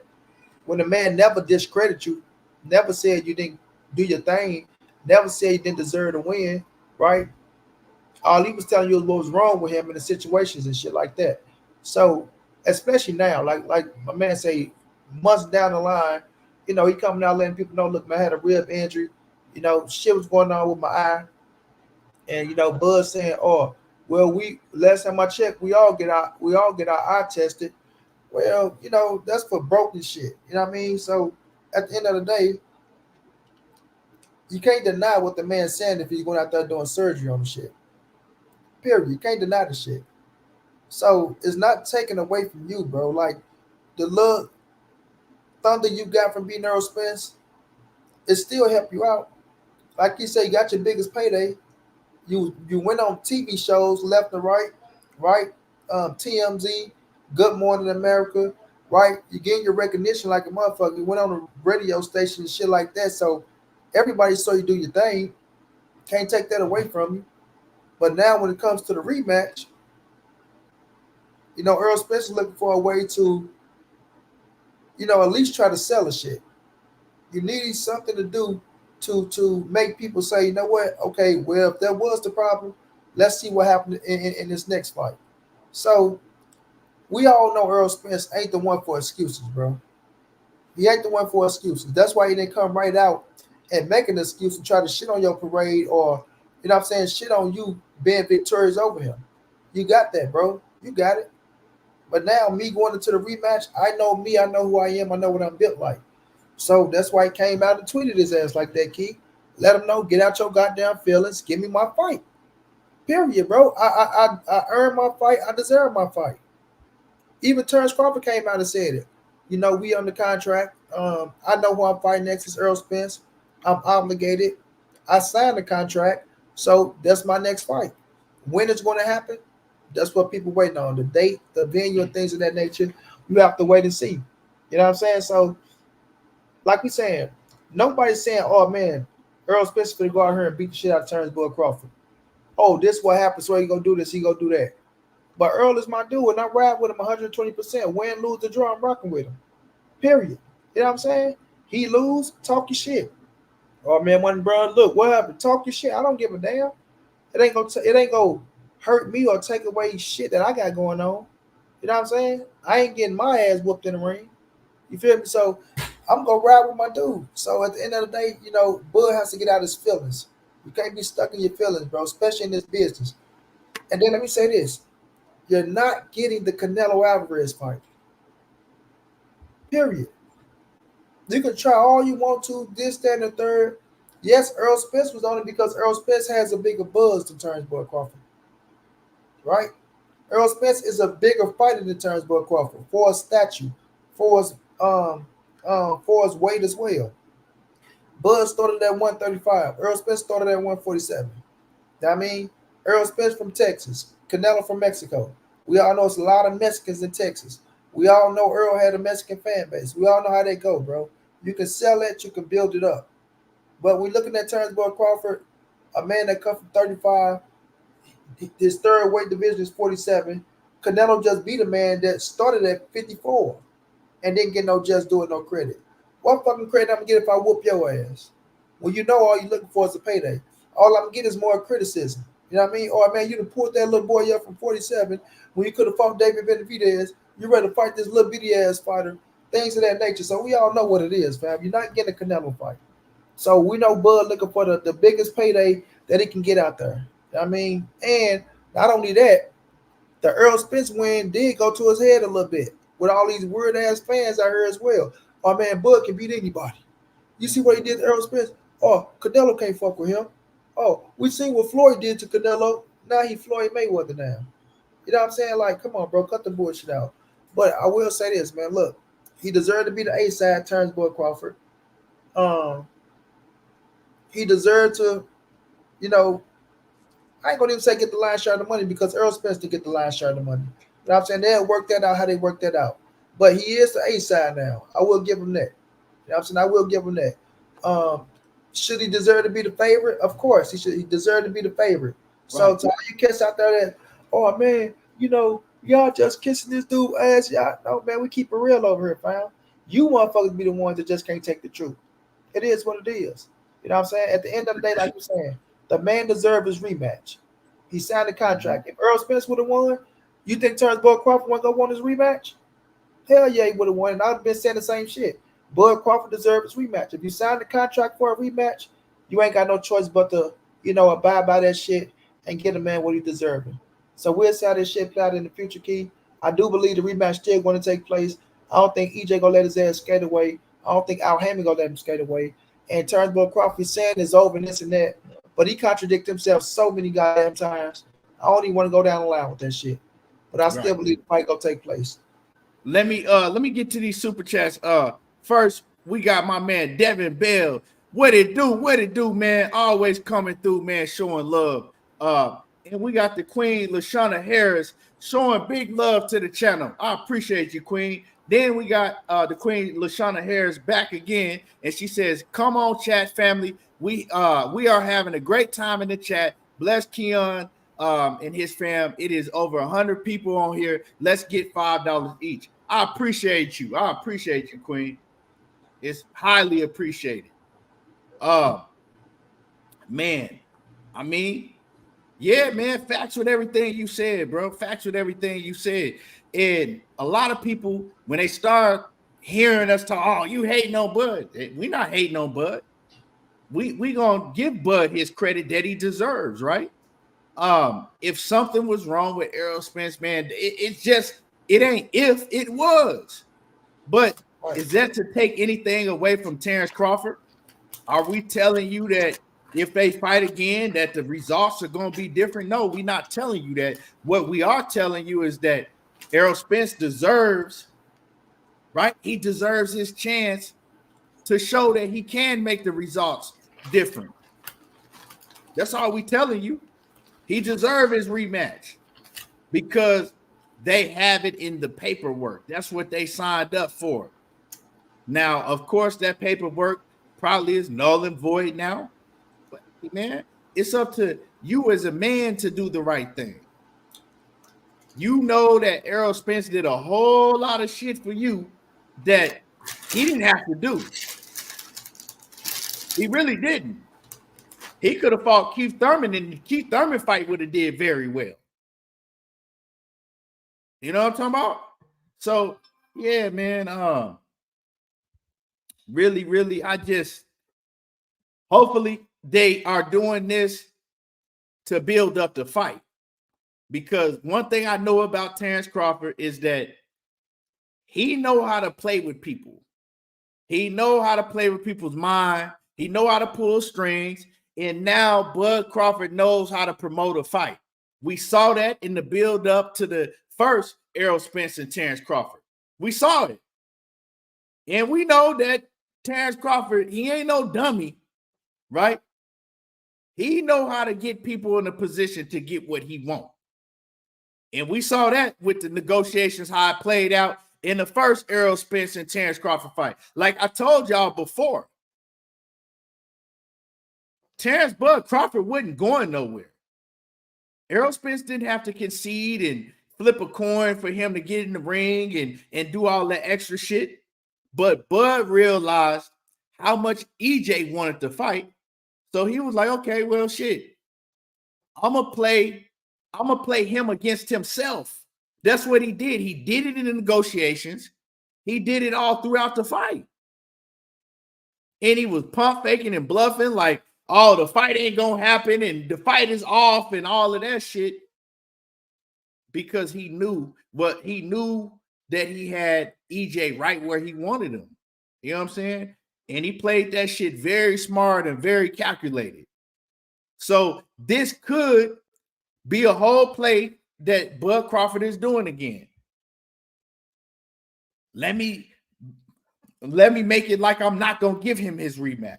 Speaker 2: When the man never discredited you, never said you didn't do your thing, never said you didn't deserve to win, right? All he was telling you was what was wrong with him in the situations and shit like that. So, especially now, like my man say, months down the line, he coming out letting people know, look, man, I had a rib injury, shit was going on with my eye, and Bud saying, oh, well, we last time I checked, we all get our eye tested. Well, that's for broken shit. You know what I mean? So at the end of the day, you can't deny what the man's saying if he's going out there doing surgery on the shit. Period. You can't deny the shit. So it's not taken away from you, bro. Like the little thunder you got from beating Errol Spence, it still helped you out. Like you say, you got your biggest payday. You went on TV shows left and right? TMZ, Good Morning America, right? You getting your recognition like a motherfucker. You went on a radio station and shit like that. So everybody saw you do your thing. Can't take that away from you. But now when it comes to the rematch, Earl Spence is looking for a way to, at least try to sell a shit. You need something to do to make people say, you know what? Okay, well, if that was the problem, let's see what happened in this next fight. So we all know Errol Spence ain't the one for excuses, bro. He ain't the one for excuses. That's why he didn't come right out and make an excuse and try to shit on your parade or, shit on you being victorious over him. You got that, bro. You got it. But now me going into the rematch, I know me, I know who I am, I know what I'm built like. So that's why he came out and tweeted his ass like that, Key. Let him know, get out your goddamn feelings, give me my fight. Period, bro. I earned my fight, I deserve my fight. Even Terence Crawford came out and said it. We on the contract. I know who I'm fighting next is Errol Spence. I'm obligated. I signed the contract, so that's my next fight. When it's going to happen, that's what people waiting on. The date, the venue, and things of that nature. You have to wait and see. You know what I'm saying? So, like we saying, nobody's saying, "Oh man, Errol Spence gonna go out here and beat the shit out of Terence Crawford." Oh, this what happens. So he gonna do this. He gonna do that. But Earl is my dude, and I ride with him 120%. Win, lose, the draw, I'm rocking with him. Period. You know what I'm saying? He lose, talk your shit. Oh man, one bro, look, what happened? Talk your shit. I don't give a damn. It ain't gonna hurt me or take away shit that I got going on. You know what I'm saying? I ain't getting my ass whooped in the ring. You feel me? So I'm gonna ride with my dude. So at the end of the day, Bud has to get out his feelings. You can't be stuck in your feelings, bro, especially in this business. And then let me say this. You're not getting the Canelo Alvarez fight. Period. You can try all you want to, this, that, and the third. Yes, Errol Spence was on it because Errol Spence has a bigger buzz than Terence Crawford. Right? Errol Spence is a bigger fighter than Terence Crawford for his stature, for his weight as well. Bud started at 135. Errol Spence started at 147. I mean, Errol Spence from Texas, Canelo from Mexico. We all know it's a lot of Mexicans in Texas. We all know Earl had a Mexican fan base. We all know how they go, bro. You can sell it, you can build it up. But we're looking at Terence Crawford, a man that comes from 35. His third weight division is 47. Canelo just beat a man that started at 54. and didn't get no just do it, no credit. What fucking credit I'm gonna get if I whoop your ass? Well, you know all you're looking for is a payday. All I'm gonna get is more criticism. You know what I mean? Or man, you done pulled that little boy up from 47 when you could have fought David Benavidez. You ready to fight this little bitty ass fighter, things of that nature. So we all know what it is, fam. You're not getting a Canelo fight. So we know Bud looking for the biggest payday that he can get out there. You know what I mean? And not only that, the Errol Spence win did go to his head a little bit with all these weird ass fans out here as well. Oh man, Bud can beat anybody. You see what he did to Errol Spence? Oh, Canelo can't fuck with him. Oh, we seen what Floyd did to Canelo. Now he Floyd Mayweather now. You know what I'm saying? Like, come on, bro, cut the bullshit out. But I will say this, man. Look, he deserved to be the A side, Terence Crawford. Um, he deserved to, you know, I ain't gonna even say get the lion's share of the money because Errol Spence did get the lion's share of the money. You know what I'm saying? They'll work that out how they work that out. But he is the A side now. I will give him that. You know what I'm saying? I will give him that. Should he deserve to be the favorite? Of course, he should. He deserved to be the favorite. So to all you kids out there that, oh man, you know, y'all just kissing this dude ass. Y'all, no man, we keep it real over here, fam. You motherfuckers be the ones that just can't take the truth. It is what it is. You know what I'm saying? At the end of the day, like you're saying, the man deserved his rematch. He signed a contract. If Errol Spence would have won, you think Terence Crawford wasn't gonna want his rematch? Hell yeah, he would have won. And I've been saying the same shit. Bud Crawford deserves his rematch. If you sign the contract for a rematch, you ain't got no choice but to, you know, abide by that shit and get a man what he deserving. So we'll see how this shit play out in the future, Key. I do believe the rematch still going to take place. I don't think EJ gonna let his ass skate away. I don't think Al Hammond gonna let him skate away. And Terence Crawford saying it's over and this and that, but he contradicted himself so many goddamn times. I don't even want to go down the line with that shit. But I still believe the fight gonna take place.
Speaker 1: Let me get to these super chats. First we got my man Devin Bell. What it do, man? Always coming through, man, showing love. And we got the Queen Lashana Harris showing big love to the channel. I appreciate you, Queen. Then we got the Queen Lashana Harris back again, and she says, "Come on, chat family. We are having a great time in the chat. Bless Keon and his fam. It is over 100 people on here. Let's get $5 each. I appreciate you. I appreciate you, Queen. It's highly appreciated. Man, I mean, yeah, man, facts with everything you said, bro. Facts with everything you said. And a lot of people, when they start hearing us talk, oh, you hating on Bud. We not hating on Bud. We gonna give Bud his credit that he deserves, right? If something was wrong with Errol Spence, man, it ain't if, it was. But is that to take anything away from Terence Crawford? Are we telling you that if they fight again, that the results are going to be different? No, we're not telling you that. What we are telling you is that Errol Spence deserves, right? He deserves his chance to show that he can make the results different. That's all we telling you. He deserves his rematch because they have it in the paperwork. That's what they signed up for. Now, of course, that paperwork probably is null and void now. But man, it's up to you as a man to do the right thing. You know that Errol Spence did a whole lot of shit for you that he didn't have to do. He really didn't. He could have fought Keith Thurman, and the Keith Thurman fight would have did very well. You know what I'm talking about? So, yeah, man. Really, hopefully they are doing this to build up the fight. Because one thing I know about Terence Crawford is that he know how to play with people. He know how to play with people's mind. He know how to pull strings. And now Bud Crawford knows how to promote a fight. We saw that in the build up to the first Errol Spence and Terence Crawford. We saw it. And we know that Terence Crawford, he ain't no dummy, right? He know how to get people in a position to get what he wants. And we saw that with the negotiations, how it played out in the first Errol Spence and Terence Crawford fight. Like I told y'all before, Terence Bud Crawford wasn't going nowhere. Errol Spence didn't have to concede and flip a coin for him to get in the ring and do all that extra shit. But Bud realized how much EJ wanted to fight. So he was like, okay, well, shit. I'm gonna play him against himself. That's what he did. He did it in the negotiations. He did it all throughout the fight. And he was pump faking and bluffing like, oh, the fight ain't gonna happen and the fight is off and all of that shit. Because he knew that he had EJ right where he wanted him. You know what I'm saying? And he played that shit very smart and very calculated. So this could be a whole play that Bud Crawford is doing again. Let me make it like I'm not going to give him his rematch.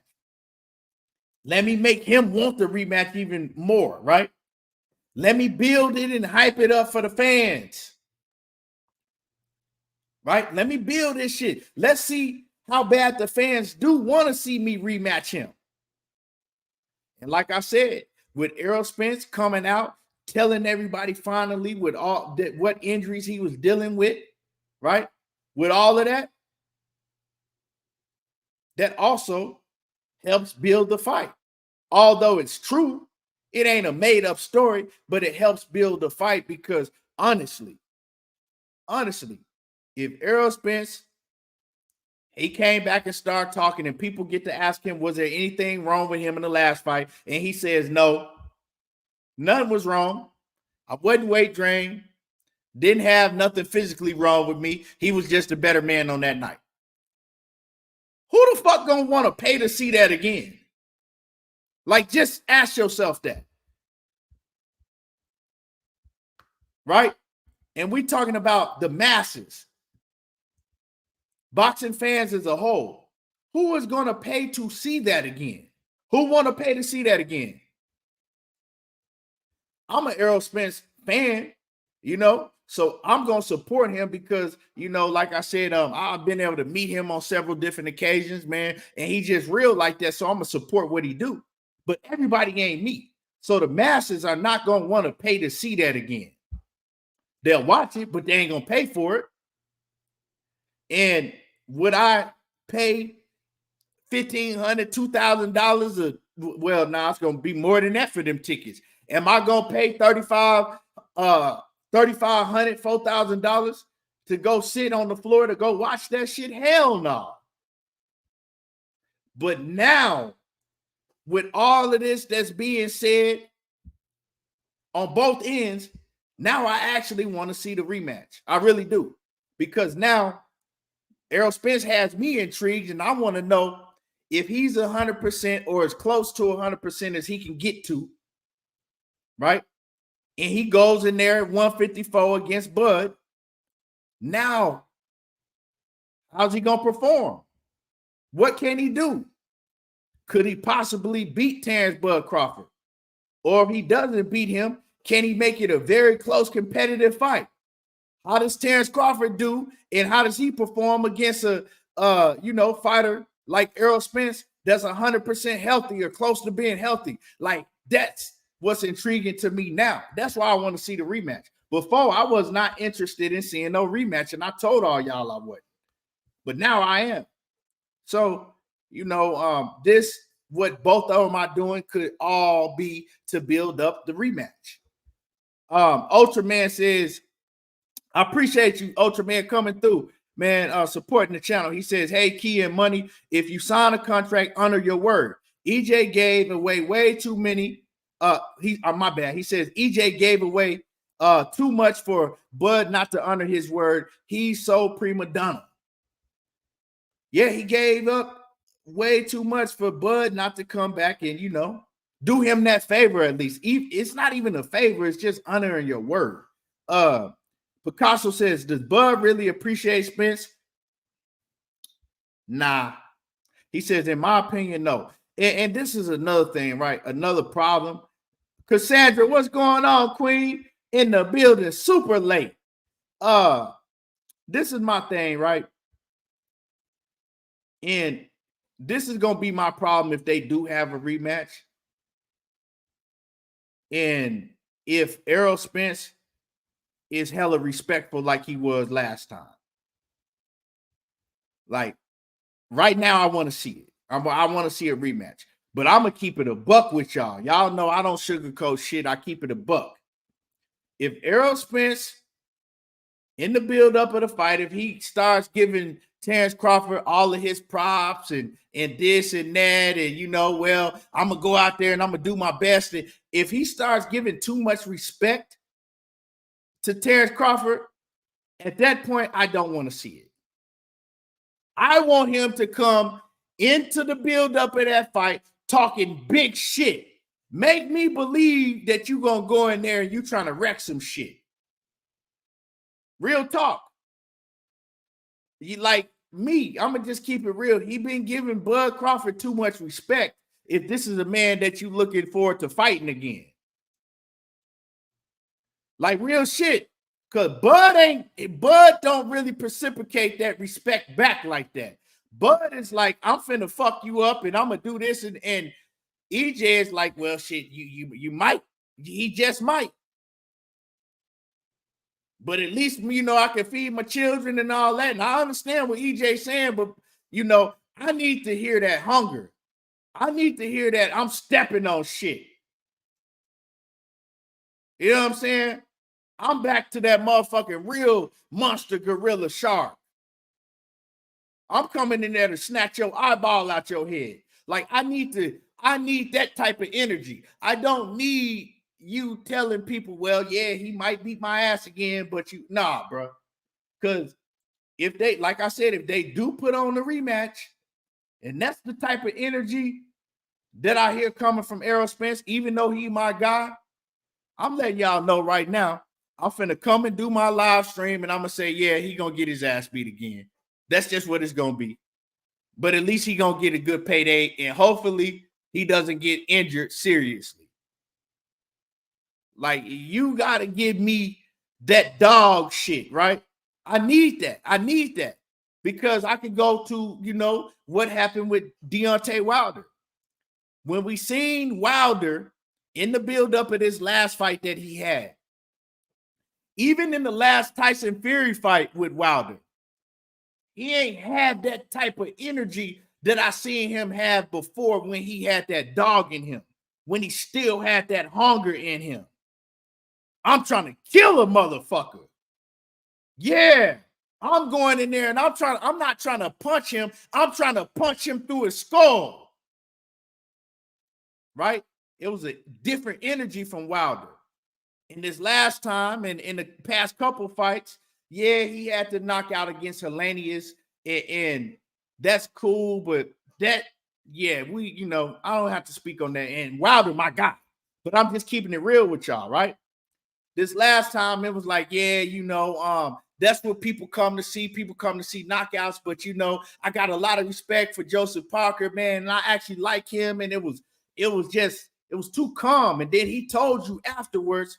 Speaker 1: Let me make him want the rematch even more, right? Let me build it and hype it up for the fans. Right? Let me build this shit. Let's see how bad the fans do want to see me rematch him. And like I said, with Errol Spence coming out, telling everybody finally with all that what injuries he was dealing with, right? With all of that, that also helps build the fight. Although it's true, it ain't a made-up story, but it helps build the fight because honestly, if Errol Spence, he came back and started talking and people get to ask him, was there anything wrong with him in the last fight? And he says, no, nothing was wrong. I wasn't weight drained. Didn't have nothing physically wrong with me. He was just a better man on that night. Who the fuck gonna want to pay to see that again? Like, just ask yourself that. Right? And we talking about the masses. Boxing fans as a whole. Who is going to pay to see that again? Who want to pay to see that again? I'm an Errol Spence fan, you know, so I'm going to support him because, you know, like I said, I've been able to meet him on several different occasions, man, and he just real like that, so I'm going to support what he do. But everybody ain't me. So the masses are not going to want to pay to see that again. They'll watch it, but they ain't going to pay for it. And would I pay $1,500, $2,000? Well, now it's going to be more than that for them tickets. Am I going to pay $3,500, $4,000 to go sit on the floor to go watch that shit? Hell no. But now, with all of this that's being said on both ends, now I actually want to see the rematch. I really do. Because now Errol Spence has me intrigued, and I want to know if he's 100% or as close to 100% as he can get to, right? And he goes in there at 154 against Bud. Now, how's he going to perform? What can he do? Could he possibly beat Terence Bud Crawford? Or if he doesn't beat him, can he make it a very close competitive fight? How does Terence Crawford do, and how does he perform against a fighter like Errol Spence that's 100% healthy or close to being healthy? Like, that's what's intriguing to me now. That's why I want to see the rematch. Before, I was not interested in seeing no rematch, and I told all y'all I wouldn't. But now I am. So, this, what both of them are doing could all be to build up the rematch. Ultraman says, I appreciate you, Ultraman, coming through, man, supporting the channel. He says, hey, Key and Money, if you sign a contract, honor your word. EJ gave away way too many. My bad. He says, EJ gave away too much for Bud not to honor his word. He's so prima donna. Yeah, he gave up way too much for Bud not to come back and, do him that favor at least. It's not even a favor. It's just honoring your word. Picasso says, does Bud really appreciate Spence? Nah. He says, in my opinion, no. And this is another thing, right? Another problem. Cassandra, what's going on, Queen? In the building, super late. This is my thing, right? And this is going to be my problem if they do have a rematch. And if Errol Spence is hella respectful like he was last time. Like right now, I want to see it. I want to see a rematch. But I'm going to keep it a buck with y'all. Y'all know I don't sugarcoat shit. I keep it a buck. If Errol Spence, in the build-up of the fight, if he starts giving Terence Crawford all of his props and this and that, and well, I'm going to go out there and I'm going to do my best. And if he starts giving too much respect to Terence Crawford, at that point, I don't want to see it. I want him to come into the build-up of that fight talking big shit. Make me believe that you're going to go in there and you trying to wreck some shit. Real talk. You like me, I'm going to just keep it real. He been giving Bud Crawford too much respect if this is a man that you looking forward to fighting again. Like real shit. Because Bud don't really reciprocate that respect back like that. Bud is like, I'm finna fuck you up and I'm gonna do this, and EJ is like, well, shit, you might. He just might. But at least, I can feed my children and all that. And I understand what EJ's saying, but, I need to hear that hunger. I need to hear that I'm stepping on shit. You know what I'm saying? I'm back to that motherfucking real monster gorilla shark. I'm coming in there to snatch your eyeball out your head. Like, I need that type of energy. I don't need you telling people, well, yeah, he might beat my ass again, but nah, bro. Because if they, like I said, if they do put on the rematch, and that's the type of energy that I hear coming from Errol Spence, even though he my guy, I'm letting y'all know right now, I'm finna come and do my live stream, and I'm gonna say, yeah, he gonna get his ass beat again. That's just what it's gonna be. But at least he gonna get a good payday, and hopefully he doesn't get injured seriously. Like, you gotta give me that dog shit, right? I need that. Because I can go to, what happened with Deontay Wilder. When we seen Wilder in the buildup of this last fight that he had, even in the last Tyson Fury fight with Wilder, he ain't had that type of energy that I seen him have before when he had that dog in him, when he still had that hunger in him. I'm trying to kill a motherfucker. Yeah, I'm going in there and I'm not trying to punch him. I'm trying to punch him through his skull. Right? It was a different energy from Wilder. In this last time and in the past couple fights, yeah, he had to knock out against Hellenius, and that's cool, but that, yeah, I don't have to speak on that. And Wilder, my guy, but I'm just keeping it real with y'all, right? This last time, it was like, yeah, that's what people come to see. People come to see knockouts, but I got a lot of respect for Joseph Parker, man, and I actually like him, and it was too calm. And then he told you afterwards,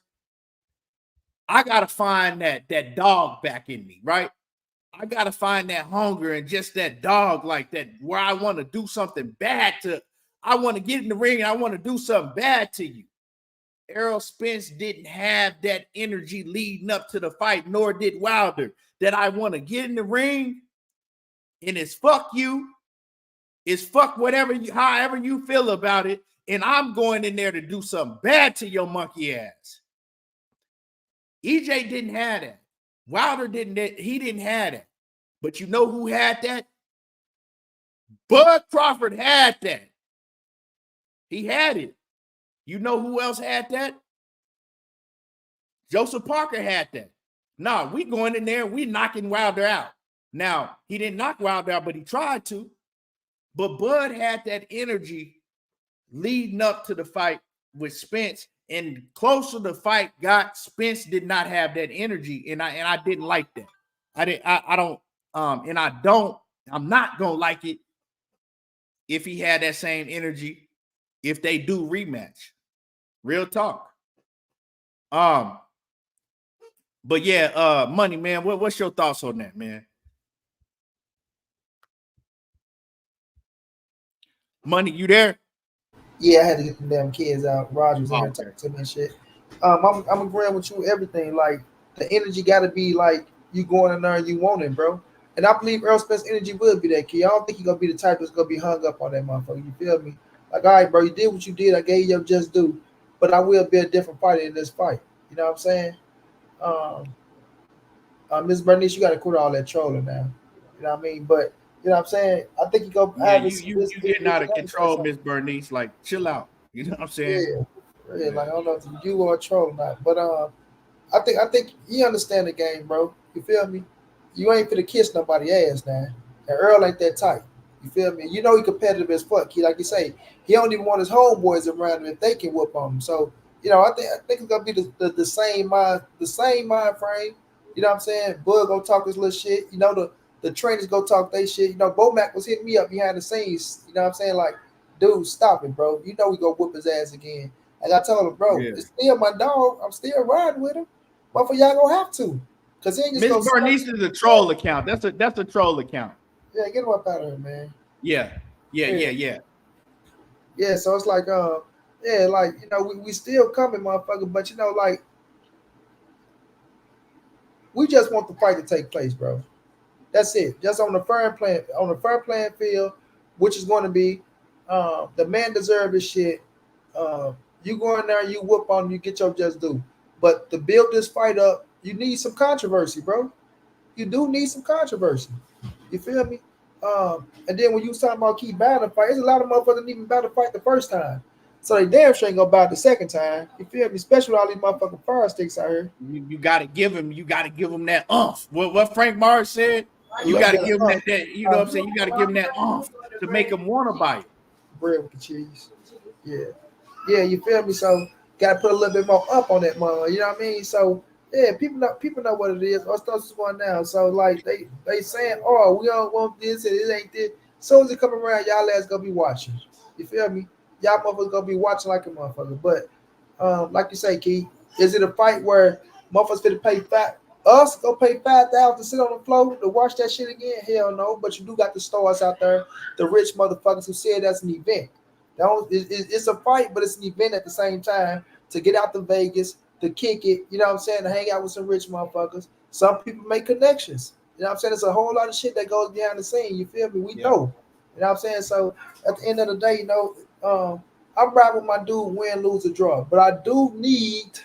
Speaker 1: I gotta find that dog back in me, right? I gotta find that hunger and just that dog, like that, where I want to do something bad I want to get in the ring and I want to do something bad to you. Errol Spence didn't have that energy leading up to the fight, nor did Wilder. That I want to get in the ring and it's fuck you, it's fuck however you feel about it, and I'm going in there to do something bad to your monkey ass. EJ didn't have that. Wilder didn't have that. But you know who had that? Bud Crawford had that. He had it. You know who else had that? Joseph Parker had that. Nah, we going in there and we knocking Wilder out. Now, he didn't knock Wilder out, but he tried to. But Bud had that energy leading up to the fight with Spence. And closer the fight got, Spence did not have that energy, and I didn't like that. I'm not gonna like it if he had that same energy if they do rematch. Real talk. But yeah, Money, man, what's your thoughts on that, man? Money, you there?
Speaker 2: Yeah, I had to get the damn kids out. Roger was in here talking to me and shit. I'm agreeing with you everything. Like, the energy got to be like you going in there and you want it, bro. And I believe Errol Spence energy will be that key. I don't think he's gonna be the type that's gonna be hung up on that motherfucker. You feel me? Like, all right, bro, you did what you did. I gave you your just due, but I will be a different fighter in this fight. You know what I'm saying? Um, Miss Bernice, you got to quit all that trolling now. You know what I mean? But you know what I'm saying? I think you go
Speaker 1: Yeah,
Speaker 2: have
Speaker 1: you getting out of control, Miss Bernice. Like, chill out. You know what I'm saying?
Speaker 2: Yeah, yeah. Like I don't know if you are a troll or not, but I think he understand the game, bro. You feel me? You ain't finna kiss nobody ass now. And Earl ain't that tight. You feel me? You know he competitive as fuck. He like you say, he don't even want his homeboys around him if they can whoop on him. So, I think it's gonna be the same mind frame. You know what I'm saying? Bud go talk his little shit. The trainers go talk they shit. Bomac was hitting me up behind the scenes. You know what I'm saying? Like, dude, stop it, bro. You know we go whoop his ass again. Like I told him, bro,
Speaker 1: Yeah.
Speaker 2: it's still my dog. I'm still riding with him. But for y'all gonna have to. Cause he ain't just
Speaker 1: Miss
Speaker 2: gonna stop.
Speaker 1: Bernice is a troll account. That's a troll account.
Speaker 2: Yeah, get him up out of here, man.
Speaker 1: Yeah. Yeah,
Speaker 2: Yeah.
Speaker 1: yeah, yeah.
Speaker 2: Yeah, so it's like yeah, like we still coming, motherfucker, but like we just want the fight to take place, bro. That's it. Just on the fair playing field, which is going to be the man deserve his shit. You go in there, you whoop on him, you get your just due. But to build this fight up, you need some controversy, bro. You do need some controversy. You feel me? And then when you was talking about keep battling fight, there's a lot of motherfuckers didn't even battle fight the first time. So they damn sure ain't gonna battle the second time. You feel me? Especially with all these motherfucking fire sticks out here.
Speaker 1: You gotta give him that umph. What Frank Morris said,
Speaker 2: A
Speaker 1: you
Speaker 2: little
Speaker 1: gotta
Speaker 2: bit
Speaker 1: give
Speaker 2: of
Speaker 1: him that, you know what I'm saying? You gotta give him that umph to make him wanna buy it.
Speaker 2: bread with the cheese. Yeah. Yeah, you feel me? So gotta put a little bit more up on that mother. You know what I mean? So yeah, people know what it is. Our stuff is going down. So like they saying, oh, we don't want this and it ain't this. As soon as it come around, y'all ass gonna be watching. You feel me? Y'all motherfuckers gonna be watching like a motherfucker. But like you say, Key, is it a fight where motherfuckers finna pay us go pay 5,000 to sit on the floor to watch that shit again? Hell no. But you do got the stars out there, the rich motherfuckers who said that's an event. It's a fight, but it's an event at the same time to get out to Vegas, to kick it, you know what I'm saying, to hang out with some rich motherfuckers. Some people make connections. You know what I'm saying? There's a whole lot of shit that goes behind the scene. You feel me? We
Speaker 1: Yeah.
Speaker 2: know. You know what I'm saying? So at the end of the day, I'm riding with my dude, win, lose, or draw. But I do need,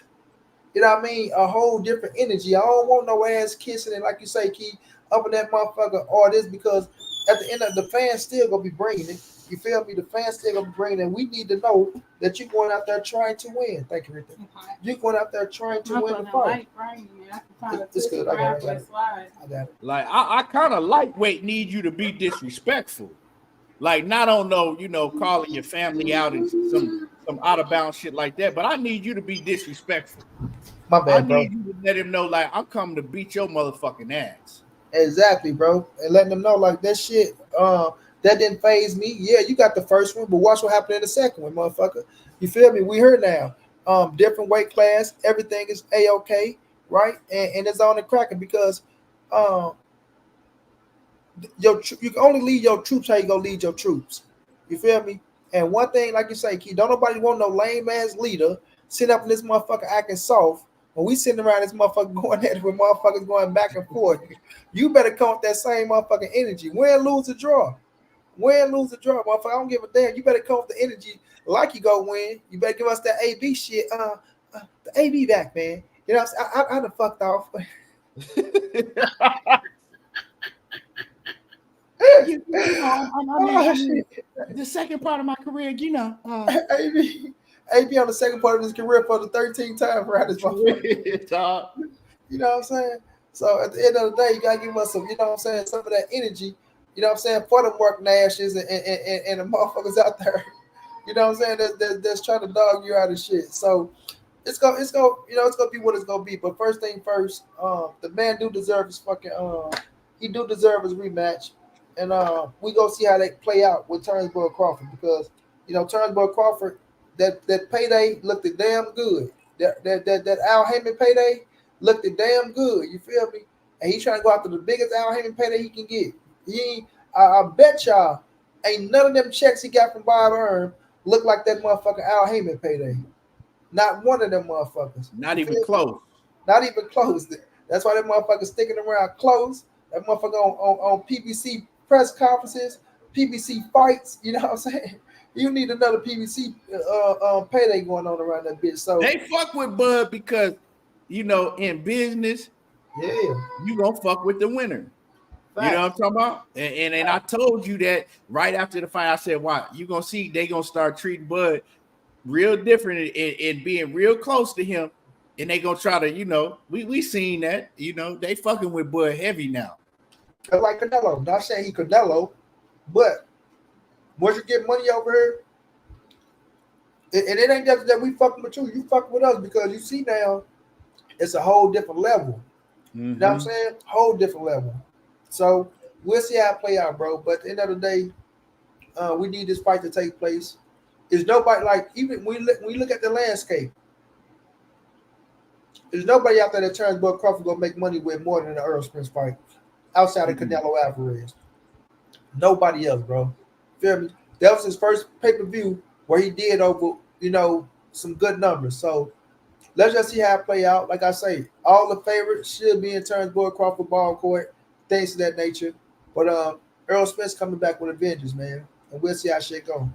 Speaker 2: a whole different energy. I don't want no ass kissing and like you say, Key, up in that motherfucker or this because at the end of the fans still gonna be bringing it. You feel me? The fans still gonna be bringing it. We need to know that you're going out there trying to win. Thank you, Rita. Okay. You're going out there trying to win the fight. It's good. I got it. I got it.
Speaker 1: Like I kind of lightweight need you to be disrespectful. Like not on no, calling your family out and some out of bounds shit like that. But I need you to be disrespectful.
Speaker 2: My
Speaker 1: I
Speaker 2: bad, bro.
Speaker 1: need you to let him know, like, I'm coming to beat your motherfucking ass.
Speaker 2: Exactly, bro. And letting them know like that shit, that didn't phase me. Yeah, you got the first one, but watch what happened in the second one, motherfucker. You feel me? We heard now. Different weight class, everything is A-OK, right? And it's on the cracking because um you can only lead your troops how you gonna lead your troops. You feel me? And one thing, like you say, Key, don't nobody want no lame ass leader sitting up in this motherfucker acting soft. When we sitting around this motherfucker going at it with motherfuckers going back and forth, you better come with that same motherfucking energy. Win, lose, or draw. Win, lose, or draw, motherfucker. I don't give a damn. You better come with the energy like you go win. You better give us that AB shit. The AB back, man. You know what I'm saying? I done fucked off.
Speaker 1: I mean, the second part of my career,
Speaker 2: AB on the second part of his career for the 13th time around this motherfucker. You know what I'm saying? So at the end of the day, you gotta give us some, you know what I'm saying, some of that energy, you know what I'm saying, for the Mark Nashes and the motherfuckers out there, you know what I'm saying, that's trying to dog you out of shit. So it's gonna be what it's gonna be. But first thing first, the man do deserve his fucking he do deserve his rematch. And we go see how they play out with Terence Crawford because Terence Crawford, that payday looked damn good. That Al Heyman payday looked damn good. You feel me? And he's trying to go after the biggest Al Heyman payday he can get. I bet y'all ain't none of them checks he got from Bob Earn look like that motherfucking Al Heyman payday. Not one of them motherfuckers.
Speaker 1: Not even close.
Speaker 2: Not even close. That's why that motherfucker sticking around close. That motherfucker on PBC press conferences, PBC fights. You know what I'm saying? You need another PBC payday going on around that bitch. So
Speaker 1: They fuck with Bud because, in business,
Speaker 2: yeah,
Speaker 1: you gonna fuck with the winner. You know what I'm
Speaker 2: facts.
Speaker 1: talking about? And I told you that right after the fight. I said, "Why? You gonna see they gonna start treating Bud real different and being real close to him, and they gonna try to, we seen that, they fucking with Bud heavy now.
Speaker 2: Like Canelo. Not saying he Canelo, but once you get money over here, and it ain't just that we fucking with you. You fucking with us because you see now it's a whole different level. You know what I'm saying? Whole different level. So we'll see how it play out, bro. But at the end of the day, we need this fight to take place. Is nobody like even when we look at the landscape? There's nobody out there that turns Bud Crawford gonna make money with more than the Errol Spence fight outside of Canelo Alvarez. Nobody else, bro. Feel me? That was his first pay-per-view where he did over, some good numbers. So let's just see how it play out. Like I say, all the favorites should be in Terence Bud Crawford ball court, things of that nature. But Errol Spence coming back with a vengeance, man. And we'll see how shit go.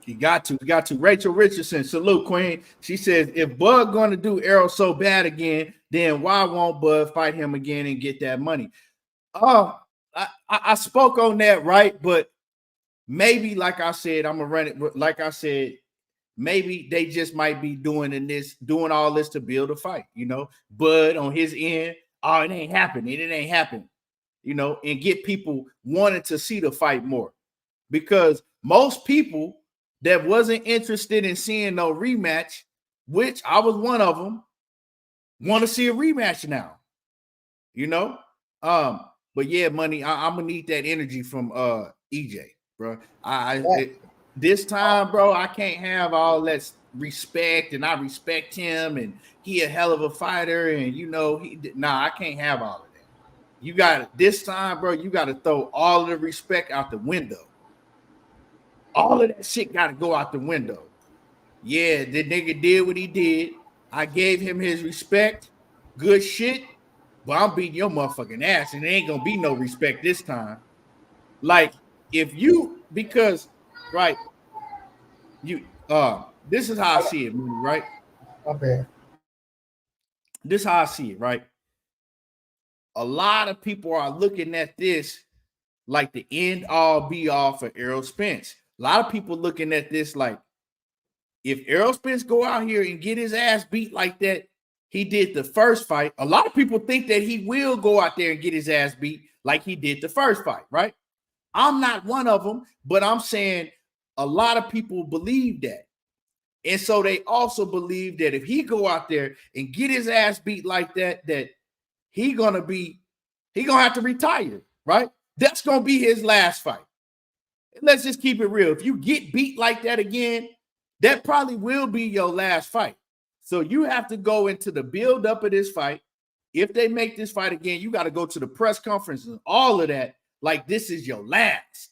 Speaker 1: He got to. Rachel Richardson, salute, Queen. She says, if Bud going to do Errol so bad again, then why won't Bud fight him again and get that money? I spoke on that, right? But maybe, like I said, I'm going to run it. Like I said, maybe they just might be doing all this to build a fight, Bud on his end, it ain't happening. It ain't happening, and get people wanting to see the fight more. Because most people that wasn't interested in seeing no rematch, which I was one of them, want to see a rematch now, But yeah, money, I'm gonna need that energy from EJ, bro. This time, bro, I can't have all that respect, and I respect him, and he a hell of a fighter, and I can't have all of that. You got this time, bro. You got to throw all of the respect out the window. All of that shit got to go out the window. Yeah, the nigga did what he did. I gave him his respect. Good shit. But I'm beating your motherfucking ass, and there ain't gonna be no respect this time. Like, right, this is how I see it, right?
Speaker 2: Okay.
Speaker 1: This is how I see it, right? A lot of people are looking at this like the end all be all for Errol Spence. A lot of people looking at this like, if Errol Spence go out here and get his ass beat like that he did the first fight, a lot of people think that he will go out there and get his ass beat like he did the first fight, right? I'm not one of them, but I'm saying a lot of people believe that. And so they also believe that if he go out there and get his ass beat like that, that he gonna have to retire, right? That's gonna be his last fight. Let's just keep it real. If you get beat like that again, that probably will be your last fight. So you have to go into the build up of this fight. If they make this fight again, you got to go to the press conference and all of that like this is your last.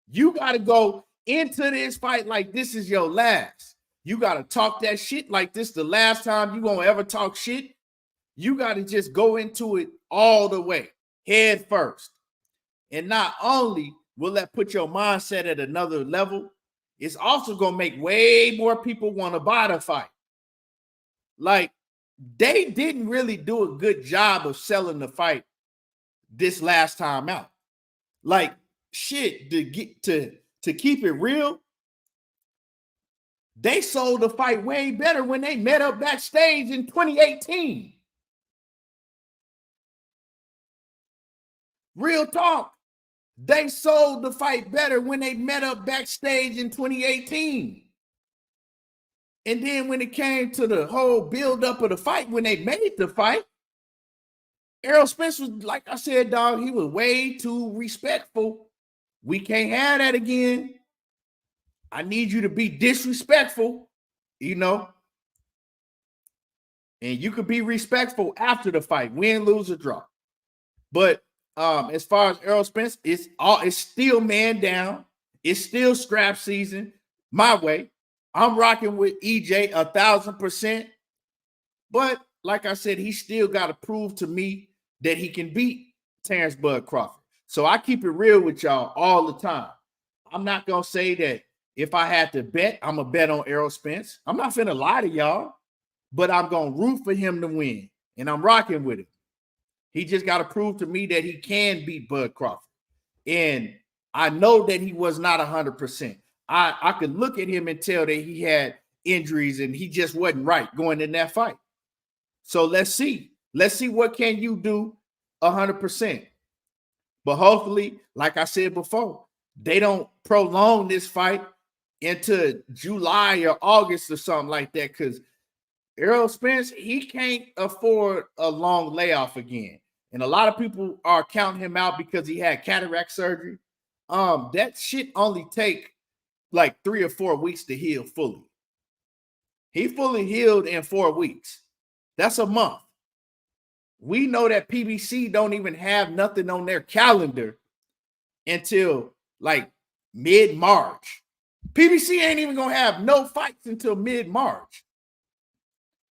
Speaker 1: You got to go into this fight like this is your last. You got to talk that shit like this the last time you won't ever talk shit. You got to just go into it all the way, head first. And not only will that put your mindset at another level, it's also going to make way more people want to buy the fight. Like, they didn't really do a good job of selling the fight this last time out. Like, shit, to keep it real, they sold the fight way better when they met up backstage in 2018. Real talk. They sold the fight better when they met up backstage in 2018. And then when it came to the whole build-up of the fight, when they made the fight, Errol Spence was, like I said, dog, he was way too respectful. We can't have that again. I need you to be disrespectful, And you could be respectful after the fight, win, lose, or draw. But as far as Errol Spence, it's still man down. It's still scrap season. My way. I'm rocking with EJ 1,000%. But like I said, he still got to prove to me that he can beat Terence Bud Crawford. So I keep it real with y'all all the time. I'm not going to say that if I had to bet, I'm going to bet on Errol Spence. I'm not finna lie to y'all, but I'm going to root for him to win, and I'm rocking with him. He just got to prove to me that he can beat Bud Crawford. And I know that he was not 100%. I could look at him and tell that he had injuries and he just wasn't right going in that fight. So let's see. Let's see what can you do 100%. But hopefully, like I said before, they don't prolong this fight into July or August or something like that, because Errol Spence, he can't afford a long layoff again. And a lot of people are counting him out because he had cataract surgery. That shit only take like 3 or 4 weeks to heal fully. He fully healed in 4 weeks. That's a month. We know that PBC don't even have nothing on their calendar until like mid-March. PBC ain't even gonna have no fights until mid-March.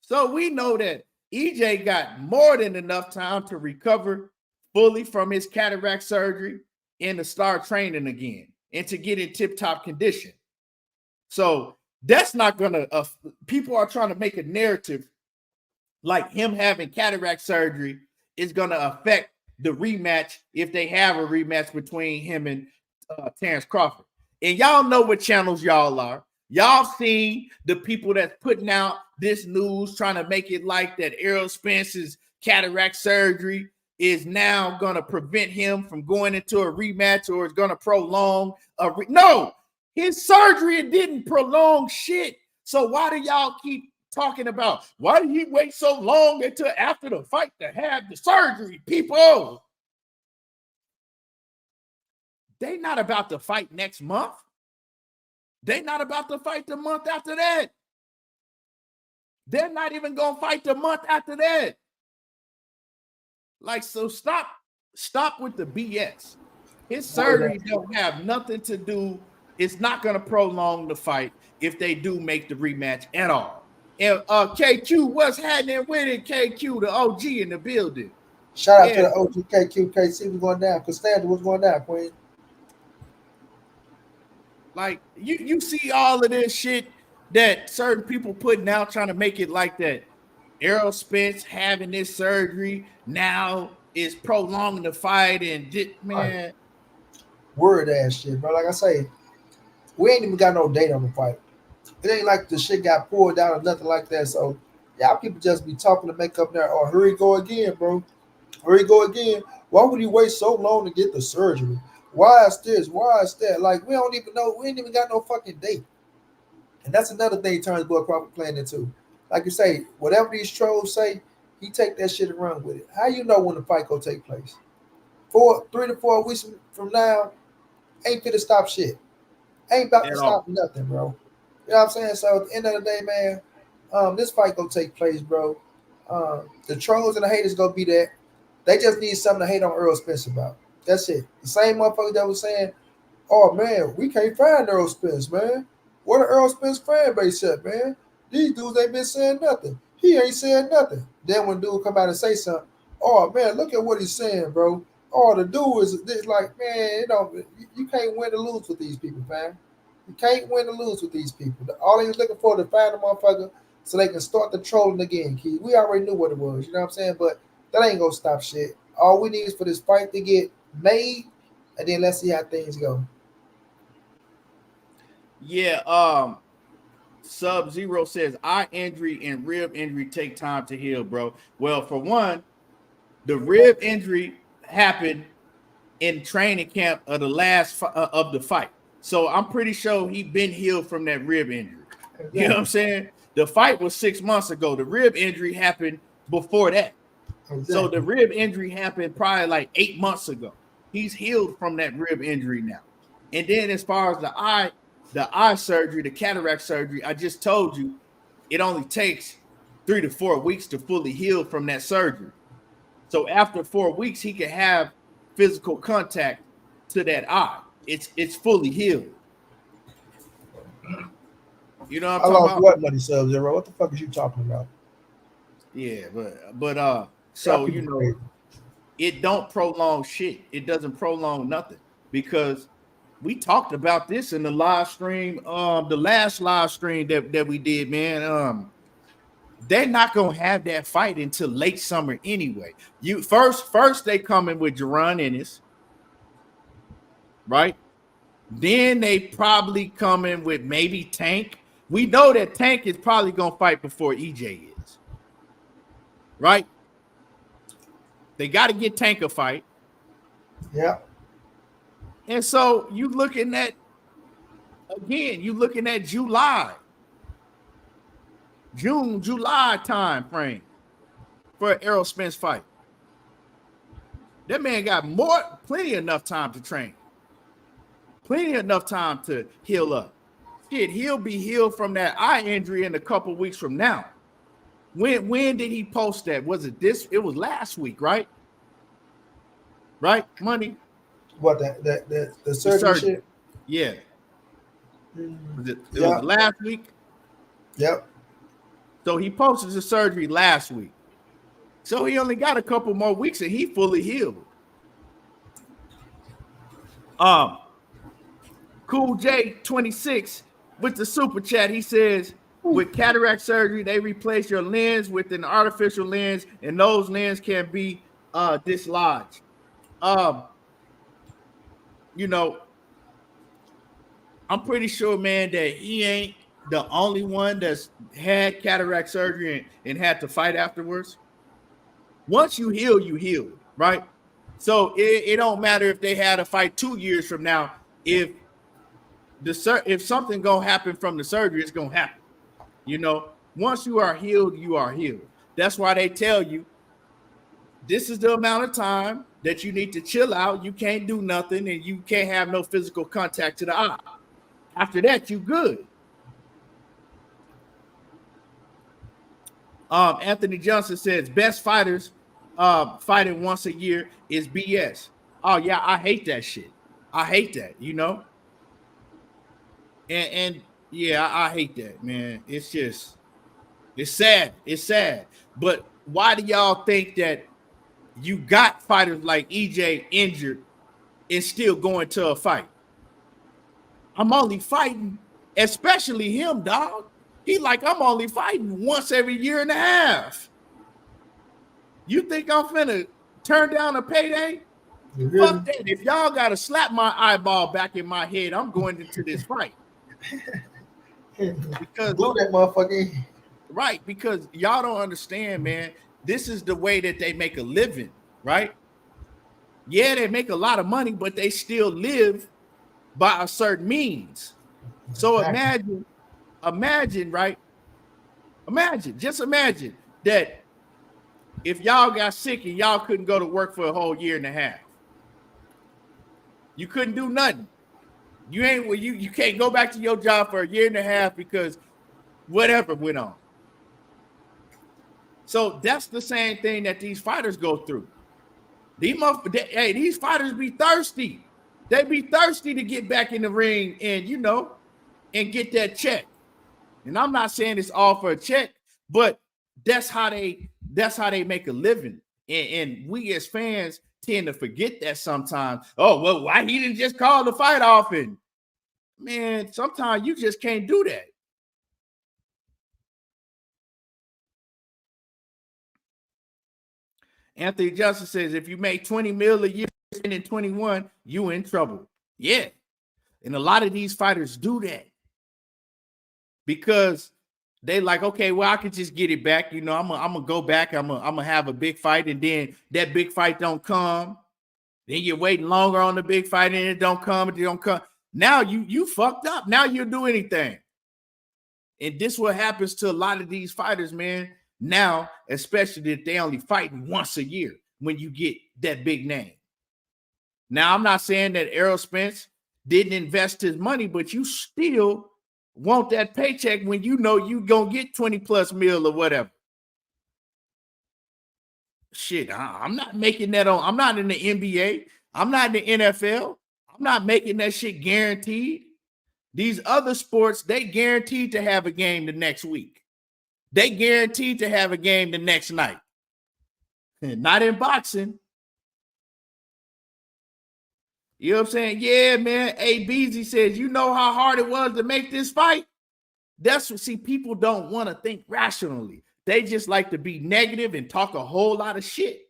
Speaker 1: So we know that EJ got more than enough time to recover fully from his cataract surgery and to start training again and to get in tip-top condition. So that's not gonna, people are trying to make a narrative like him having cataract surgery is gonna affect the rematch if they have a rematch between him and Terence Crawford. And y'all know what channels y'all are. Y'all seen the people that's putting out this news trying to make it like that Errol Spence's cataract surgery is now going to prevent him from going into a rematch or is going to prolong no, his surgery didn't prolong shit. So why do y'all keep talking about why did he wait so long until after the fight to have the surgery? People, they not about to fight next month. They're not about to fight the month after that. They're not even going to fight the month after that. Like, so stop with the BS. His surgery don't have nothing to do. It's not going to prolong the fight if they do make the rematch at all. And KQ, what's happening with it? KQ, the OG in the building.
Speaker 2: Shout out to the OG KQ. KC was going down. Costanza was going down, Queen.
Speaker 1: Like, you see all of this shit that certain people putting out trying to make it like that Errol Spence having this surgery now is prolonging the fight and man.
Speaker 2: Word ass shit, bro. Like I say, we ain't even got no date on the fight. It ain't like the shit got pulled out or nothing like that. So y'all people just be talking to make up there. Oh, here he go again, bro. Here he go again. Why would he wait so long to get the surgery? Why is this? Why is that? Like, we don't even know. We ain't even got no fucking date. And that's another thing Terence Bud Crawford playing into. Like you say, whatever these trolls say, he take that shit and run with it. How you know when the fight gonna take place? 3 to 4 weeks from now, ain't finna stop shit. Ain't about to stop nothing, bro. You know what I'm saying? So at the end of the day, man, this fight gonna take place, bro. The trolls and the haters gonna be there. They just need something to hate on Errol Spence about. That's it. The same motherfucker that was saying, oh, man, we can't find Errol Spence, man. What an Errol Spence fan base at, man? These dudes ain't been saying nothing. He ain't saying nothing. Then when dude come out and say something, oh, man, look at what he's saying, bro. Oh, the dude is like, man, you can't win or lose with these people, man. You can't win or lose with these people. All they was looking for to find a motherfucker so they can start the trolling again, Key. We already knew what it was, you know what I'm saying? But that ain't gonna stop shit. All we need is for this fight to get made, and then let's see how things go.
Speaker 1: Yeah, Sub-Zero says eye injury and rib injury take time to heal, bro. Well, for one, the rib injury happened in training camp of the last of the fight. So I'm pretty sure he been healed from that rib injury. Exactly. You know what I'm saying? The fight was 6 months ago. The rib injury happened before that. Exactly. So the rib injury happened probably like 8 months ago. He's healed from that rib injury now. And then as far as the eye surgery, the cataract surgery, I just told you, it only takes 3 to 4 weeks to fully heal from that surgery. So after 4 weeks, he can have physical contact to that eye. It's fully healed. You know what I'm talking about?
Speaker 2: What money, Sub-Zero? What the fuck is you talking about?
Speaker 1: Yeah, so
Speaker 2: Y'all people crazy.
Speaker 1: it don't prolong shit. It doesn't prolong nothing because we talked about this in the live stream, the last live stream that we did, man. They're not gonna have that fight until late summer anyway. You first they come in with Jaron Ennis, right? Then they probably come in with maybe Tank. We know that Tank is probably gonna fight before EJ is, right? They got to get Tank a fight.
Speaker 2: Yeah.
Speaker 1: And so you looking at July time frame for Errol Spence fight. That man got plenty enough time to train, plenty enough time to heal up. Shit, he'll be healed from that eye injury in a couple weeks from now. When did he post that? Was it this? It was last week, right? Right, Money.
Speaker 2: What the surgery shit?
Speaker 1: Yeah. It
Speaker 2: Yeah.
Speaker 1: was last week.
Speaker 2: Yep.
Speaker 1: So he posted the surgery last week. So he only got a couple more weeks and he fully healed. Cool J 26 with the super chat. He says, with cataract surgery, they replace your lens with an artificial lens, and those lenses can be dislodged. You know, I'm pretty sure, man, that he ain't the only one that's had cataract surgery and had to fight afterwards. Once you heal, you heal, right? So it don't matter if they had a fight 2 years from now. If something gonna happen from the surgery, it's gonna happen. You know, once you are healed, you are healed. That's why they tell you this is the amount of time that you need to chill out. You can't do nothing, and you can't have no physical contact to the eye. After that, you good. Anthony Johnson says best fighters fighting once a year is BS. Oh yeah, I hate that shit. I hate that, you know. And yeah, I hate that, man. It's sad. It's sad. But why do y'all think that you got fighters like EJ injured and still going to a fight? I'm only fighting, especially him, dog. He like, I'm only fighting once every year and a half. You think I'm finna turn down a payday?
Speaker 2: Really?
Speaker 1: Fuck that. If y'all gotta slap my eyeball back in my head, I'm going into this fight. Because
Speaker 2: glue that motherfucker.
Speaker 1: Right, because y'all don't understand, man. This is the way that they make a living, right? Yeah, they make a lot of money, but they still live by a certain means. So imagine, right? Just imagine that if y'all got sick and y'all couldn't go to work for a whole year and a half. You couldn't do nothing. You can't go back to your job for a year and a half because whatever went on. So that's the same thing that these fighters go through. These fighters be thirsty. They be thirsty to get back in the ring and, you know, and get that check. And I'm not saying it's all for a check, but that's how they make a living. And we as fans tend to forget that sometimes. Oh, well, why he didn't just call the fight off? And man, sometimes you just can't do that. Anthony Johnson says, if you make 20 mil a year and in 21, you in trouble. Yeah. And a lot of these fighters do that because they like, okay, well, I could just get it back. You know, I'm gonna go back. I'm gonna have a big fight, and then that big fight don't come. Then you're waiting longer on the big fight, and it don't come. It don't come. Now you fucked up. Now you'll do anything. And this what happens to a lot of these fighters, man. Now, especially if they only fighting once a year when you get that big name. Now, I'm not saying that Errol Spence didn't invest his money, but you still want that paycheck when you know you gonna get 20 plus mil or whatever. Shit, I'm not making that on. I'm not in the NBA. I'm not in the NFL. I'm not making that shit guaranteed. These other sports, they guaranteed to have a game the next week. they guaranteed to have a game the next night. Not in boxing. You know what I'm saying? Yeah, man. ABZ says, you know how hard it was to make this fight? That's what, see, people don't want to think rationally. They just like to be negative and talk a whole lot of shit.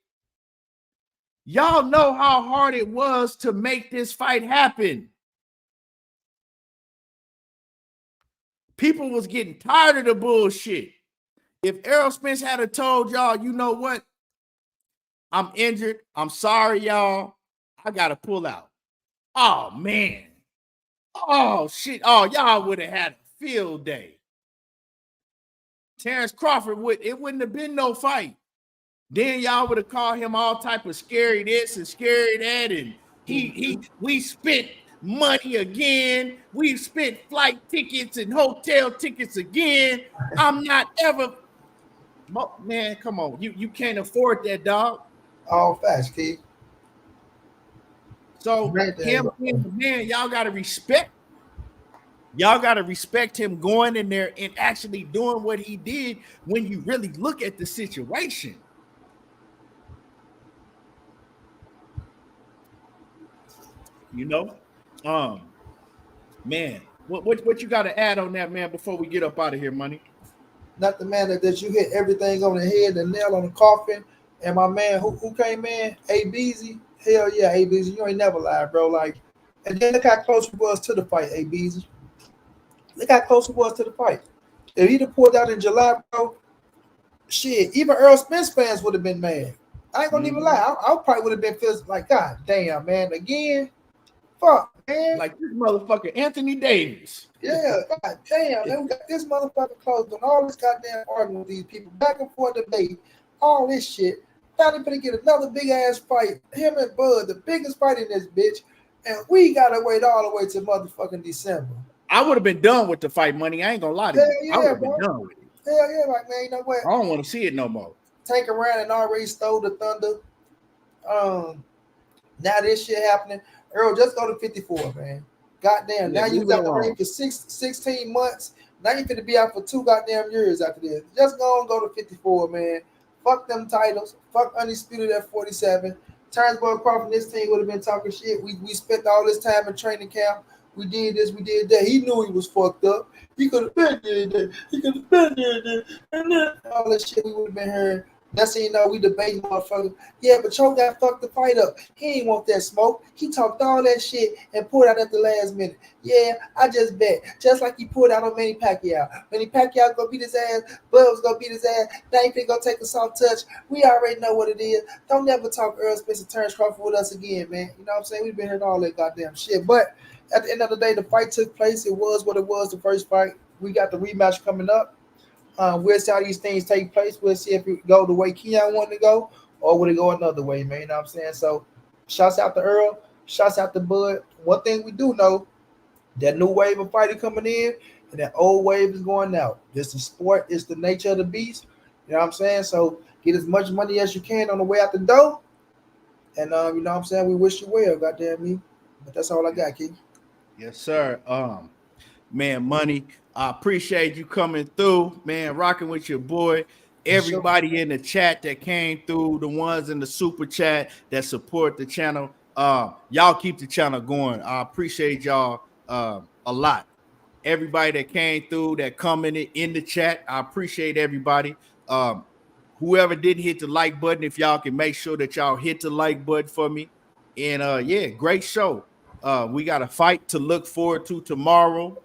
Speaker 1: Y'all know how hard it was to make this fight happen. People was getting tired of the bullshit. If Errol Spence had told y'all, you know what? I'm injured. I'm sorry, y'all. I got to pull out. Oh, man. Oh, shit. Oh, y'all would have had a field day. Terence Crawford, it wouldn't have been no fight. Then y'all would have called him all type of scary this and scary that. And we spent money again. We spent flight tickets and hotel tickets again. I'm not ever, man, come on. You can't afford that, dog.
Speaker 2: All facts, Keith.
Speaker 1: So him being the man, y'all gotta respect. Y'all gotta respect him going in there and actually doing what he did when you really look at the situation. You know, man, what you got to add on that, man, before we get up out of here, money?
Speaker 2: Not the man that you hit everything on the head, the nail on the coffin, and my man who came in, ABZ. Hell yeah, ABZ, you ain't never lied, bro. Like, and then look how close he was to the fight, ABZ. Look how close he was to the fight. If he'd have pulled out in July, bro, shit, even Errol Spence fans would have been mad. I ain't gonna even lie. I probably would have been feeling like, God damn, man, again. Fuck, man.
Speaker 1: Like this motherfucker Anthony Davis.
Speaker 2: Yeah, God damn, man. We got this motherfucker closed on all this goddamn arguing with these people, back and forth debate, all this shit. Now they gonna get another big ass fight. Him and Bud, the biggest fight in this bitch, and we gotta wait all the way to motherfucking December.
Speaker 1: I would have been done with the fight, money. I ain't gonna lie to you.
Speaker 2: Yeah,
Speaker 1: I would have been done with it.
Speaker 2: Hell yeah, like, man, you know what?
Speaker 1: I don't want to see it no more.
Speaker 2: Tank around and already stole the thunder. Now this shit happening. Earl, just go to 54, man. Goddamn.
Speaker 1: Yeah,
Speaker 2: now you got the ring for 16 months. Now you finna be out for 2 goddamn years after this. Just go to 54, man. Fuck them titles. Fuck Undisputed at 47. Terence Crawford and this team would have been talking shit. We spent all this time in training camp. We did this, we did that. He knew he was fucked up. He could have been there, that. He could have been there, and then all that shit we would have been hearing. That's how you know we debating, motherfucker. Yeah, but Cho got fucked the fight up. He ain't want that smoke. He talked all that shit and pulled out at the last minute. Yeah, I just bet. Just like he pulled out on Manny Pacquiao. Manny Pacquiao gonna beat his ass. Bud was gonna beat his ass. Now he finna go take a soft touch. We already know what it is. Don't never talk Errol Spence and Terence Crawford with us again, man. You know what I'm saying? We've been hearing all that goddamn shit. But at the end of the day, the fight took place. It was what it was, the first fight. We got the rematch coming up. We'll see how these things take place. We'll see if it go the way Keon wanted to go or would it go another way, man. You know what I'm saying? So, shouts out to Earl. Shouts out to Bud. One thing we do know, that new wave of fighting coming in and that old wave is going out. This is sport. It's the nature of the beast. You know what I'm saying? So, get as much money as you can on the way out the door. And, you know what I'm saying? We wish you well, goddamn me. But that's all I got, Keith.
Speaker 1: Yes, sir. Man, money. I appreciate you coming through, man, rocking with your boy. Everybody in the chat that came through, the ones in the super chat that support the channel. Y'all keep the channel going. I appreciate y'all a lot. Everybody that came through, that commented in the chat, I appreciate everybody. Whoever didn't hit the like button, if y'all can make sure that y'all hit the like button for me. And yeah, great show. We got a fight to look forward to tomorrow.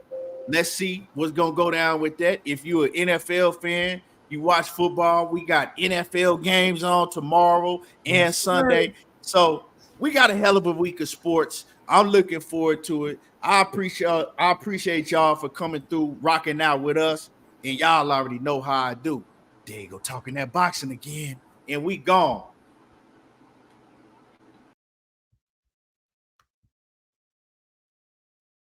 Speaker 1: Let's see what's going to go down with that. If you're an NFL fan, you watch football, we got NFL games on tomorrow and Sunday. So we got a hell of a week of sports. I'm looking forward to it. I appreciate y'all for coming through, rocking out with us. And y'all already know how I do. There you go, talking that boxing again. And we gone.